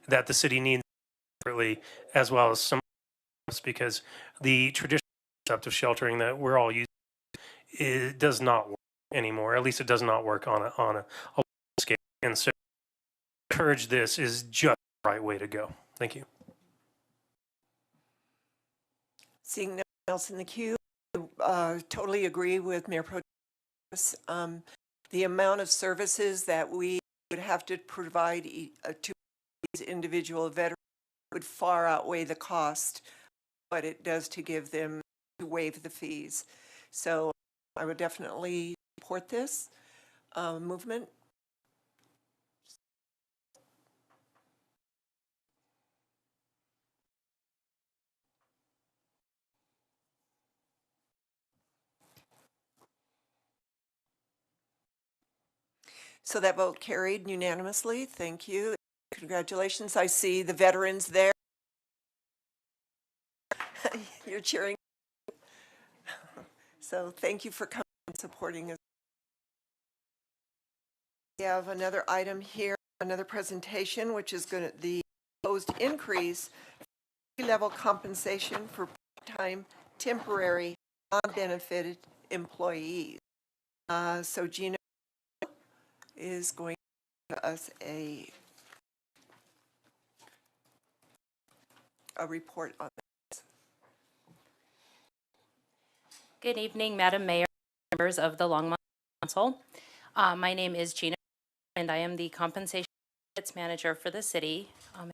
that the city needs separately as well as some, because the traditional concept of sheltering that we're all using it does not work anymore. At least it does not work on a scale. And so encourage this is just the right way to go. Thank you. Seeing no one else in the queue, totally agree with Mayor Pro Tem. The amount of services that we would have to provide to these individual veterans would far outweigh the cost, but it does to give them to waive the fees. So I would definitely support this movement. So that vote carried unanimously. Thank you. Congratulations. I see the veterans there. You're cheering. So thank you for coming and supporting us. We have another item here, another presentation, which is going to the proposed increase level compensation for part-time temporary non-benefited employees. So Gina is going to give us a report on this. Good evening, Madam Mayor, members of the Longmont Council. My name is Gina, and I am the Compensation Manager for the city. To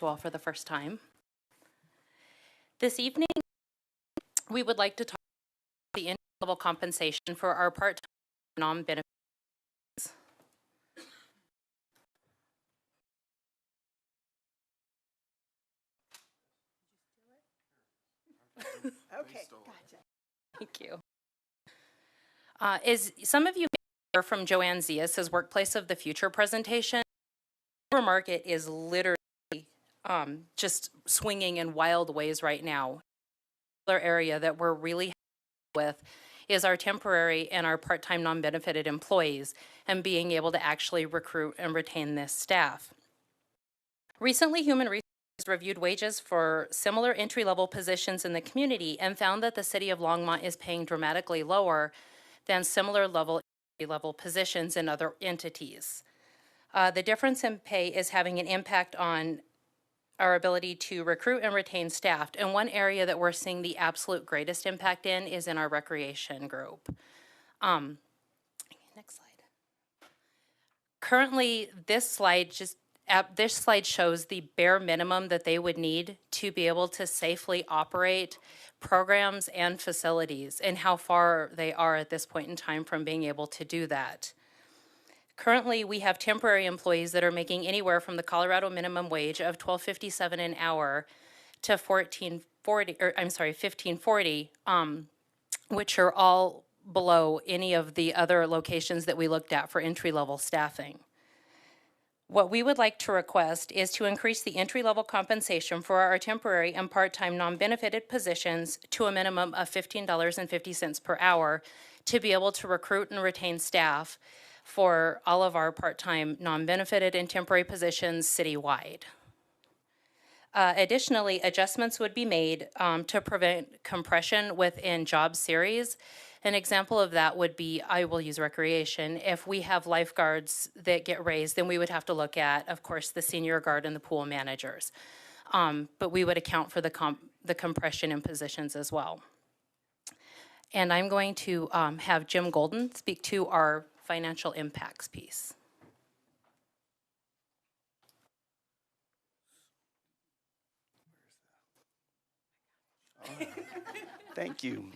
you all for the first time. This evening, we would like to talk about the entry-level compensation for our part-time non-benefit. Okay, gotcha. Thank you. As some of you may hear from Joanne Zias' Workplace of the Future presentation, the labor market is literally just swinging in wild ways right now. Another area that we're really happy with is our temporary and our part-time non-benefited employees and being able to actually recruit and retain this staff. Recently, Human Resources reviewed wages for similar entry-level positions in the community and found that the city of Longmont is paying dramatically lower than similar level positions in other entities. The difference in pay is having an impact on our ability to recruit and retain staff. And one area that we're seeing the absolute greatest impact in is in our recreation group. Next slide. Currently, this slide shows the bare minimum that they would need to be able to safely operate programs and facilities and how far they are at this point in time from being able to do that. Currently, we have temporary employees that are making anywhere from the Colorado minimum wage of $12.57 an hour to $15.40, which are all below any of the other locations that we looked at for entry-level staffing. What we would like to request is to increase the entry-level compensation for our temporary and part-time non-benefited positions to a minimum of $15.50 per hour to be able to recruit and retain staff for all of our part-time non-benefited and temporary positions citywide. Additionally, adjustments would be made to prevent compression within job series. An example of that would be, I will use recreation. If we have lifeguards that get raised, then we would have to look at, of course, the senior guard and the pool managers. But we would account for the compression in positions as well. And I'm going to have Jim Golden speak to our financial impacts piece. Thank you.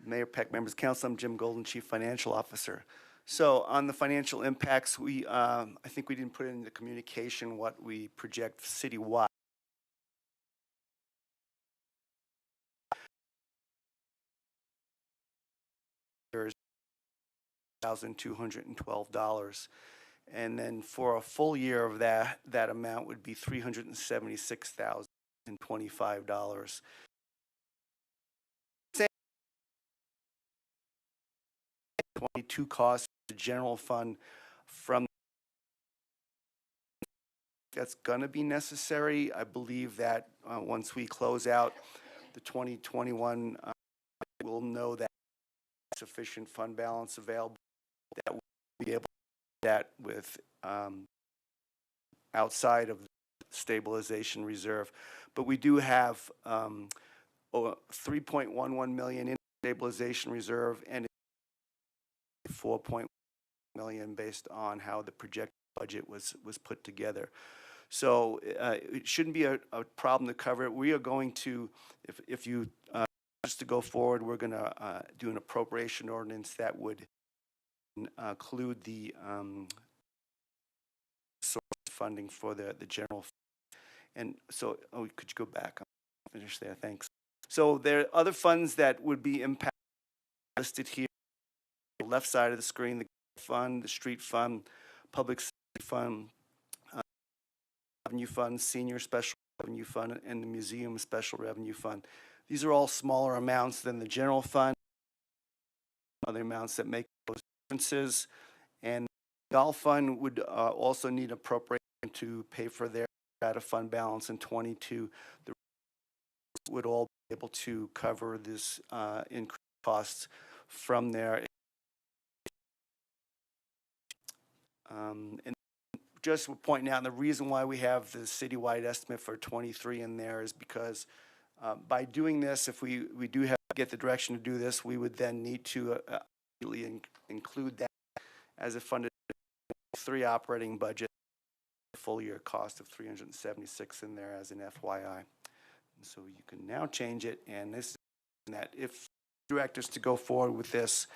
Mayor Peck, members of council, I'm Jim Golden, Chief Financial Officer. So on the financial impacts, I think we didn't put in the communication what we project citywide. There's $1,212. And then for a full year of that amount would be $376,025. 22 costs the general fund from that's going to be necessary. I believe that once we close out the 2021, we'll know that sufficient fund balance available that we'll be able to do that with outside of the stabilization reserve. But we do have $3.11 million in stabilization reserve and $4.1 million based on how the projected budget was put together. So it shouldn't be a problem to cover it. We are going to, if you just to go forward, we're going to do an appropriation ordinance that would include the source funding for the general fund. And so, could you go back? I'll finish there. Thanks. So there are other funds that would be impacted listed here. Left side of the screen, the Fund, the Street Fund, Public Safety Fund, Revenue Fund, Senior Special Revenue Fund, and the Museum Special Revenue Fund. These are all smaller amounts than the general fund, other amounts that make those differences. And the golf fund would also need appropriation to pay for their out of fund balance in 22. The would all be able to cover this increased costs from there. And just pointing out, the reason why we have the citywide estimate for 23 in there is because by doing this, if we do have to get the direction to do this, we would then need to include that as a funded 3 operating budget, full year cost of 376 in there as an FYI. And so you can now change it, and this is that if directors to go forward with this,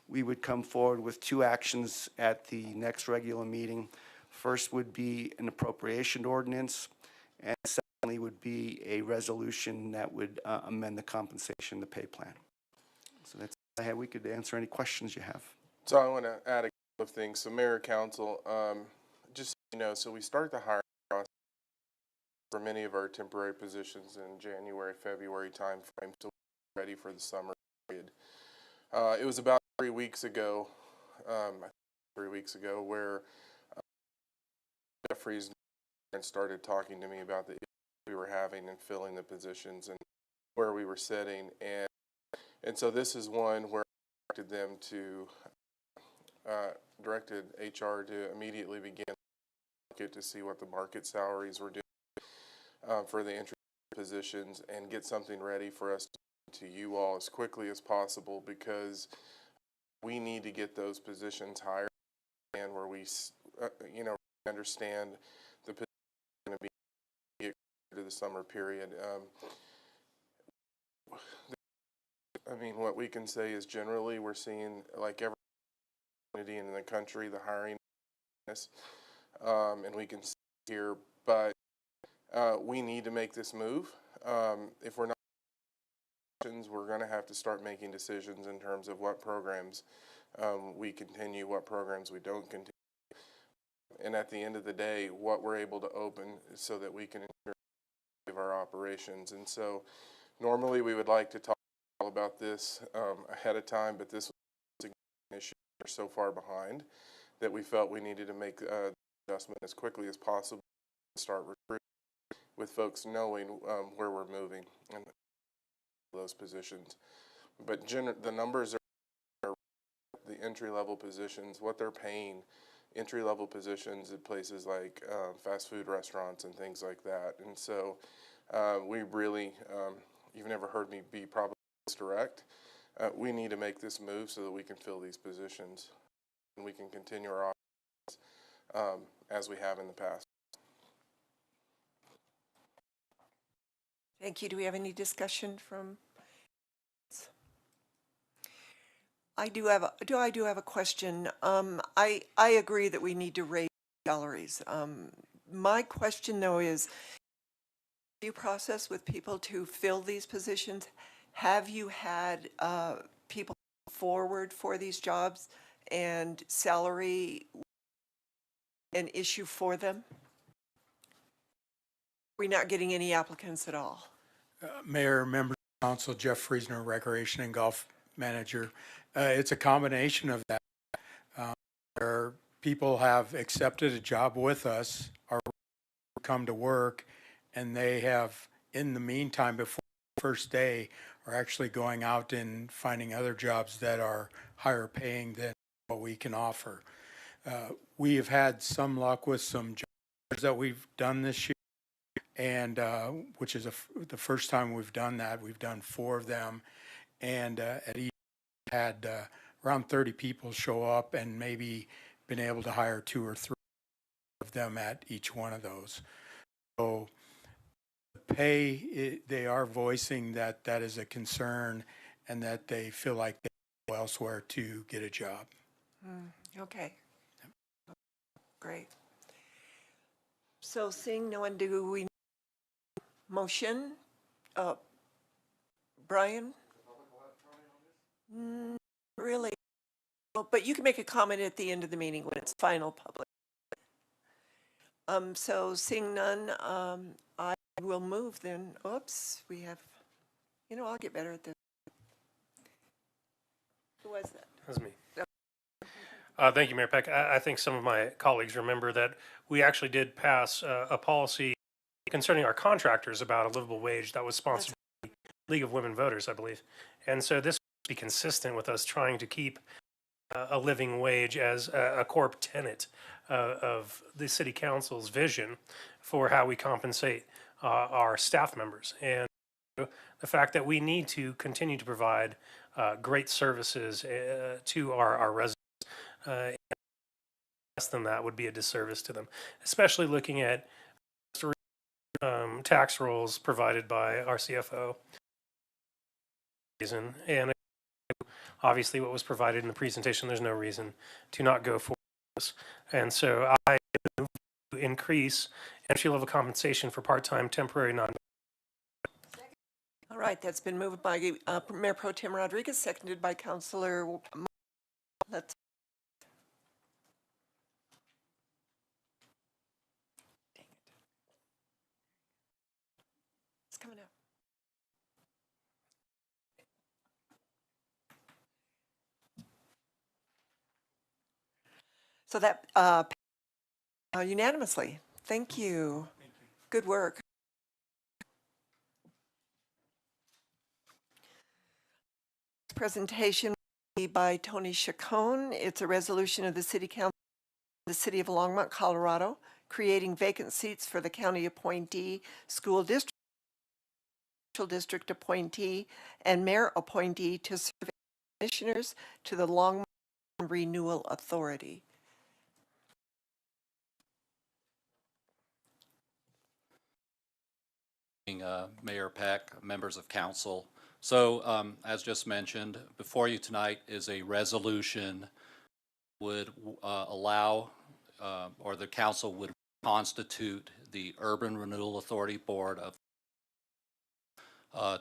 we would come forward with 2 actions at the next regular meeting. First would be an appropriation ordinance, and secondly would be a resolution that would amend the compensation, the pay plan. So that's all I have. We could answer any questions you have. So I want to add a couple of things. So Mayor, Council, just so you know, so we start the hiring process for many of our temporary positions in January, February timeframe, so we're ready for the summer period. It was about 3 weeks ago, where Jeffries started talking to me about the issues we were having in filling the positions and where we were sitting, and so this is one where I directed them to directed HR to immediately begin to see what the market salaries were doing for the entry positions and get something ready for us to you all as quickly as possible, because we need to get those positions hired and where we understand the position going to be to the summer period. I mean, what we can say is generally we're seeing, like every community in the country, the hiring, and we can see here, but we need to make this move. If we're not, we're going to have to start making decisions in terms of what programs we continue, what programs we don't continue, and at the end of the day, what we're able to open so that we can improve our operations. And so normally we would like to talk about this ahead of time, but this was an issue we're so far behind that we felt we needed to make the adjustment as quickly as possible and start recruiting with folks knowing where we're moving and those positions. But the numbers are the entry-level positions, what they're paying entry-level positions at places like fast food restaurants and things like that. And so we really, you've never heard me be probably this direct. We need to make this move so that we can fill these positions and we can continue our operations as we have in the past. Thank you. Do we have any discussion from? I do have a question. I agree that we need to raise salaries. My question though is, due process with people to fill these positions, have you had people forward for these jobs and salary an issue for them? We're not getting any applicants at all. Mayor, members of council, Jeff Friesner, Recreation and Golf Manager. It's a combination of that. Where people have accepted a job with us, or come to work, and they have, in the meantime, before the first day, are actually going out and finding other jobs that are higher paying than what we can offer. We have had some luck with some jobs that we've done this year, and which is the first time we've done that. We've done 4 of them, and at each had around 30 people show up and maybe been able to hire 2 or 3 of them at each one of those. So the pay, they are voicing that that is a concern and that they feel like they go elsewhere to get a job. Okay. Great. So seeing no one, do we motion? Brian? Really? but you can make a comment at the end of the meeting when it's final public. So seeing none, I will move then. Oops, we have, I'll get better at this. Who was that? That was me. Thank you, Mayor Peck. I think some of my colleagues remember that we actually did pass a policy concerning our contractors about a livable wage that was sponsored by the League of Women Voters, I believe. And so this would be consistent with us trying to keep a living wage as a core tenet of the City Council's vision for how we compensate our staff members. And the fact that we need to continue to provide great services to our residents. Less than that would be a disservice to them, especially looking at tax rolls provided by our CFO. And obviously what was provided in the presentation, there's no reason to not go for this. And so I move to increase entry-level compensation for part-time, temporary, non. All right, that's been moved by Mayor Pro Tem Rodriguez, seconded by Councilor. Let's. Dang it. It's coming up. So that unanimously. Thank you. Good work. Presentation will be by Tony Chacon. It's a resolution of the City Council of the City of Longmont, Colorado, creating vacant seats for the county appointee, school district appointee, and mayor appointee to serve as commissioners to the Longmont Renewal Authority. Mayor Peck, members of council. So as just mentioned, before you tonight is a resolution would allow or the council would constitute the Urban Renewal Authority Board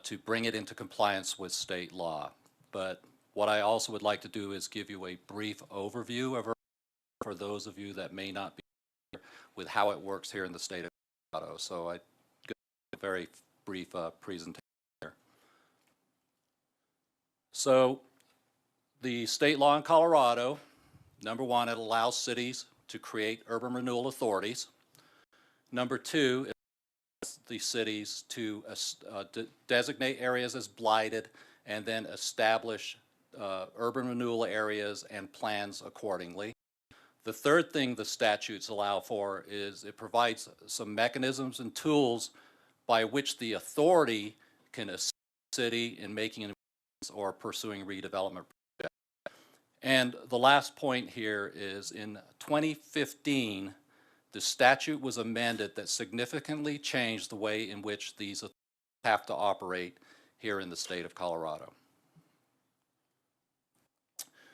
to bring it into compliance with state law. But what I also would like to do is give you a brief overview of for those of you that may not be familiar with how it works here in the state of Colorado. So I a very brief presentation here. So the state law in Colorado, number one, it allows cities to create urban renewal authorities. Number two, it allows the cities to designate areas as blighted and then establish urban renewal areas and plans accordingly. The third thing the statutes allow for is it provides some mechanisms and tools by which the authority can assist the city in making investments or pursuing redevelopment projects. And the last point here is in 2015, the statute was amended that significantly changed the way in which these authorities have to operate here in the state of Colorado.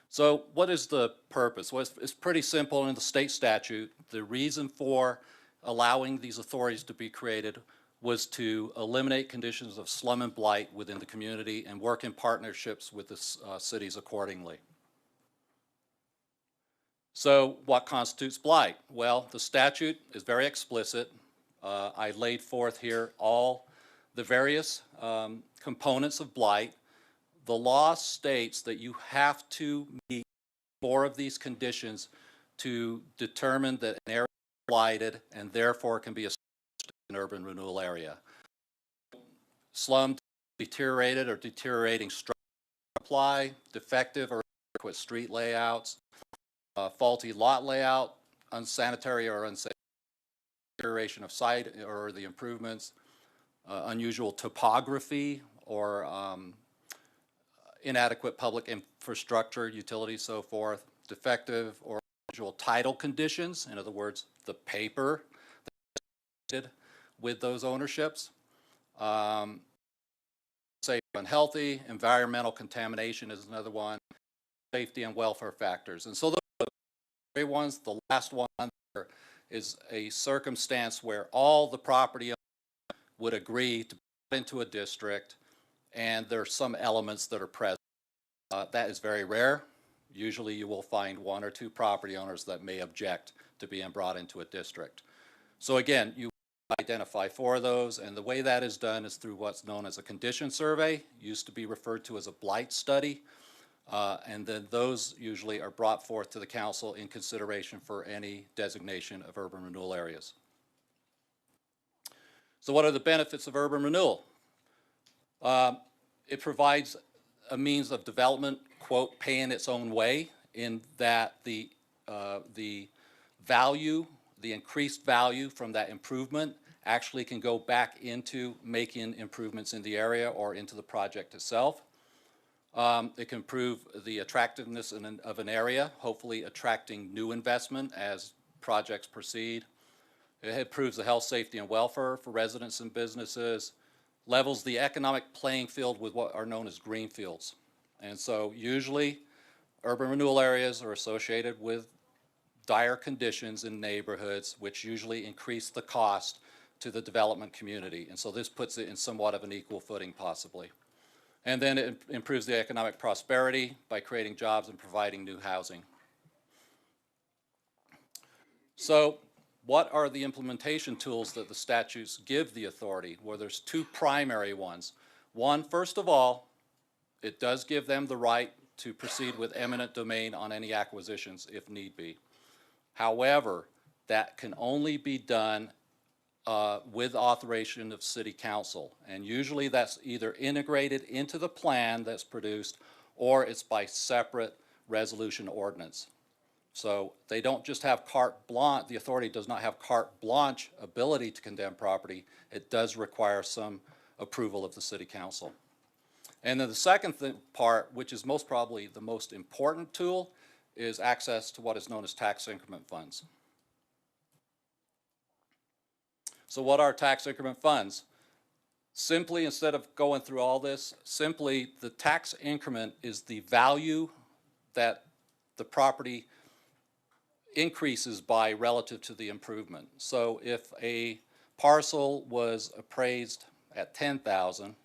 So what is the purpose? Well, it's pretty simple in the state statute. The reason for allowing these authorities to be created was to eliminate conditions of slum and blight within the community and work in partnerships with the cities accordingly. So what constitutes blight? Well, the statute is very explicit. I laid forth here all the various components of blight. The law states that you have to meet 4 of these conditions to determine that an area is blighted and therefore can be an urban renewal area. Slum, deteriorated or deteriorating structure supply, defective or inadequate street layouts, faulty lot layout, unsanitary or unsafe deterioration of site or the improvements, unusual topography or inadequate public infrastructure, utilities, so forth, defective or unusual title conditions, in other words, the paper with those ownerships, safe and unhealthy, environmental contamination is another one, safety and welfare factors. And so those are the three ones. The last one there is a circumstance where all the property owners would agree to put into a district and there are some elements that are present. That is very rare. Usually you will find one or two property owners that may object to being brought into a district. So again, you identify 4 of those, and the way that is done is through what's known as a condition survey, used to be referred to as a blight study, and then those usually are brought forth to the council in consideration for any designation of urban renewal areas. So what are the benefits of urban renewal? It provides a means of development, quote, paying its own way, in that the value, the increased value from that improvement actually can go back into making improvements in the area or into the project itself. It can improve the attractiveness of an area, hopefully attracting new investment as projects proceed. It improves the health, safety, and welfare for residents and businesses, levels the economic playing field with what are known as greenfields. And so usually urban renewal areas are associated with dire conditions in neighborhoods, which usually increase the cost to the development community. And so this puts it in somewhat of an equal footing possibly. And then it improves the economic prosperity by creating jobs and providing new housing. So what are the implementation tools that the statutes give the authority? Well, there's 2 primary ones. One, first of all, it does give them the right to proceed with eminent domain on any acquisitions if need be. However, that can only be done with authorization of City Council. And usually that's either integrated into the plan that's produced or it's by separate resolution ordinance. So they don't just have carte blanche, the authority does not have carte blanche ability to condemn property. It does require some approval of the City Council. And then the second part, which is most probably the most important tool, is access to what is known as tax increment funds. So what are tax increment funds? Simply, instead of going through all this, simply the tax increment is the value that the property increases by relative to the improvement. So if a parcel was appraised at 10,000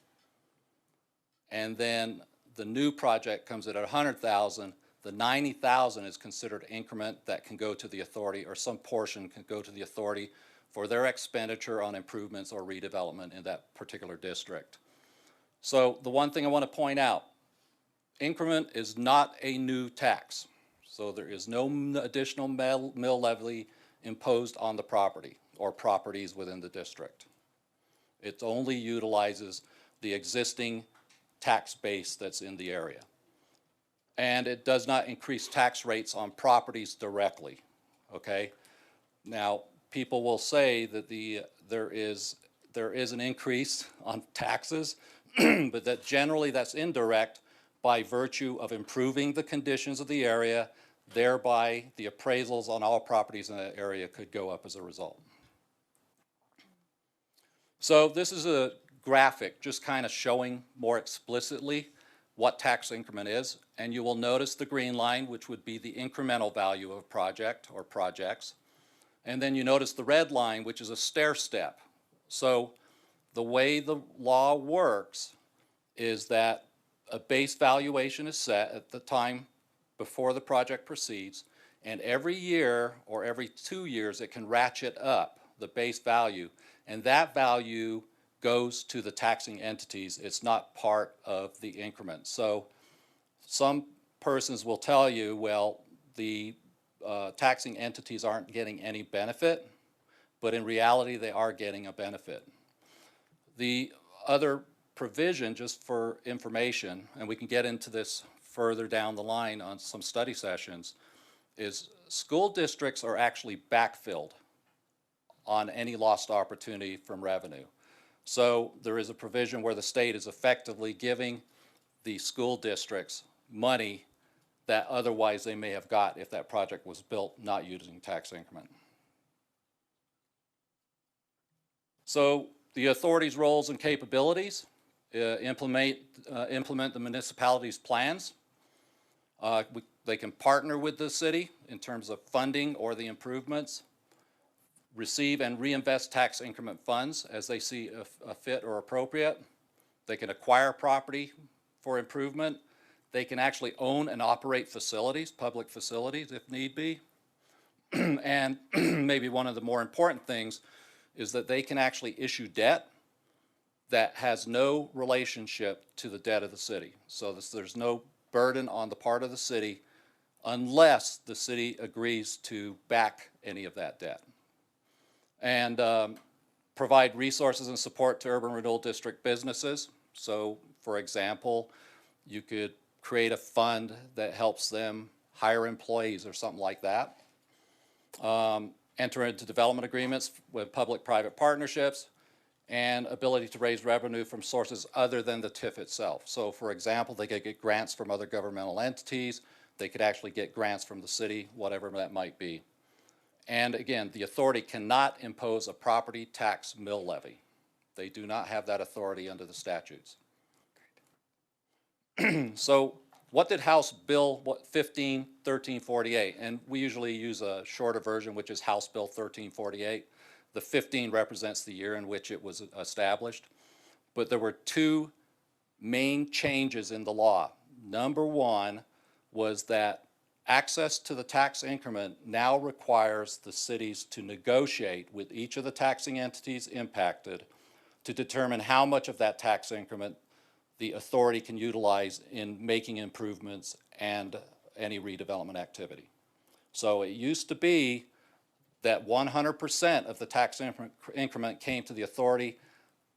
and then the new project comes in at 100,000, the 90,000 is considered increment that can go to the authority, or some portion can go to the authority for their expenditure on improvements or redevelopment in that particular district. So the one thing I want to point out, increment is not a new tax. So there is no additional mill levy imposed on the property or properties within the district. It only utilizes the existing tax base that's in the area. And it does not increase tax rates on properties directly, okay? Now, people will say that there is an increase on taxes, but that generally that's indirect by virtue of improving the conditions of the area, thereby the appraisals on all properties in that area could go up as a result. So this is a graphic just kind of showing more explicitly what tax increment is, and you will notice the green line, which would be the incremental value of a project or projects. And then you notice the red line, which is a stair step. So the way the law works is that a base valuation is set at the time before the project proceeds, and every year or every 2 years it can ratchet up the base value, and that value goes to the taxing entities. It's not part of the increment. So some persons will tell you, well, the taxing entities aren't getting any benefit, but in reality they are getting a benefit. The other provision, just for information, and we can get into this further down the line on some study sessions, is school districts are actually backfilled on any lost opportunity from revenue. So there is a provision where the state is effectively giving the school districts money that otherwise they may have got if that project was built not using tax increment. So the authority's roles and capabilities, implement the municipality's plans. They can partner with the city in terms of funding or the improvements, receive and reinvest tax increment funds as they see fit or appropriate. They can acquire property for improvement. They can actually own and operate facilities, public facilities if need be. And maybe one of the more important things is that they can actually issue debt that has no relationship to the debt of the city. So there's no burden on the part of the city unless the city agrees to back any of that debt. And provide resources and support to urban renewal district businesses. So, for example, you could create a fund that helps them hire employees or something like that. Enter into development agreements with public-private partnerships, and ability to raise revenue from sources other than the TIF itself. So, for example, they could get grants from other governmental entities. They could actually get grants from the city, whatever that might be. And again, the authority cannot impose a property tax mill levy. They do not have that authority under the statutes. So what did House Bill 1348? And we usually use a shorter version, which is House Bill 1348. The 15 represents the year in which it was established. But there were two main changes in the law. Number one was that access to the tax increment now requires the cities to negotiate with each of the taxing entities impacted to determine how much of that tax increment the authority can utilize in making improvements and any redevelopment activity. So it used to be that 100% of the tax increment came to the authority.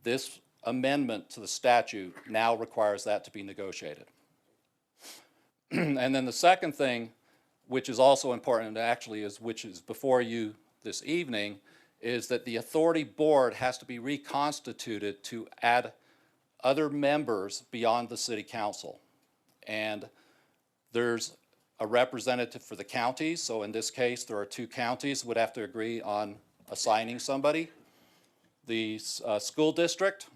This amendment to the statute now requires that to be negotiated. And then the second thing, which is also important actually, which is before you this evening, is that the authority board has to be reconstituted to add other members beyond the city council. And there's a representative for the counties. So in this case, there are two counties would have to agree on assigning somebody. The school district,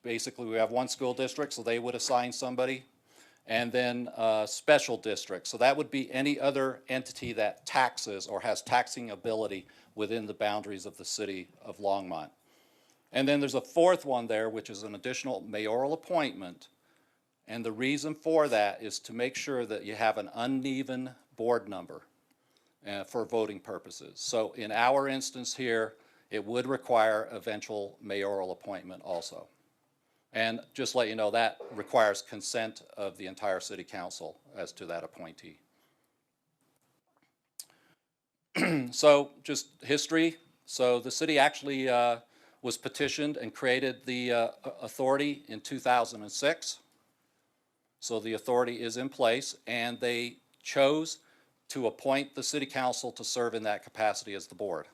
basically we have one school district, so they would assign somebody. And then special districts. So that would be any other entity that taxes or has taxing ability within the boundaries of the city of Longmont. And then there's a fourth one there, which is an additional mayoral appointment. And the reason for that is to make sure that you have an uneven board number for voting purposes. So in our instance here, it would require eventual mayoral appointment also. And just let you know, that requires consent of the entire city council as to that appointee. So just history. So the city actually was petitioned and created the authority in 2006. So the authority is in place, and they chose to appoint the city council to serve in that capacity as the board.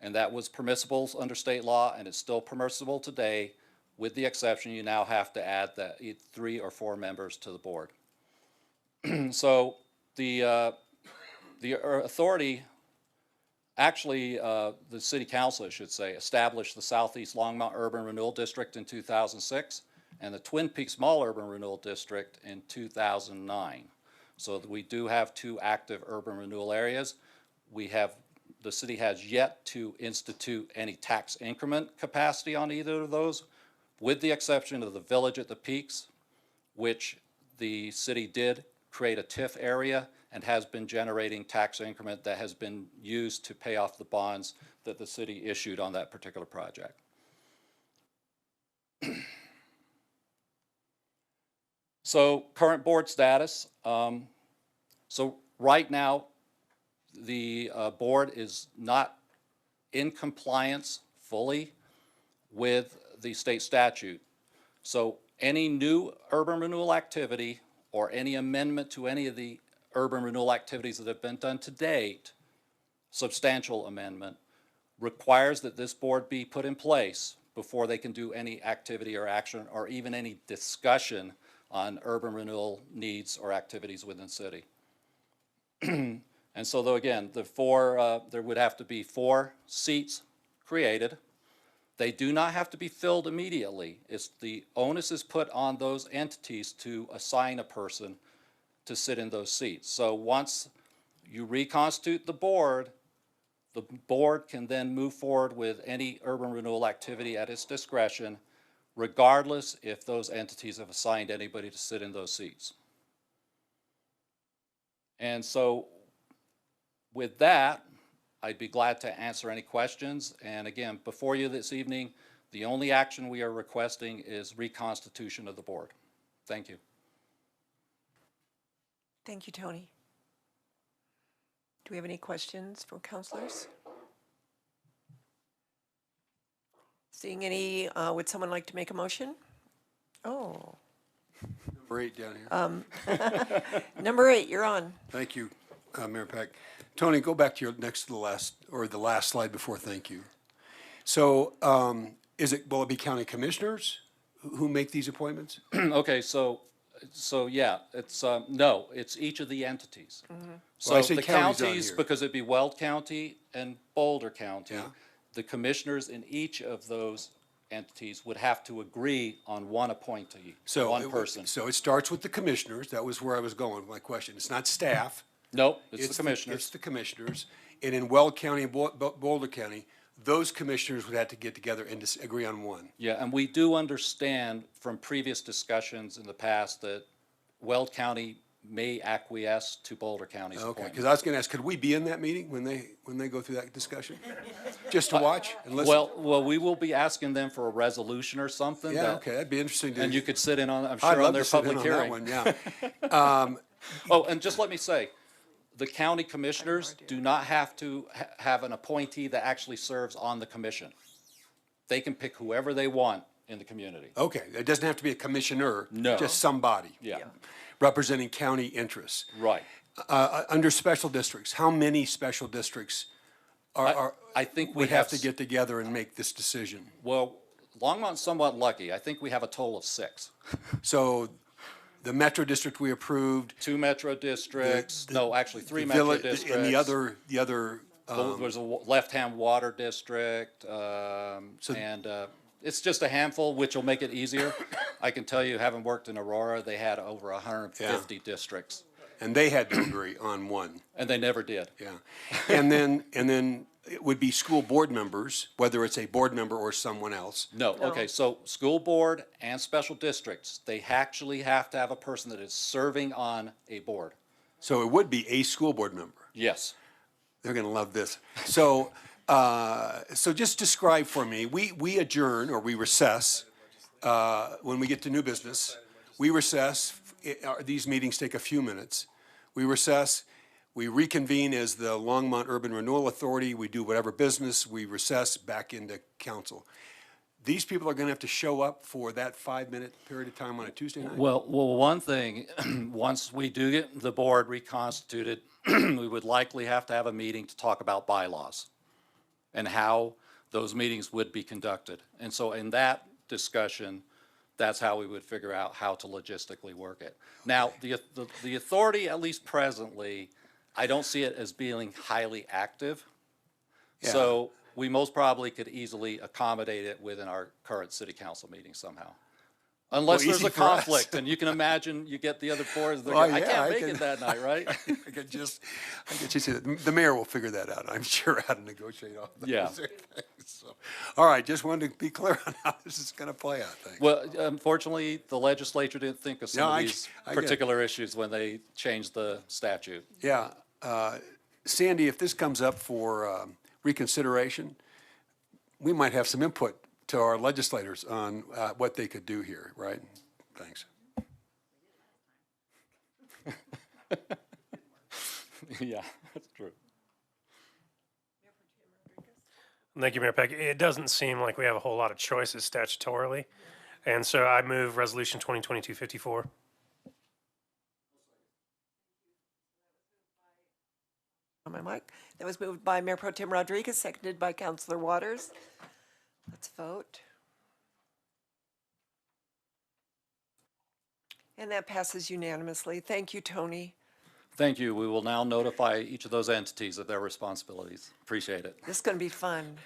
And that was permissible under state law, and it's still permissible today, with the exception you now have to add that 3 or 4 members to the board. So the authority, actually the city council, I should say, established the Southeast Longmont Urban Renewal District in 2006 and the Twin Peaks Small Urban Renewal District in 2009. So we do have 2 active urban renewal areas. The city has yet to institute any tax increment capacity on either of those, with the exception of the Village at the Peaks, which the city did create a TIF area and has been generating tax increment that has been used to pay off the bonds that the city issued on that particular project. So current board status. So right now, the board is not in compliance fully with the state statute. So any new urban renewal activity or any amendment to any of the urban renewal activities that have been done to date, substantial amendment, requires that this board be put in place before they can do any activity or action or even any discussion on urban renewal needs or activities within the city. And so though again, there would have to be 4 seats created. They do not have to be filled immediately. The onus is put on those entities to assign a person to sit in those seats. So once you reconstitute the board can then move forward with any urban renewal activity at its discretion, regardless if those entities have assigned anybody to sit in those seats. And so with that, I'd be glad to answer any questions. And again, before you this evening, the only action we are requesting is reconstitution of the board. Thank you. Thank you, Tony. Do we have any questions from councilors? Seeing any, would someone like to make a motion? Oh. Number 8 down here. Number 8, you're on. Thank you, Mayor Peck. Tony, go back to your next to the last, or the last slide before thank you. So will it be county commissioners who make these appointments? Okay, so yeah, it's, no, it's each of the entities. So Well, I say the counties on counties, here. because it'd be Weld County and Boulder County, Yeah. the commissioners in each of those entities would have to agree on one appointee, one person. So it starts with the commissioners. That was where I was going with my question. It's not staff. Nope, it's the commissioners. It's the commissioners. And in Weld County and Boulder County, those commissioners would have to get together and agree on one. Yeah, and we do understand from previous discussions in the past that Weld County may acquiesce to Boulder County's Okay, appointment. because I was going to ask, could we be in that meeting when they go through that discussion? Just to watch and listen? Well, we will be asking them for a resolution or something. Yeah, that- okay, that'd be interesting to. And you could sit in on, I'm I'd sure, love on their to sit in public on that hearing. one, yeah. Oh, and just let me say, the county commissioners do not have to have an appointee that actually serves on the commission. They can pick whoever they want in the community. Okay, it doesn't have to be a commissioner. No. Just somebody. Yeah. Representing county interests. Right. Under special districts, how many special districts I think we would have have to get together and make this decision? Well, Longmont's somewhat lucky. I think we have a total of 6. So the metro district we approved. 2 metro districts, no, actually 3 the metro village- districts. And the other. There's a left-hand water district, and it's just a handful, which will make it easier. I can tell you, having worked in Aurora, they had over 150 districts. And they had to agree on one. And they never did. Yeah. And then it would be school board members, whether it's a board member or someone else. No, okay, so school board and special districts, they actually have to have a person that is serving on a board. So it would be a school board member. Yes. They're going to love this. So, so just describe for me, we adjourn or we recess when we get to new business. We recess. These meetings take a few minutes. We recess. We reconvene as the Longmont Urban Renewal Authority. We do whatever business. We recess back into council. These people are going to have to show up for that 5-minute period of time on a Tuesday night? Well, one thing, once we do get the board reconstituted, we would likely have to have a meeting to talk about bylaws and how those meetings would be conducted. And so in that discussion, that's how we would figure out how to logistically work it. Now, the authority, at least presently, I don't see it as being highly active. Yeah. So we most probably could easily accommodate it within our current city council meeting somehow. Unless there's easy a for us. conflict, and you can imagine you get the other boards, they're Well, going, I yeah, can't I make can- it that night, right? I get you see that. The mayor will figure that out, I'm sure, how to negotiate all those Yeah. things. So, all right, just wanted to be clear on how this is going to play out. Thanks. Well, unfortunately, the legislature didn't think of some No, of I these get it. particular issues when they changed the statute. Yeah, Sandy, if this comes up for reconsideration, we might have some input to our legislators on what they could do here, right? Thanks. Yeah, that's true. Thank you, Mayor Peck. It doesn't seem like we have a whole lot of choices statutorily, and so I move Resolution 2022-54. On my mic. That was moved by Mayor Pro Tem Rodriguez, seconded by Councilor Waters. Let's vote. And that passes unanimously. Thank you, Tony. Thank you. We will now notify each of those entities of their responsibilities. Appreciate it. This is going to be fun.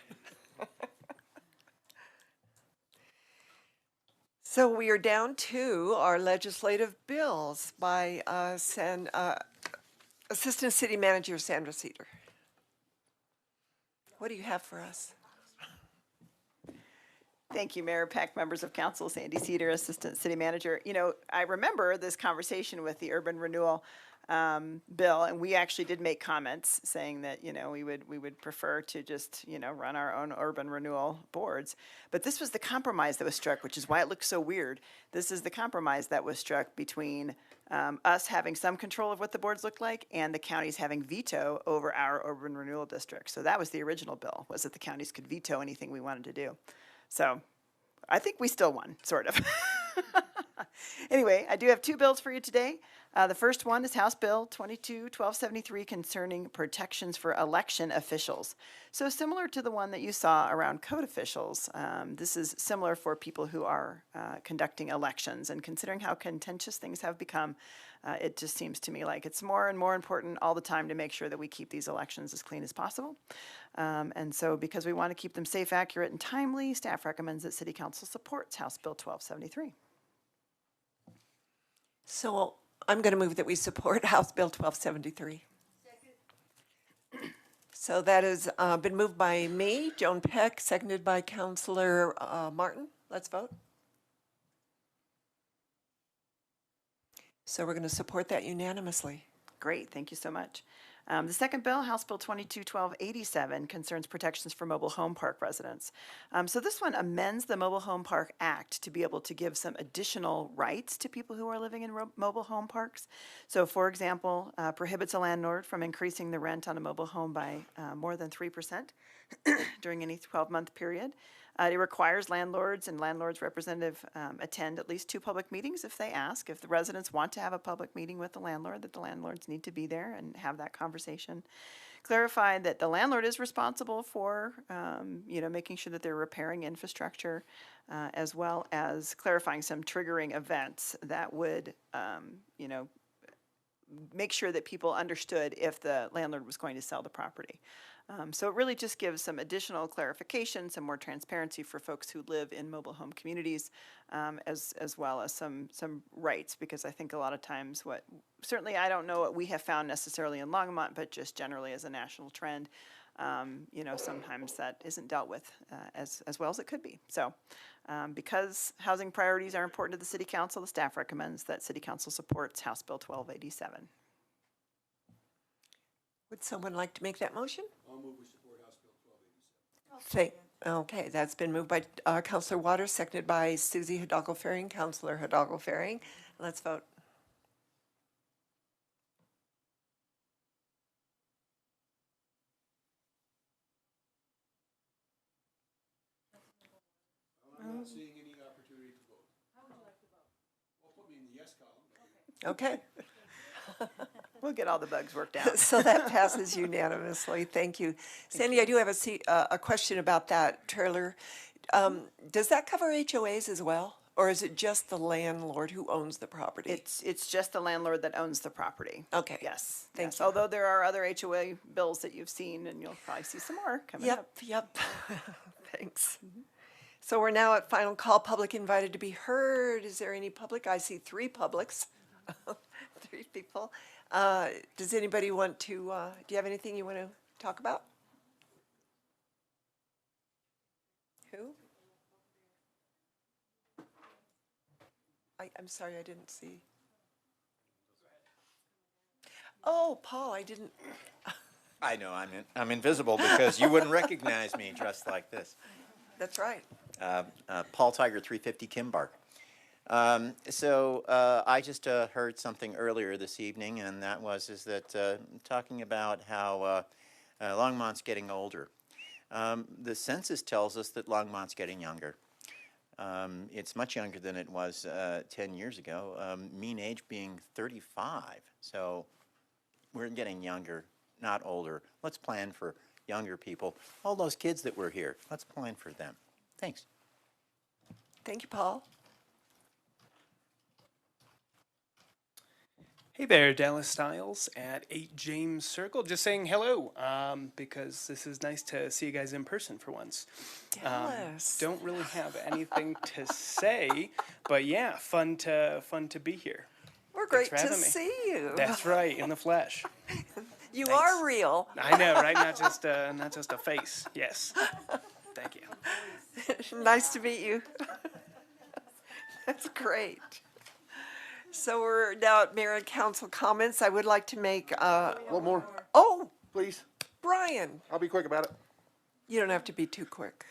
So we are down to our legislative bills by Assistant City Manager Sandra Cedar. What do you have for us? Thank you, Mayor Peck, members of council, Sandy Cedar, Assistant City Manager. You know, I remember this conversation with the urban renewal bill, and we actually did make comments saying that, you know, we would prefer to just, you know, run our own urban renewal boards. But this was the compromise that was struck, which is why it looks so weird. This is the compromise that was struck between us having some control of what the boards look like and the counties having veto over our urban renewal district. So that was the original bill, was that the counties could veto anything we wanted to do. So I think we still won, sort of. Anyway, I do have two bills for you today. The first one is House Bill 22-1273 concerning protections for election officials. So similar to the one that you saw around code officials, this is similar for people who are conducting elections. And considering how contentious things have become, it just seems to me like it's more and more important all the time to make sure that we keep these elections as clean as possible. And so because we want to keep them safe, accurate, and timely, staff recommends that City Council supports House Bill 1273. So I'm going to move that we support House Bill 1273. So that has been moved by me, Joan Peck, seconded by Councilor Martin. Let's vote. So we're going to support that unanimously. Great, thank you so much. The second bill, House Bill 22-1287, concerns protections for mobile home park residents. So this one amends the Mobile Home Park Act to be able to give some additional rights to people who are living in mobile home parks. So for example, prohibits a landlord from increasing the rent on a mobile home by more than 3% during any 12-month period. It requires landlords and landlords' representative attend at least 2 public meetings if they ask. If the residents want to have a public meeting with the landlord, that the landlords need to be there and have that conversation. Clarify that the landlord is responsible for, making sure that they're repairing infrastructure, as well as clarifying some triggering events that would, make sure that people understood if the landlord was going to sell the property. So it really just gives some additional clarification, some more transparency for folks who live in mobile home communities, as well as some rights, because I think a lot of times certainly I don't know what we have found necessarily in Longmont, but just generally as a national trend, sometimes that isn't dealt with as well as it could be. So because housing priorities are important to the City Council, the staff recommends that City Council supports House Bill 1287. Would someone like to make that motion? I'll move we support House Bill 1287. Okay, that's been moved by Councilor Waters, seconded by Susie Hidalgo-Ferring, Councilor Hidalgo-Ferring. Let's vote. I'm not seeing any opportunity to vote. How would you like to vote? Well, put me in the yes column. Okay. We'll get all the bugs worked out. So that passes unanimously. Thank you. Sandy, I do have a question about that trailer. Does that cover HOAs as well? Or is it just the landlord who owns the property? It's just the landlord that owns the property. Okay. Yes. Thank you. Although there are other HOA bills that you've seen, and you'll probably see some more coming up. Yep. Thanks. So we're now at final call, public invited to be heard. Is there any public? I see 3 publics, 3 people. Does anybody want to, do you have anything you want to talk about? Who? I'm sorry, I didn't see. Oh, Paul, I didn't. I know, I'm invisible because you wouldn't recognize me dressed like this. That's right. Paul Tiger, 350 Kimbark. I just heard something earlier this evening, and that was talking about how Longmont's getting older. The census tells us that Longmont's getting younger. It's much younger than it was 10 years ago, mean age being 35. So we're getting younger, not older. Let's plan for younger people. All those kids that were here, let's plan for them. Thanks. Thank you, Paul. Hey there, Dallas Stiles at 8 James Circle. Just saying hello, because this is nice to see you guys in person for once. Dallas. Don't really have anything to say, but yeah, fun to be here. We're Thanks great for to having me. see you. That's right, in the flesh. You Thanks. are real. I know, right? Not just a face. Yes. Thank you. Nice to meet you. That's great. So we're now at Mayor and Council comments. I would like to make, One more, oh, please. Brian, I'll be quick about it. you don't have to be too quick.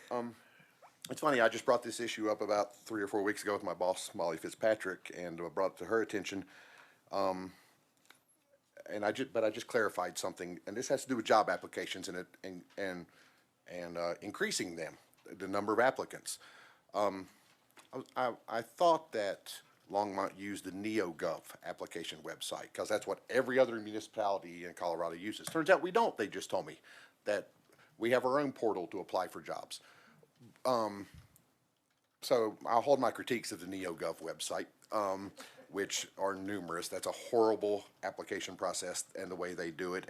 It's funny, I just brought this issue up about 3 or 4 weeks ago with my boss, Molly Fitzpatrick, and brought it to her attention. And I just clarified something, and this has to do with job applications and increasing them, the number of applicants. I thought that Longmont used the NeoGov application website, because that's what every other municipality in Colorado uses. Turns out we don't. They just told me that we have our own portal to apply for jobs. So I'll hold my critiques of the NeoGov website, which are numerous. That's a horrible application process and the way they do it.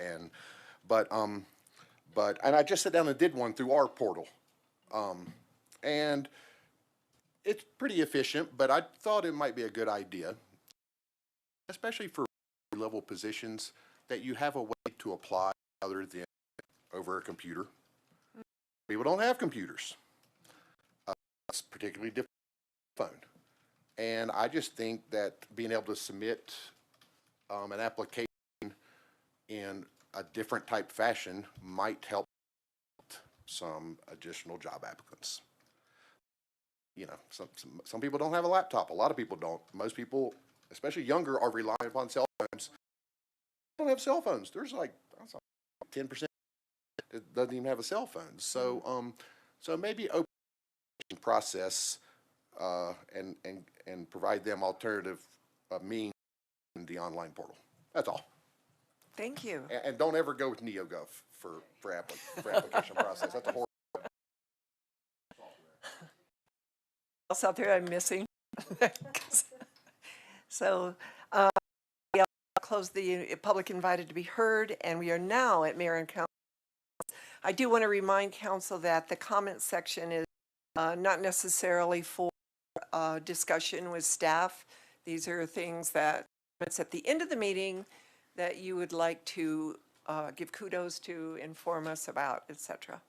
But I just sat down and did one through our portal, and it's pretty efficient. But I thought it might be a good idea, especially for level positions, that you have a way to apply other than over a computer. People don't have computers. It's particularly difficult on phone. And I just think that being able to submit an application in a different type fashion might help some additional job applicants. You know, some people don't have a laptop. A lot of people don't. Most people, especially younger, are relying upon cell phones. Don't have cell phones. There's like 10% that doesn't even have a cell phone. So so maybe open process and provide them alternative means in the online portal. That's all. Thank you. And don't ever go with NeoGov for application process. That's a horrible. Else out there I'm missing. So I'll close the public invited to be heard, and we are now at Mayor and Council. I do want to remind Council that the comment section is not necessarily for discussion with staff. These are things that it's at the end of the meeting that you would like to give kudos to, inform us about, etc.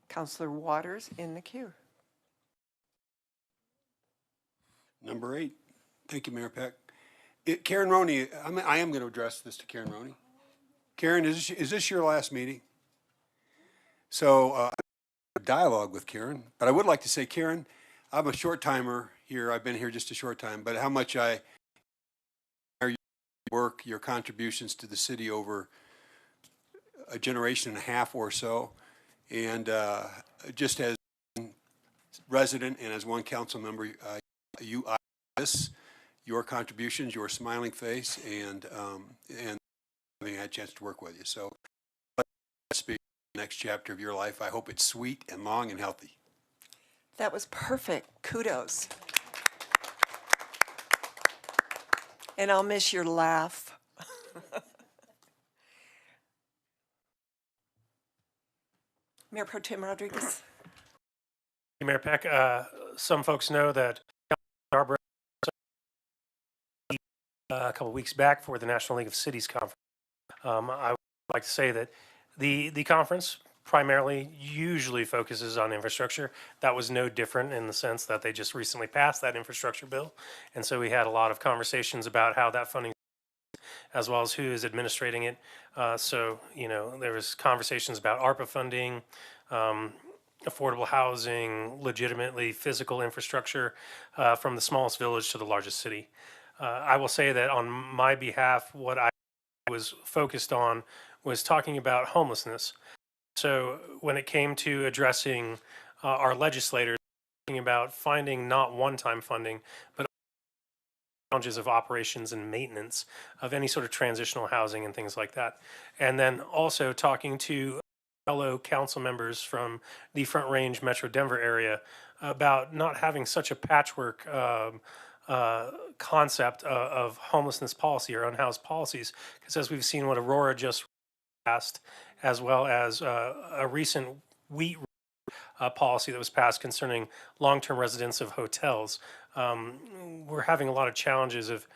Councilor Waters in the queue. Number 8. Thank you, Mayor Peck. Karen Roney, I am going to address this to Karen Roney. Karen, is this your last meeting? So dialogue with Karen, but I would like to say, Karen, I'm a short timer here. I've been here just a short time, but how much I your work, your contributions to the city over a generation and a half or so, and just as resident and as one council member, you miss your contributions, your smiling face, and having had a chance to work with you. So let's speak the next chapter of your life. I hope it's sweet and long and healthy. That was perfect. Kudos. And I'll miss your laugh. Mayor Pro Tem Rodriguez. Mayor Peck, some folks know that Scarborough a couple weeks back for the National League of Cities conference. I would like to say that the conference primarily usually focuses on infrastructure. That was no different in the sense that they just recently passed that infrastructure bill. And so we had a lot of conversations about how that funding, as well as who is administrating it. So, you know, there was conversations about ARPA funding, affordable housing, legitimately physical infrastructure from the smallest village to the largest city. I will say that on my behalf, what I was focused on was talking about homelessness. So when it came to addressing our legislators, talking about finding not one-time funding, but challenges of operations and maintenance of any sort of transitional housing and things like that. And then also talking to fellow council members from the Front Range Metro Denver area about not having such a patchwork concept of homelessness policy or unhoused policies, because as we've seen what Aurora just passed, as well as a recent wheat policy that was passed concerning long-term residents of hotels, we're having a lot of challenges of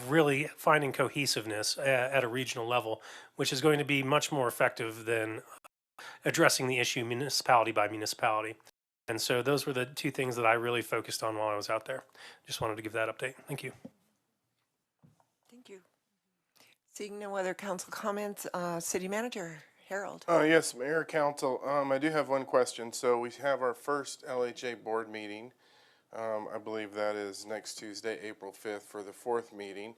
really finding cohesiveness at a regional level, which is going to be much more effective than addressing the issue municipality by municipality. And so those were the two things that I really focused on while I was out there. Just wanted to give that update. Thank you. Thank you. Seeing no other council comments, City Manager Harold. Yes, Mayor, Council, I do have one question. So we have our first LHA board meeting. I believe that is next Tuesday, April 5th, for the 4th meeting.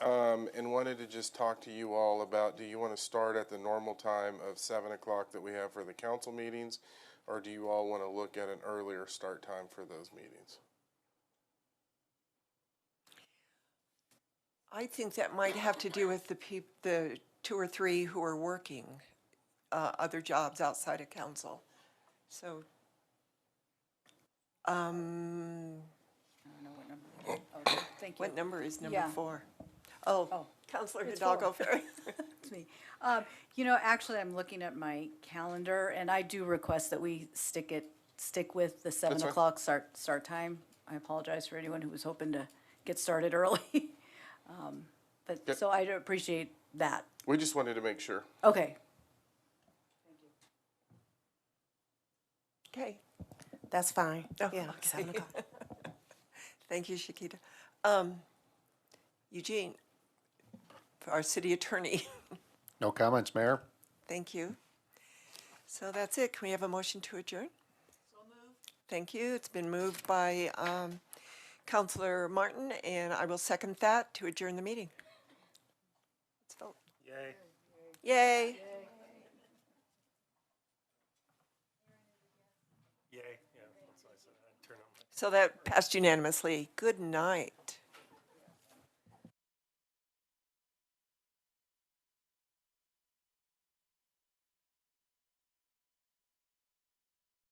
And wanted to just talk to you all about, do you want to start at the normal time of 7 o'clock that we have for the council meetings? Or do you all want to look at an earlier start time for those meetings? I think that might have to do with the 2 or 3 who are working other jobs outside of council. So, I don't know what number. Oh, thank you. what number is number Yeah. 4? Oh, Councilor it's Hidalgo 4. Ferry. It's me. You know, actually, I'm looking at my calendar, and I do request that we stick with the 7 That's fine. o'clock start time. I apologize for anyone who was hoping to get started early. But, Yep. so I do appreciate that. We just wanted to make sure. Okay. Okay, that's fine. Oh, Yeah, okay. 7 o'clock. Thank you, Shakita. Eugene, for our city attorney. No comments, Mayor. Thank you. So that's it. Can we have a motion to adjourn? So moved. Thank you. It's been moved by Councilor Martin, and I will second that to adjourn the meeting. Let's vote. Yay. Yay. Yay. Yeah, that's what I said. I'd turn on my So that passed unanimously. Good night.